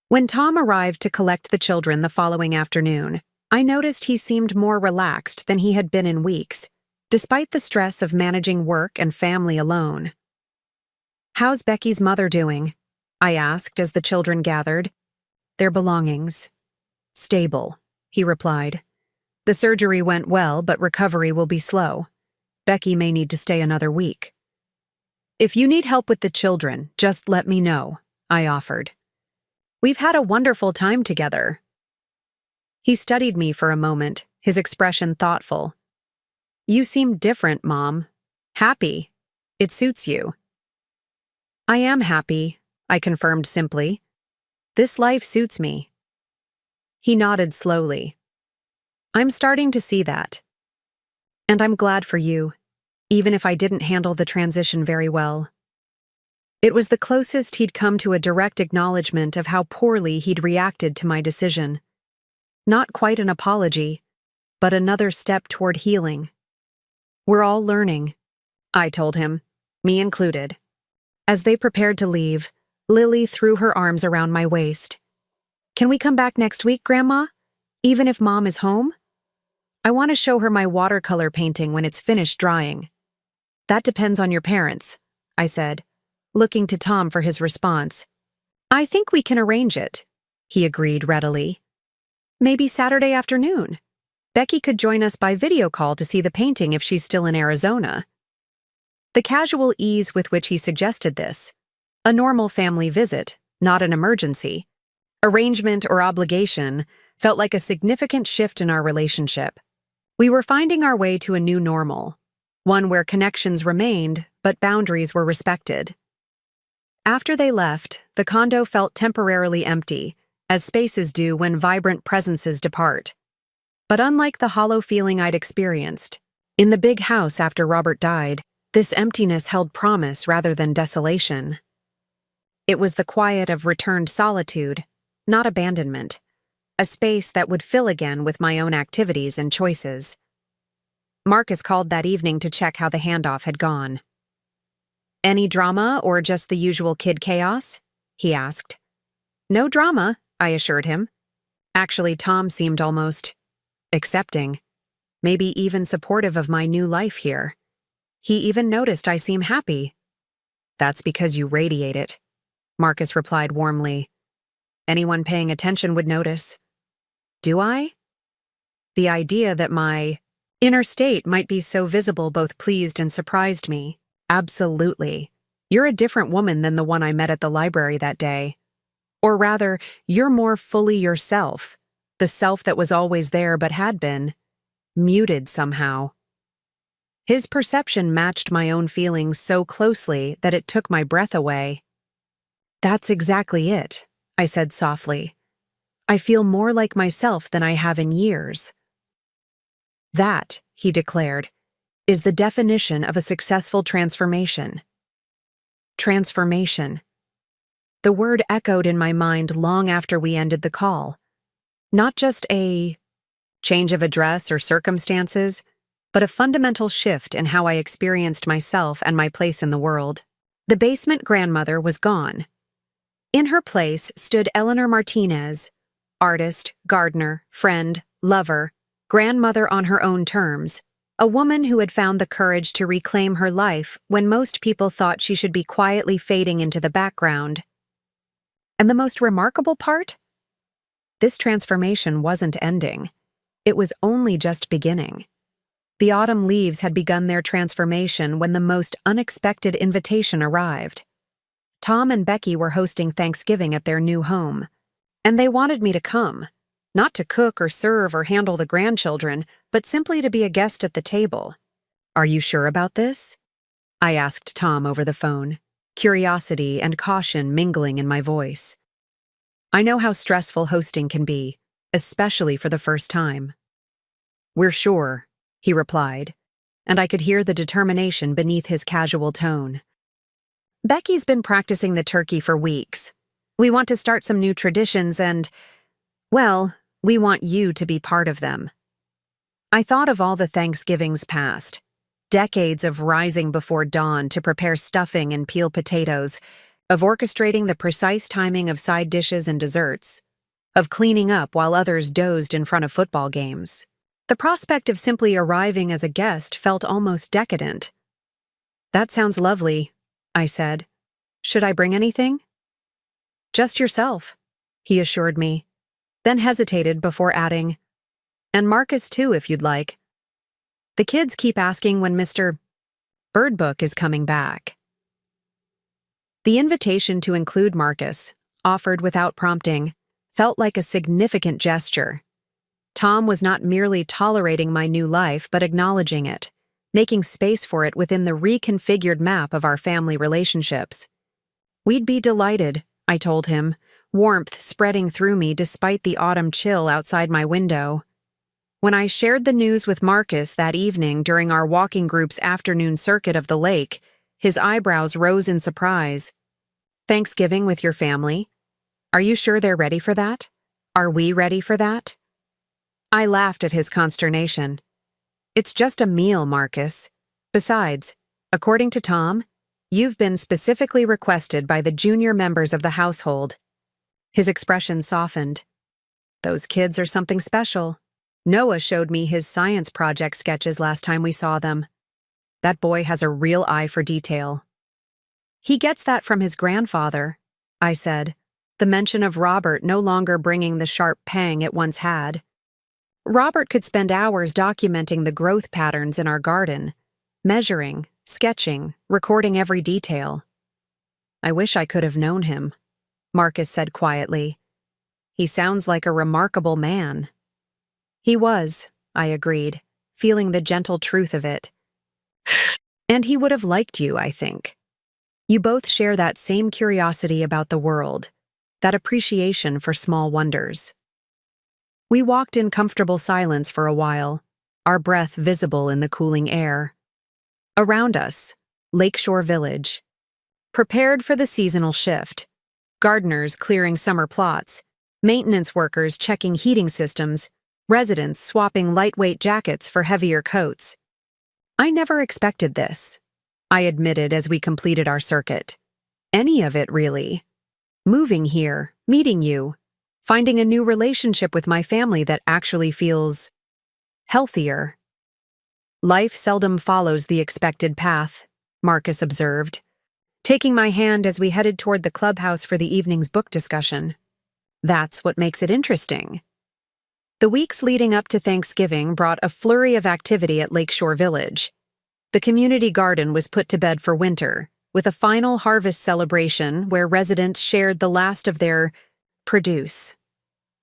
When Tom arrived to collect the children the following afternoon, I noticed he seemed more relaxed than he had been in weeks, despite the stress of managing work and family alone. "How's Becky's mother doing?" I asked as the children gathered. "Their belongings." "Stable," he replied. "The surgery went well, but recovery will be slow. Becky may need to stay another week." "If you need help with the children, just let me know," I offered. "We've had a wonderful time together." He studied me for a moment, his expression thoughtful. "You seem different, Mom. Happy. It suits you." "I am happy," I confirmed simply. "This life suits me." He nodded slowly. "I'm starting to see that. And I'm glad for you, even if I didn't handle the transition very well." It was the closest he'd come to a direct acknowledgement of how poorly he'd reacted to my decision. Not quite an apology, but another step toward healing. "We're all learning," I told him, me included. As they prepared to leave, Lily threw her arms around my waist. "Can we come back next week, Grandma? Even if Mom is home? I want to show her my watercolor painting when it's finished drying." "That depends on your parents," I said, looking to Tom for his response. "I think we can arrange it," he agreed readily. "Maybe Saturday afternoon. Becky could join us by video call to see the painting if she's still in Arizona." The casual ease with which he suggested this, a normal family visit, not an emergency, arrangement or obligation, felt like a significant shift in our relationship. We were finding our way to a new normal, one where connections remained, but boundaries were respected. After they left, the condo felt temporarily empty, as spaces do when vibrant presences depart. But unlike the hollow feeling I'd experienced in the big house after Robert died, this emptiness held promise rather than desolation. It was the quiet of returned solitude, not abandonment, a space that would fill again with my own activities and choices. Marcus called that evening to check how the handoff had gone. "Any drama or just the usual kid chaos?" he asked. "No drama," I assured him. Actually, Tom seemed almost accepting, maybe even supportive of my new life here. He even noticed I seem happy. "That's because you radiate it," Marcus replied warmly. "Anyone paying attention would notice." "Do I?" The idea that my inner state might be so visible both pleased and surprised me. "Absolutely. You're a different woman than the one I met at the library that day. Or rather, you're more fully yourself, the self that was always there but had been muted somehow." His perception matched my own feelings so closely that it took my breath away. "That's exactly it," I said softly. "I feel more like myself than I have in years." "That," he declared, "is the definition of a successful transformation." Transformation. The word echoed in my mind long after we ended the call. Not just a change of address or circumstances, but a fundamental shift in how I experienced myself and my place in the world. The basement grandmother was gone. In her place stood Eleanor Martinez, artist, gardener, friend, lover, grandmother on her own terms, a woman who had found the courage to reclaim her life when most people thought she should be quietly fading into the background. And the most remarkable part? This transformation wasn't ending. It was only just beginning. The autumn leaves had begun their transformation when the most unexpected invitation arrived. Tom and Becky were hosting Thanksgiving at their new home, and they wanted me to come, not to cook or serve or handle the grandchildren, but simply to be a guest at the table. "Are you sure about this?" I asked Tom over the phone, curiosity and caution mingling in my voice. I know how stressful hosting can be, especially for the first time. "We're sure," he replied, and I could hear the determination beneath his casual tone. "Becky's been practicing the turkey for weeks. We want to start some new traditions and, well, We want you to be part of them. I thought of all the Thanksgivings past, decades of rising before dawn to prepare stuffing and peel potatoes, of orchestrating the precise timing of side dishes and desserts, of cleaning up while others dozed in front of football games. The prospect of simply arriving as a guest felt almost decadent. "That sounds lovely," I said. "Should I bring anything?" "Just yourself," he assured me, then hesitated before adding, "And Marcus too, if you'd like. The kids keep asking when Mr. Birdbook is coming back." The invitation to include Marcus, offered without prompting, felt like a significant gesture. Tom was not merely tolerating my new life, but acknowledging it, making space for it within the reconfigured map of our family relationships. "We'd be delighted," I told him, warmth spreading through me despite the autumn chill outside my window. When I shared the news with Marcus that evening during our walking group's afternoon circuit of the lake, his eyebrows rose in surprise. "Thanksgiving with your family? Are you sure they're ready for that? Are we ready for that?" I laughed at his consternation. "It's just a meal, Marcus. Besides, according to Tom, you've been specifically requested by the junior members of the household." His expression softened. "Those kids are something special. Noah showed me his science project sketches last time we saw them. That boy has a real eye for detail." "He gets that from his grandfather," I said, the mention of Robert no longer bringing the sharp pang it once had. Robert could spend hours documenting the growth patterns in our garden, measuring, sketching, recording every detail. "I wish I could have known him," Marcus said quietly. "He sounds like a remarkable man." "He was," I agreed, feeling the gentle truth of it. "And he would have liked you, I think. You both share that same curiosity about the world, that appreciation for small wonders." We walked in comfortable silence for a while, our breath visible in the cooling air. Around us, Lakeshore Village. Prepared for the seasonal shift. Gardeners clearing summer plots, maintenance workers checking heating systems, residents swapping lightweight jackets for heavier coats. "I never expected this," I admitted as we completed our circuit. "Any of it, really. Moving here, meeting you, finding a new relationship with my family that actually feels healthier." "Life seldom follows the expected path," Marcus observed, taking my hand as we headed toward the clubhouse for the evening's book discussion. "That's what makes it interesting." The weeks leading up to Thanksgiving brought a flurry of activity at Lakeshore Village. The community garden was put to bed for winter, with a final harvest celebration where residents shared the last of their produce.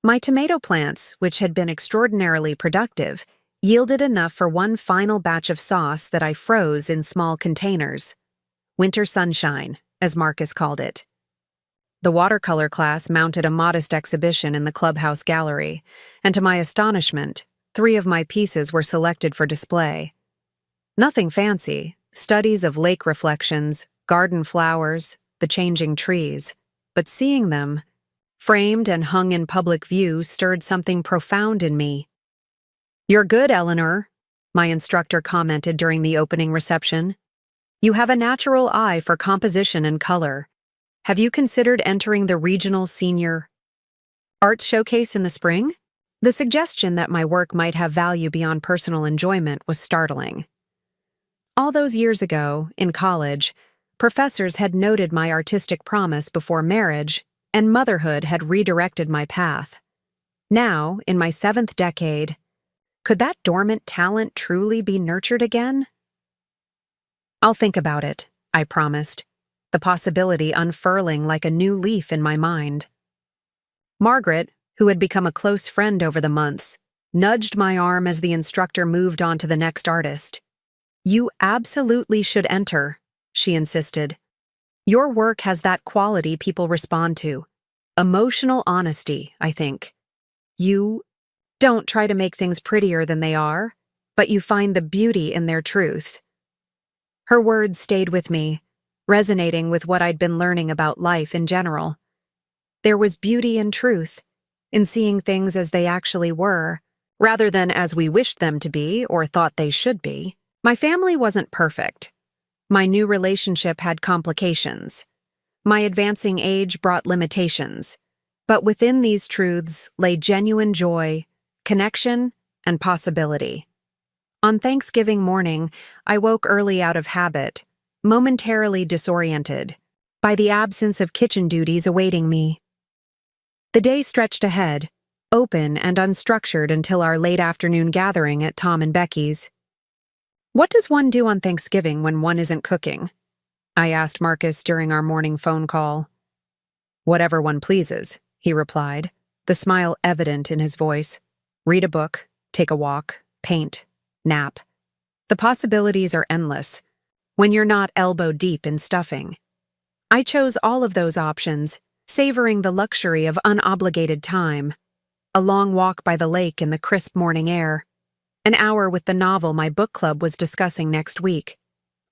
My tomato plants, which had been extraordinarily productive, yielded enough for one final batch of sauce that I froze in small containers. Winter sunshine, as Marcus called it. The watercolor class mounted a modest exhibition in the clubhouse gallery, and to my astonishment, 3 of my pieces were selected for display. Nothing fancy, studies of lake reflections, garden flowers, the changing trees, but seeing them, framed and hung in public view, stirred something profound in me. "You're good, Eleanor," my instructor commented during the opening reception. "You have a natural eye for composition and color. Have you considered entering the regional senior arts showcase in the spring?" The suggestion that my work might have value beyond personal enjoyment was startling. All those years ago, in college, professors had noted my artistic promise before marriage, and motherhood had redirected my path. Now, in my 7th decade, could that dormant talent truly be nurtured again? "I'll think about it," I promised, the possibility unfurling like a new leaf in my mind. Margaret, who had become a close friend over the months, nudged my arm as the instructor moved on to the next artist. "You absolutely should enter," she insisted. "Your work has that quality people respond to. Emotional honesty, I think. You don't try to make things prettier than they are, but you find the beauty in their truth." Her words stayed with me, resonating with what I'd been learning about life in general. There was beauty in truth, in seeing things as they actually were, rather than as we wished them to be or thought they should be. My family wasn't perfect. My new relationship had complications. My advancing age brought limitations. But within these truths lay genuine joy, connection, and possibility. On Thanksgiving morning, I woke early out of habit, momentarily disoriented by the absence of kitchen duties awaiting me. The day stretched ahead, open and unstructured until our late afternoon gathering at Tom and Becky's. "What does one do on Thanksgiving when one isn't cooking?" I asked Marcus during our morning phone call. "Whatever one pleases," he replied, the smile evident in his voice. "Read a book, take a walk, paint, nap. The possibilities are endless when you're not elbow deep in stuffing." I chose all of those options, savoring the luxury of unobligated time. A long walk by the lake in the crisp morning air. An hour with the novel my book club was discussing next week.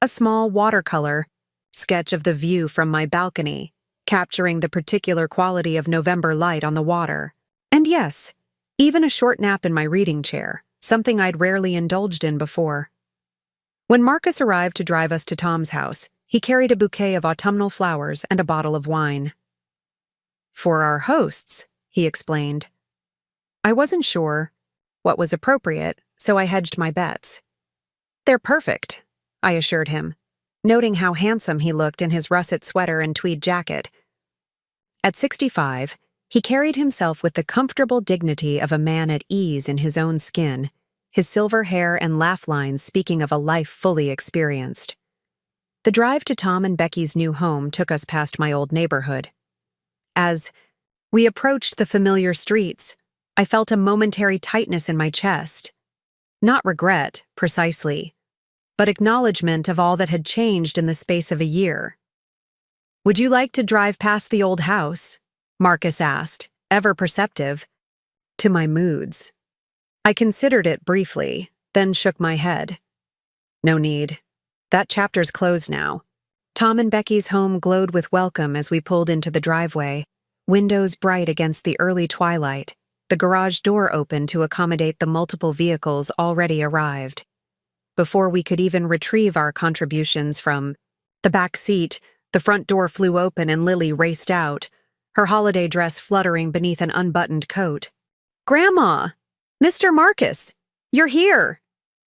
A small watercolor sketch of the view from my balcony, capturing the particular quality of November light on the water. And yes, even a short nap in my reading chair, something I'd rarely indulged in before. When Marcus arrived to drive us to Tom's house, he carried a bouquet of autumnal flowers and a bottle of wine. "For our hosts," he explained. I wasn't sure what was appropriate, so I hedged my bets. "They're perfect," I assured him, noting how handsome he looked in his russet sweater and tweed jacket. At 65, he carried himself with the comfortable dignity of a man at ease in his own skin, his silver hair and laugh lines speaking of a life fully experienced. The drive to Tom and Becky's new home took us past my old neighborhood. As we approached the familiar streets, I felt a momentary tightness in my chest. Not regret, precisely, but acknowledgement of all that had changed in the space of a year. "Would you like to drive past the old house?" Marcus asked, ever perceptive to my moods. I considered it briefly, then shook my head. "No need. That chapter's closed now." Tom and Becky's home glowed with welcome as we pulled into the driveway, windows bright against the early twilight, the garage door open to accommodate the multiple vehicles already arrived. Before we could even retrieve our contributions from the back seat, the front door flew open and Lily raced out, her holiday dress fluttering beneath an unbuttoned coat. "Grandma! Mr. Marcus! You're here!"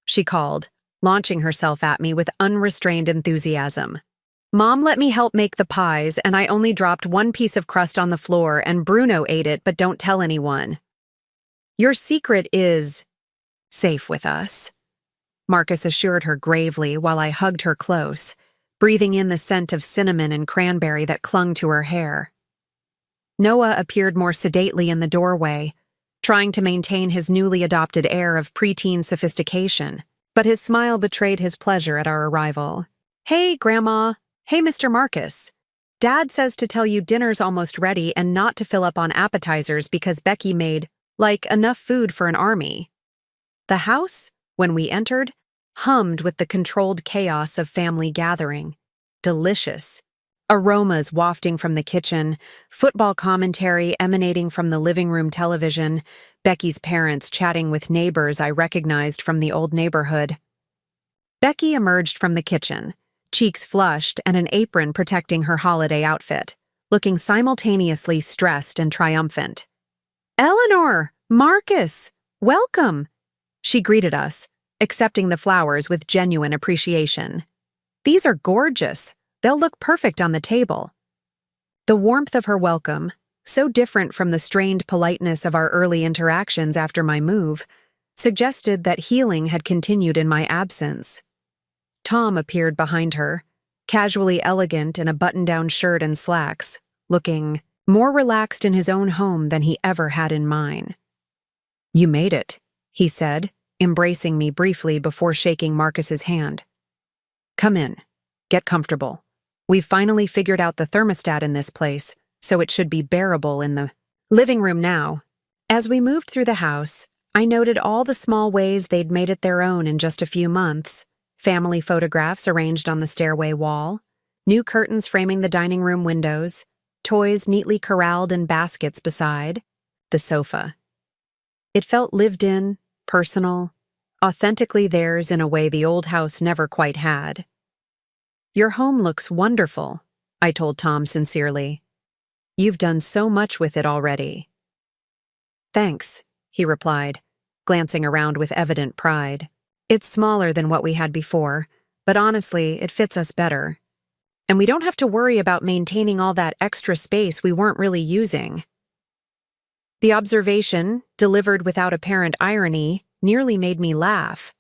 she called, launching herself at me with unrestrained enthusiasm. "Mom let me help make the pies, and I only dropped one piece of crust on the floor, and Bruno ate it, but don't tell anyone. Your secret is safe with us," Marcus assured her gravely while I hugged her close, breathing in the scent of cinnamon and cranberry that clung to her hair. Noah appeared more sedately in the doorway, trying to maintain his newly adopted air of preteen sophistication, but his smile betrayed his pleasure at our arrival. "Hey, Grandma. Hey, Mr. Marcus. Dad says to tell you dinner's almost ready and not to fill up on appetizers because Becky made, enough food for an army." The house, when we entered, hummed with the controlled chaos of family gathering. Delicious. Aromas wafting from the kitchen, football commentary emanating from the living room television, Becky's parents chatting with neighbors I recognized from the old neighborhood. Becky emerged from the kitchen, cheeks flushed and an apron protecting her holiday outfit, looking simultaneously stressed and triumphant. "Eleanor! Marcus! Welcome!" She greeted us, accepting the flowers with genuine appreciation. "These are gorgeous. They'll look perfect on the table." The warmth of her welcome, so different from the strained politeness of our early interactions after my move, suggested that healing had continued in my absence. Tom appeared behind her, casually elegant in a button-down shirt and slacks, looking more relaxed in his own home than he ever had in mine. "You made it," he said, embracing me briefly before shaking Marcus's hand. "Come in. Get comfortable. We've finally figured out the thermostat in this place, so it should be bearable in the living room now." As we moved through the house, I noted all the small ways they'd made it their own in just a few months. Family photographs arranged on the stairway wall, new curtains framing the dining room windows, toys neatly corralled in baskets beside, the sofa. It felt lived in, personal, authentically theirs in a way the old house never quite had. "Your home looks wonderful," I told Tom sincerely. "You've done so much with it already." "Thanks," he replied, glancing around with evident pride. "It's smaller than what we had before, but honestly, it fits us better. And we don't have to worry about maintaining all that extra space we weren't really using." The observation, delivered without apparent irony, nearly made me laugh.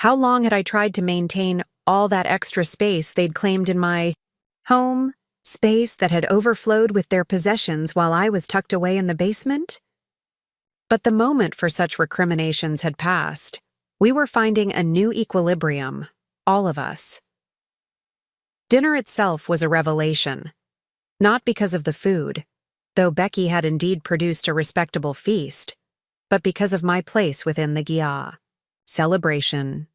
How long had I tried to maintain all that extra space they'd claimed in my home, space that had overflowed with their possessions while I was tucked away in the basement? But the moment for such recriminations had passed. We were finding a new equilibrium, all of us. Dinner itself was a revelation. Not because of the food, though Becky had indeed produced a respectable feast, but because of my place within the Gia. Celebration.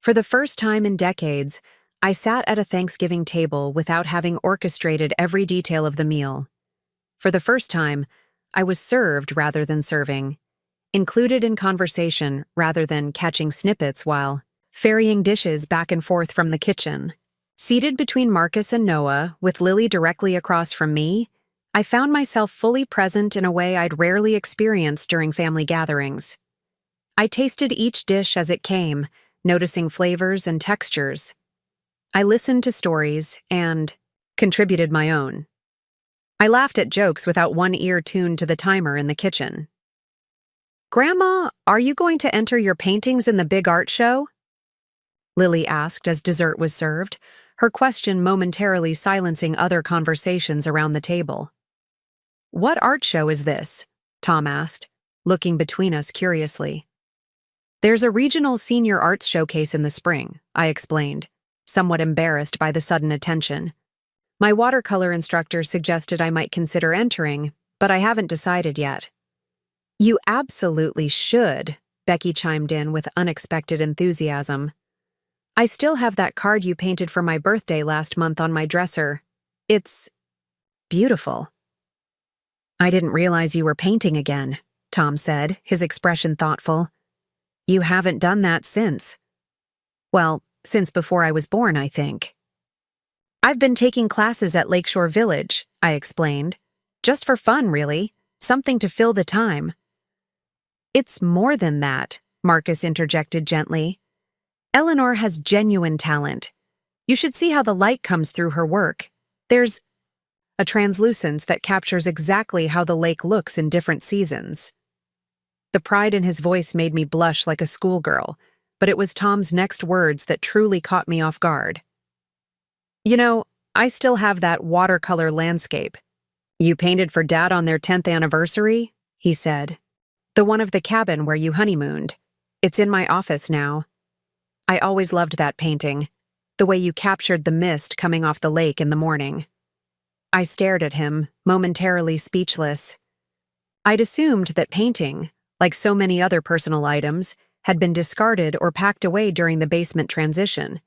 For the first time in decades, I sat at a Thanksgiving table without having orchestrated every detail of the meal. For the first time, I was served rather than serving, included in conversation rather than catching snippets while ferrying dishes back and forth from the kitchen. Seated between Marcus and Noah, with Lily directly across from me, I found myself fully present in a way I'd rarely experienced during family gatherings. I tasted each dish as it came, noticing flavors and textures. I listened to stories and contributed my own. I laughed at jokes without one ear tuned to the timer in the kitchen. "Grandma, are you going to enter your paintings in the big art show?" Lily asked as dessert was served, her question momentarily silencing other conversations around the table. "What art show is this?" Tom asked, looking between us curiously. "There's a regional senior arts showcase in the spring," I explained, somewhat embarrassed by the sudden attention. My watercolor instructor suggested I might consider entering, but I haven't decided yet. "You absolutely should," Becky chimed in with unexpected enthusiasm. "I still have that card you painted for my birthday last month on my dresser. It's beautiful." "I didn't realize you were painting again," Tom said, his expression thoughtful. "You haven't done that since." "Well, since before I was born, I think." "I've been taking classes at Lakeshore Village," I explained. "Just for fun, really. Something to fill the time." "It's more than that," Marcus interjected gently. "Eleanor has genuine talent. You should see how the light comes through her work. There's a translucence that captures exactly how the lake looks in different seasons." The pride in his voice made me blush like a schoolgirl, but it was Tom's next words that truly caught me off guard. "You know, I still have that watercolor landscape you painted for Dad on their 10th anniversary," he said. "The one of the cabin where you honeymooned. It's in my office now. I always loved that painting, the way you captured the mist coming off the lake in the morning." I stared at him, momentarily speechless. I'd assumed that painting, like so many other personal items, had been discarded or packed away during the basement transition.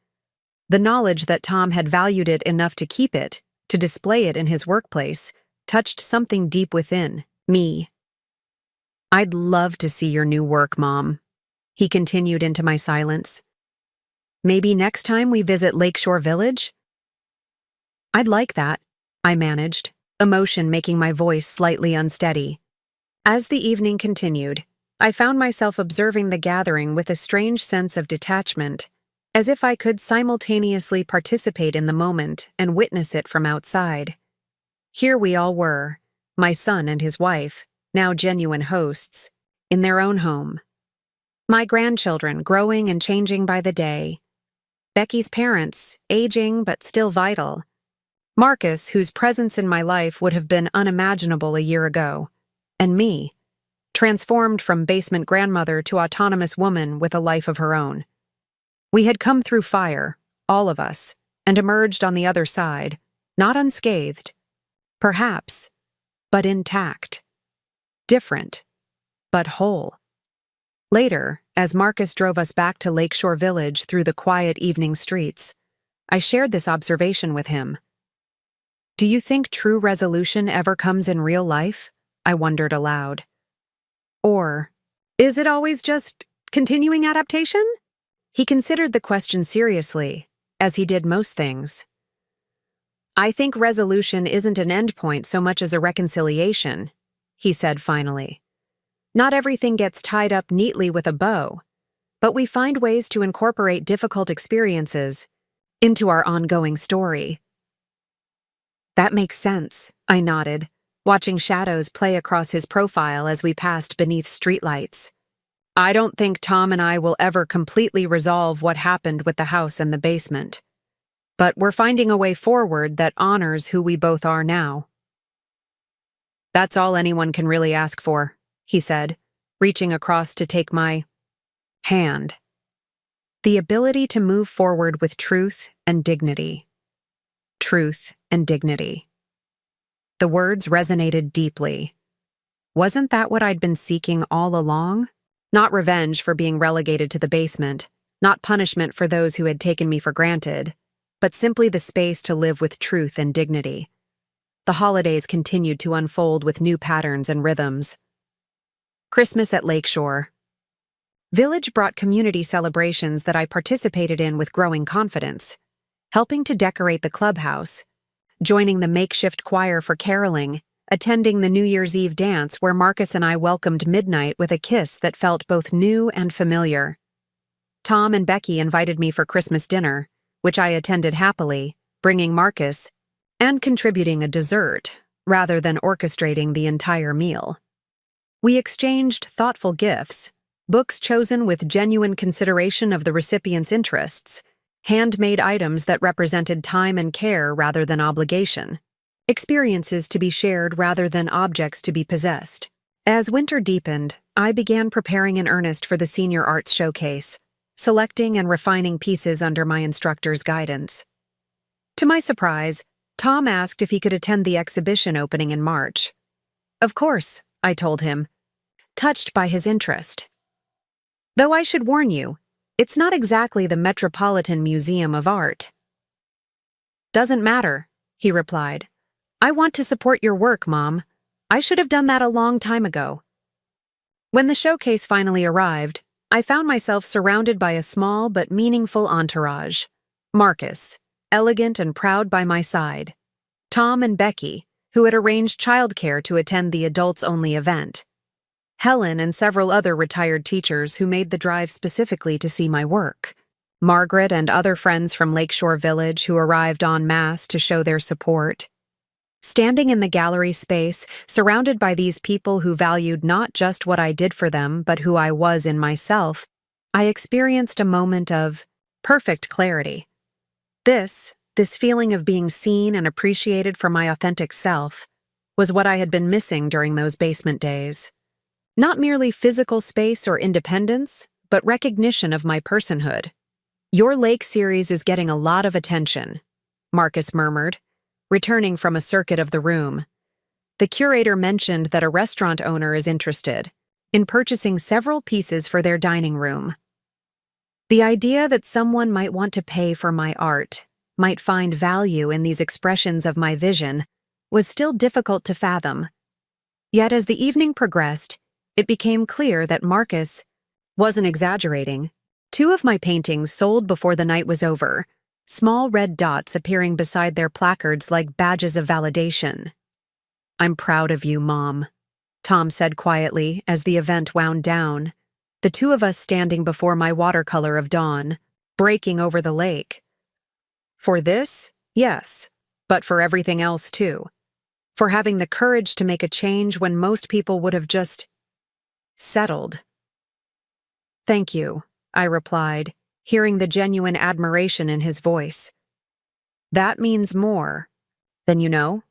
The knowledge that Tom had valued it enough to keep it, to display it in his workplace, touched something deep within me. "I'd love to see your new work, Mom," he continued into my silence. "Maybe next time we visit Lakeshore Village?" "I'd like that," I managed, emotion making my voice slightly unsteady. As the evening continued, I found myself observing the gathering with a strange sense of detachment, as if I could simultaneously participate in the moment and witness it from outside. Here we all were, my son and his wife, now genuine hosts, in their own home. My grandchildren growing and changing by the day. Becky's parents, aging but still vital. Marcus, whose presence in my life would have been unimaginable a year ago. And me, transformed from basement grandmother to autonomous woman with a life of her own. We had come through fire, all of us, and emerged on the other side, not unscathed, perhaps, but intact. Different, but whole. Later, as Marcus drove us back to Lakeshore Village through the quiet evening streets, I shared this observation with him. "Do you think true resolution ever comes in real life, I wondered aloud. Or, is it always just continuing adaptation? He considered the question seriously, as he did most things. I think resolution isn't an endpoint so much as a reconciliation, he said finally. Not everything gets tied up neatly with a bow, but we find ways to incorporate difficult experiences into our ongoing story. That makes sense, I nodded, watching shadows play across his profile as we passed beneath streetlights. I don't think Tom and I will ever completely resolve what happened with the house and the basement. But we're finding a way forward that honors who we both are now. That's all anyone can really ask for, he said, reaching across to take my hand. The ability to move forward with truth and dignity. Truth and dignity. The words resonated deeply. Wasn't that what I'd been seeking all along? Not revenge for being relegated to the basement, not punishment for those who had taken me for granted, but simply the space to live with truth and dignity. The holidays continued to unfold with new patterns and rhythms. Christmas at Lakeshore. Village brought community celebrations that I participated in with growing confidence, helping to decorate the clubhouse, joining the makeshift choir for caroling, attending the New Year's Eve dance where Marcus and I welcomed midnight with a kiss that felt both new and familiar. Tom and Becky invited me for Christmas dinner, which I attended happily, bringing Marcus, and contributing a dessert, rather than orchestrating the entire meal. We exchanged thoughtful gifts, books chosen with genuine consideration of the recipient's interests, handmade items that represented time and care rather than obligation, experiences to be shared rather than objects to be possessed. As winter deepened, I began preparing in earnest for the Senior Arts Showcase, selecting and refining pieces under my instructor's guidance. To my surprise, Tom asked if he could attend the exhibition opening in March. Of course, I told him, touched by his interest. Though I should warn you, it's not exactly the Metropolitan Museum of Art. Doesn't matter, he replied. I want to support your work, Mom. I should have done that a long time ago. When the showcase finally arrived, I found myself surrounded by a small but meaningful entourage. Marcus, elegant and proud by my side. Tom and Becky, who had arranged childcare to attend the adults-only event. Helen and several other retired teachers who made the drive specifically to see my work. Margaret and other friends from Lakeshore Village who arrived en masse to show their support. Standing in the gallery space, surrounded by these people who valued not just what I did for them, but who I was in myself, I experienced a moment of perfect clarity. This feeling of being seen and appreciated for my authentic self, was what I had been missing during those basement days. Not merely physical space or independence, but recognition of my personhood. Your Lake series is getting a lot of attention, Marcus murmured, returning from a circuit of the room. The curator mentioned that a restaurant owner is interested in purchasing several pieces for their dining room. The idea that someone might want to pay for my art, might find value in these expressions of my vision, was still difficult to fathom. Yet as the evening progressed, it became clear that Marcus wasn't exaggerating. 2 of my paintings sold before the night was over, small red dots appearing beside their placards like badges of validation. I'm proud of you, Mom, Tom said quietly as the event wound down, the 2 of us standing before my watercolor of dawn, breaking over the lake. For this, yes, but for everything else too. For having the courage to make a change when most people would have just settled. Thank you, I replied, hearing the genuine admiration in his voice. That means more than you know.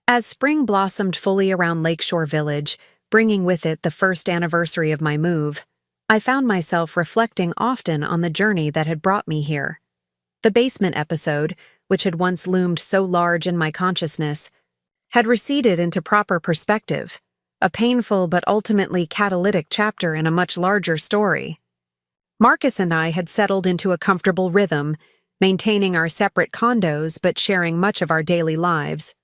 As spring blossomed fully around Lakeshore Village, bringing with it the first anniversary of my move, I found myself reflecting often on the journey that had brought me here. The basement episode, which had once loomed so large in my consciousness, had receded into proper perspective, a painful but ultimately catalytic chapter in a much larger story. Marcus and I had settled into a comfortable rhythm, maintaining our separate condos but sharing much of our daily lives.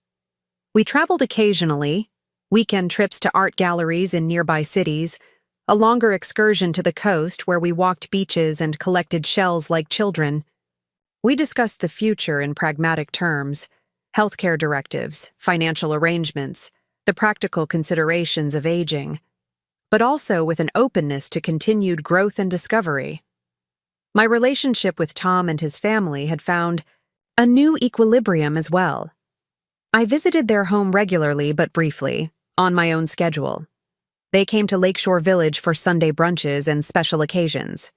We traveled occasionally, weekend trips to art galleries in nearby cities, a longer excursion to the coast where we walked beaches and collected shells like children. We discussed the future in pragmatic terms, healthcare directives, financial arrangements, the practical considerations of aging, but also with an openness to continued growth and discovery. My relationship with Tom and his family had found a new equilibrium as well. I visited their home regularly but briefly, on my own schedule. They came to Lakeshore Village for Sunday brunches and special occasions.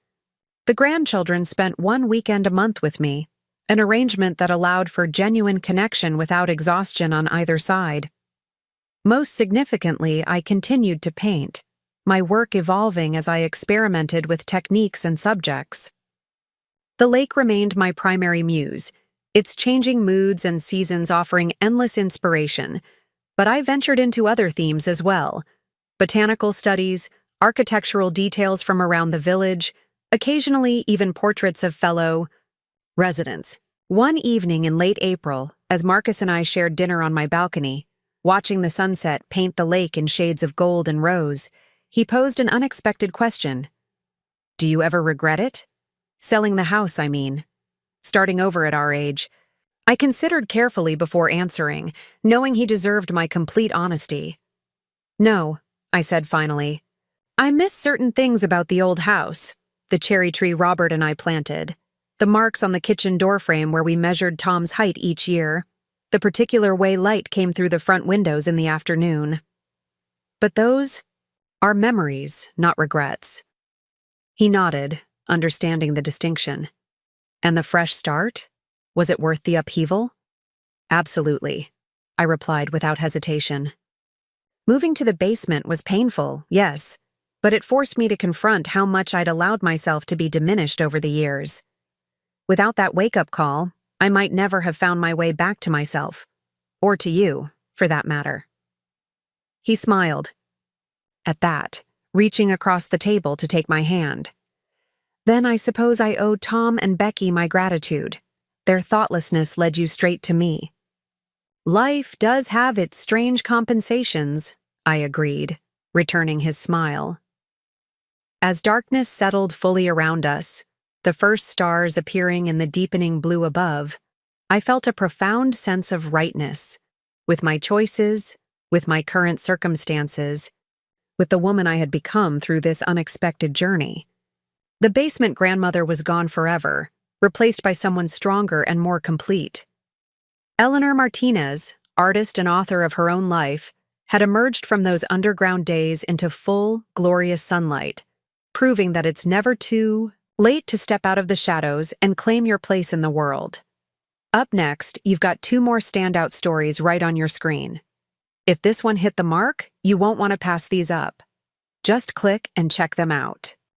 The grandchildren spent one weekend a month with me, an arrangement that allowed for genuine connection without exhaustion on either side. Most significantly, I continued to paint, my work evolving as I experimented with techniques and subjects. The lake remained my primary muse, its changing moods and seasons offering endless inspiration, but I ventured into other themes as well: botanical studies, architectural details from around the village, occasionally even portraits of fellow residents. One evening in late April, as Marcus and I shared dinner on my balcony, watching the sunset paint the lake in shades of gold and rose, he posed an unexpected question. "Do you ever regret it? Selling the house, I mean. Starting over at our age." I considered carefully before answering, knowing he deserved my complete honesty. "No," I said finally. "I miss certain things about the old house, the cherry tree Robert and I planted, the marks on the kitchen doorframe where we measured Tom's height each year, the particular way light came through the front windows in the afternoon. But those are memories, not regrets." He nodded, understanding the distinction. "And the fresh start? Was it worth the upheaval?" "Absolutely," I replied without hesitation. Moving to the basement was painful, yes, but it forced me to confront how much I'd allowed myself to be diminished over the years. Without that wake-up call, I might never have found my way back to myself, or to you, for that matter. He smiled. At that, reaching across the table to take my hand. "Then I suppose I owe Tom and Becky my gratitude. Their thoughtlessness led you straight to me." "Life does have its strange compensations," I agreed, returning his smile. As darkness settled fully around us, the first stars appearing in the deepening blue above, I felt a profound sense of rightness, with my choices, with my current circumstances, with the woman I had become through this unexpected journey. The basement grandmother was gone forever, replaced by someone stronger and more complete. Eleanor Martinez, artist and author of her own life, had emerged from those underground days into full, glorious sunlight, proving that it's never too late to step out of the shadows and claim your place in the world. Up next, you've got 2 more standout stories right on your screen. If this one hit the mark, you won't want to pass these up. Just click and check them out.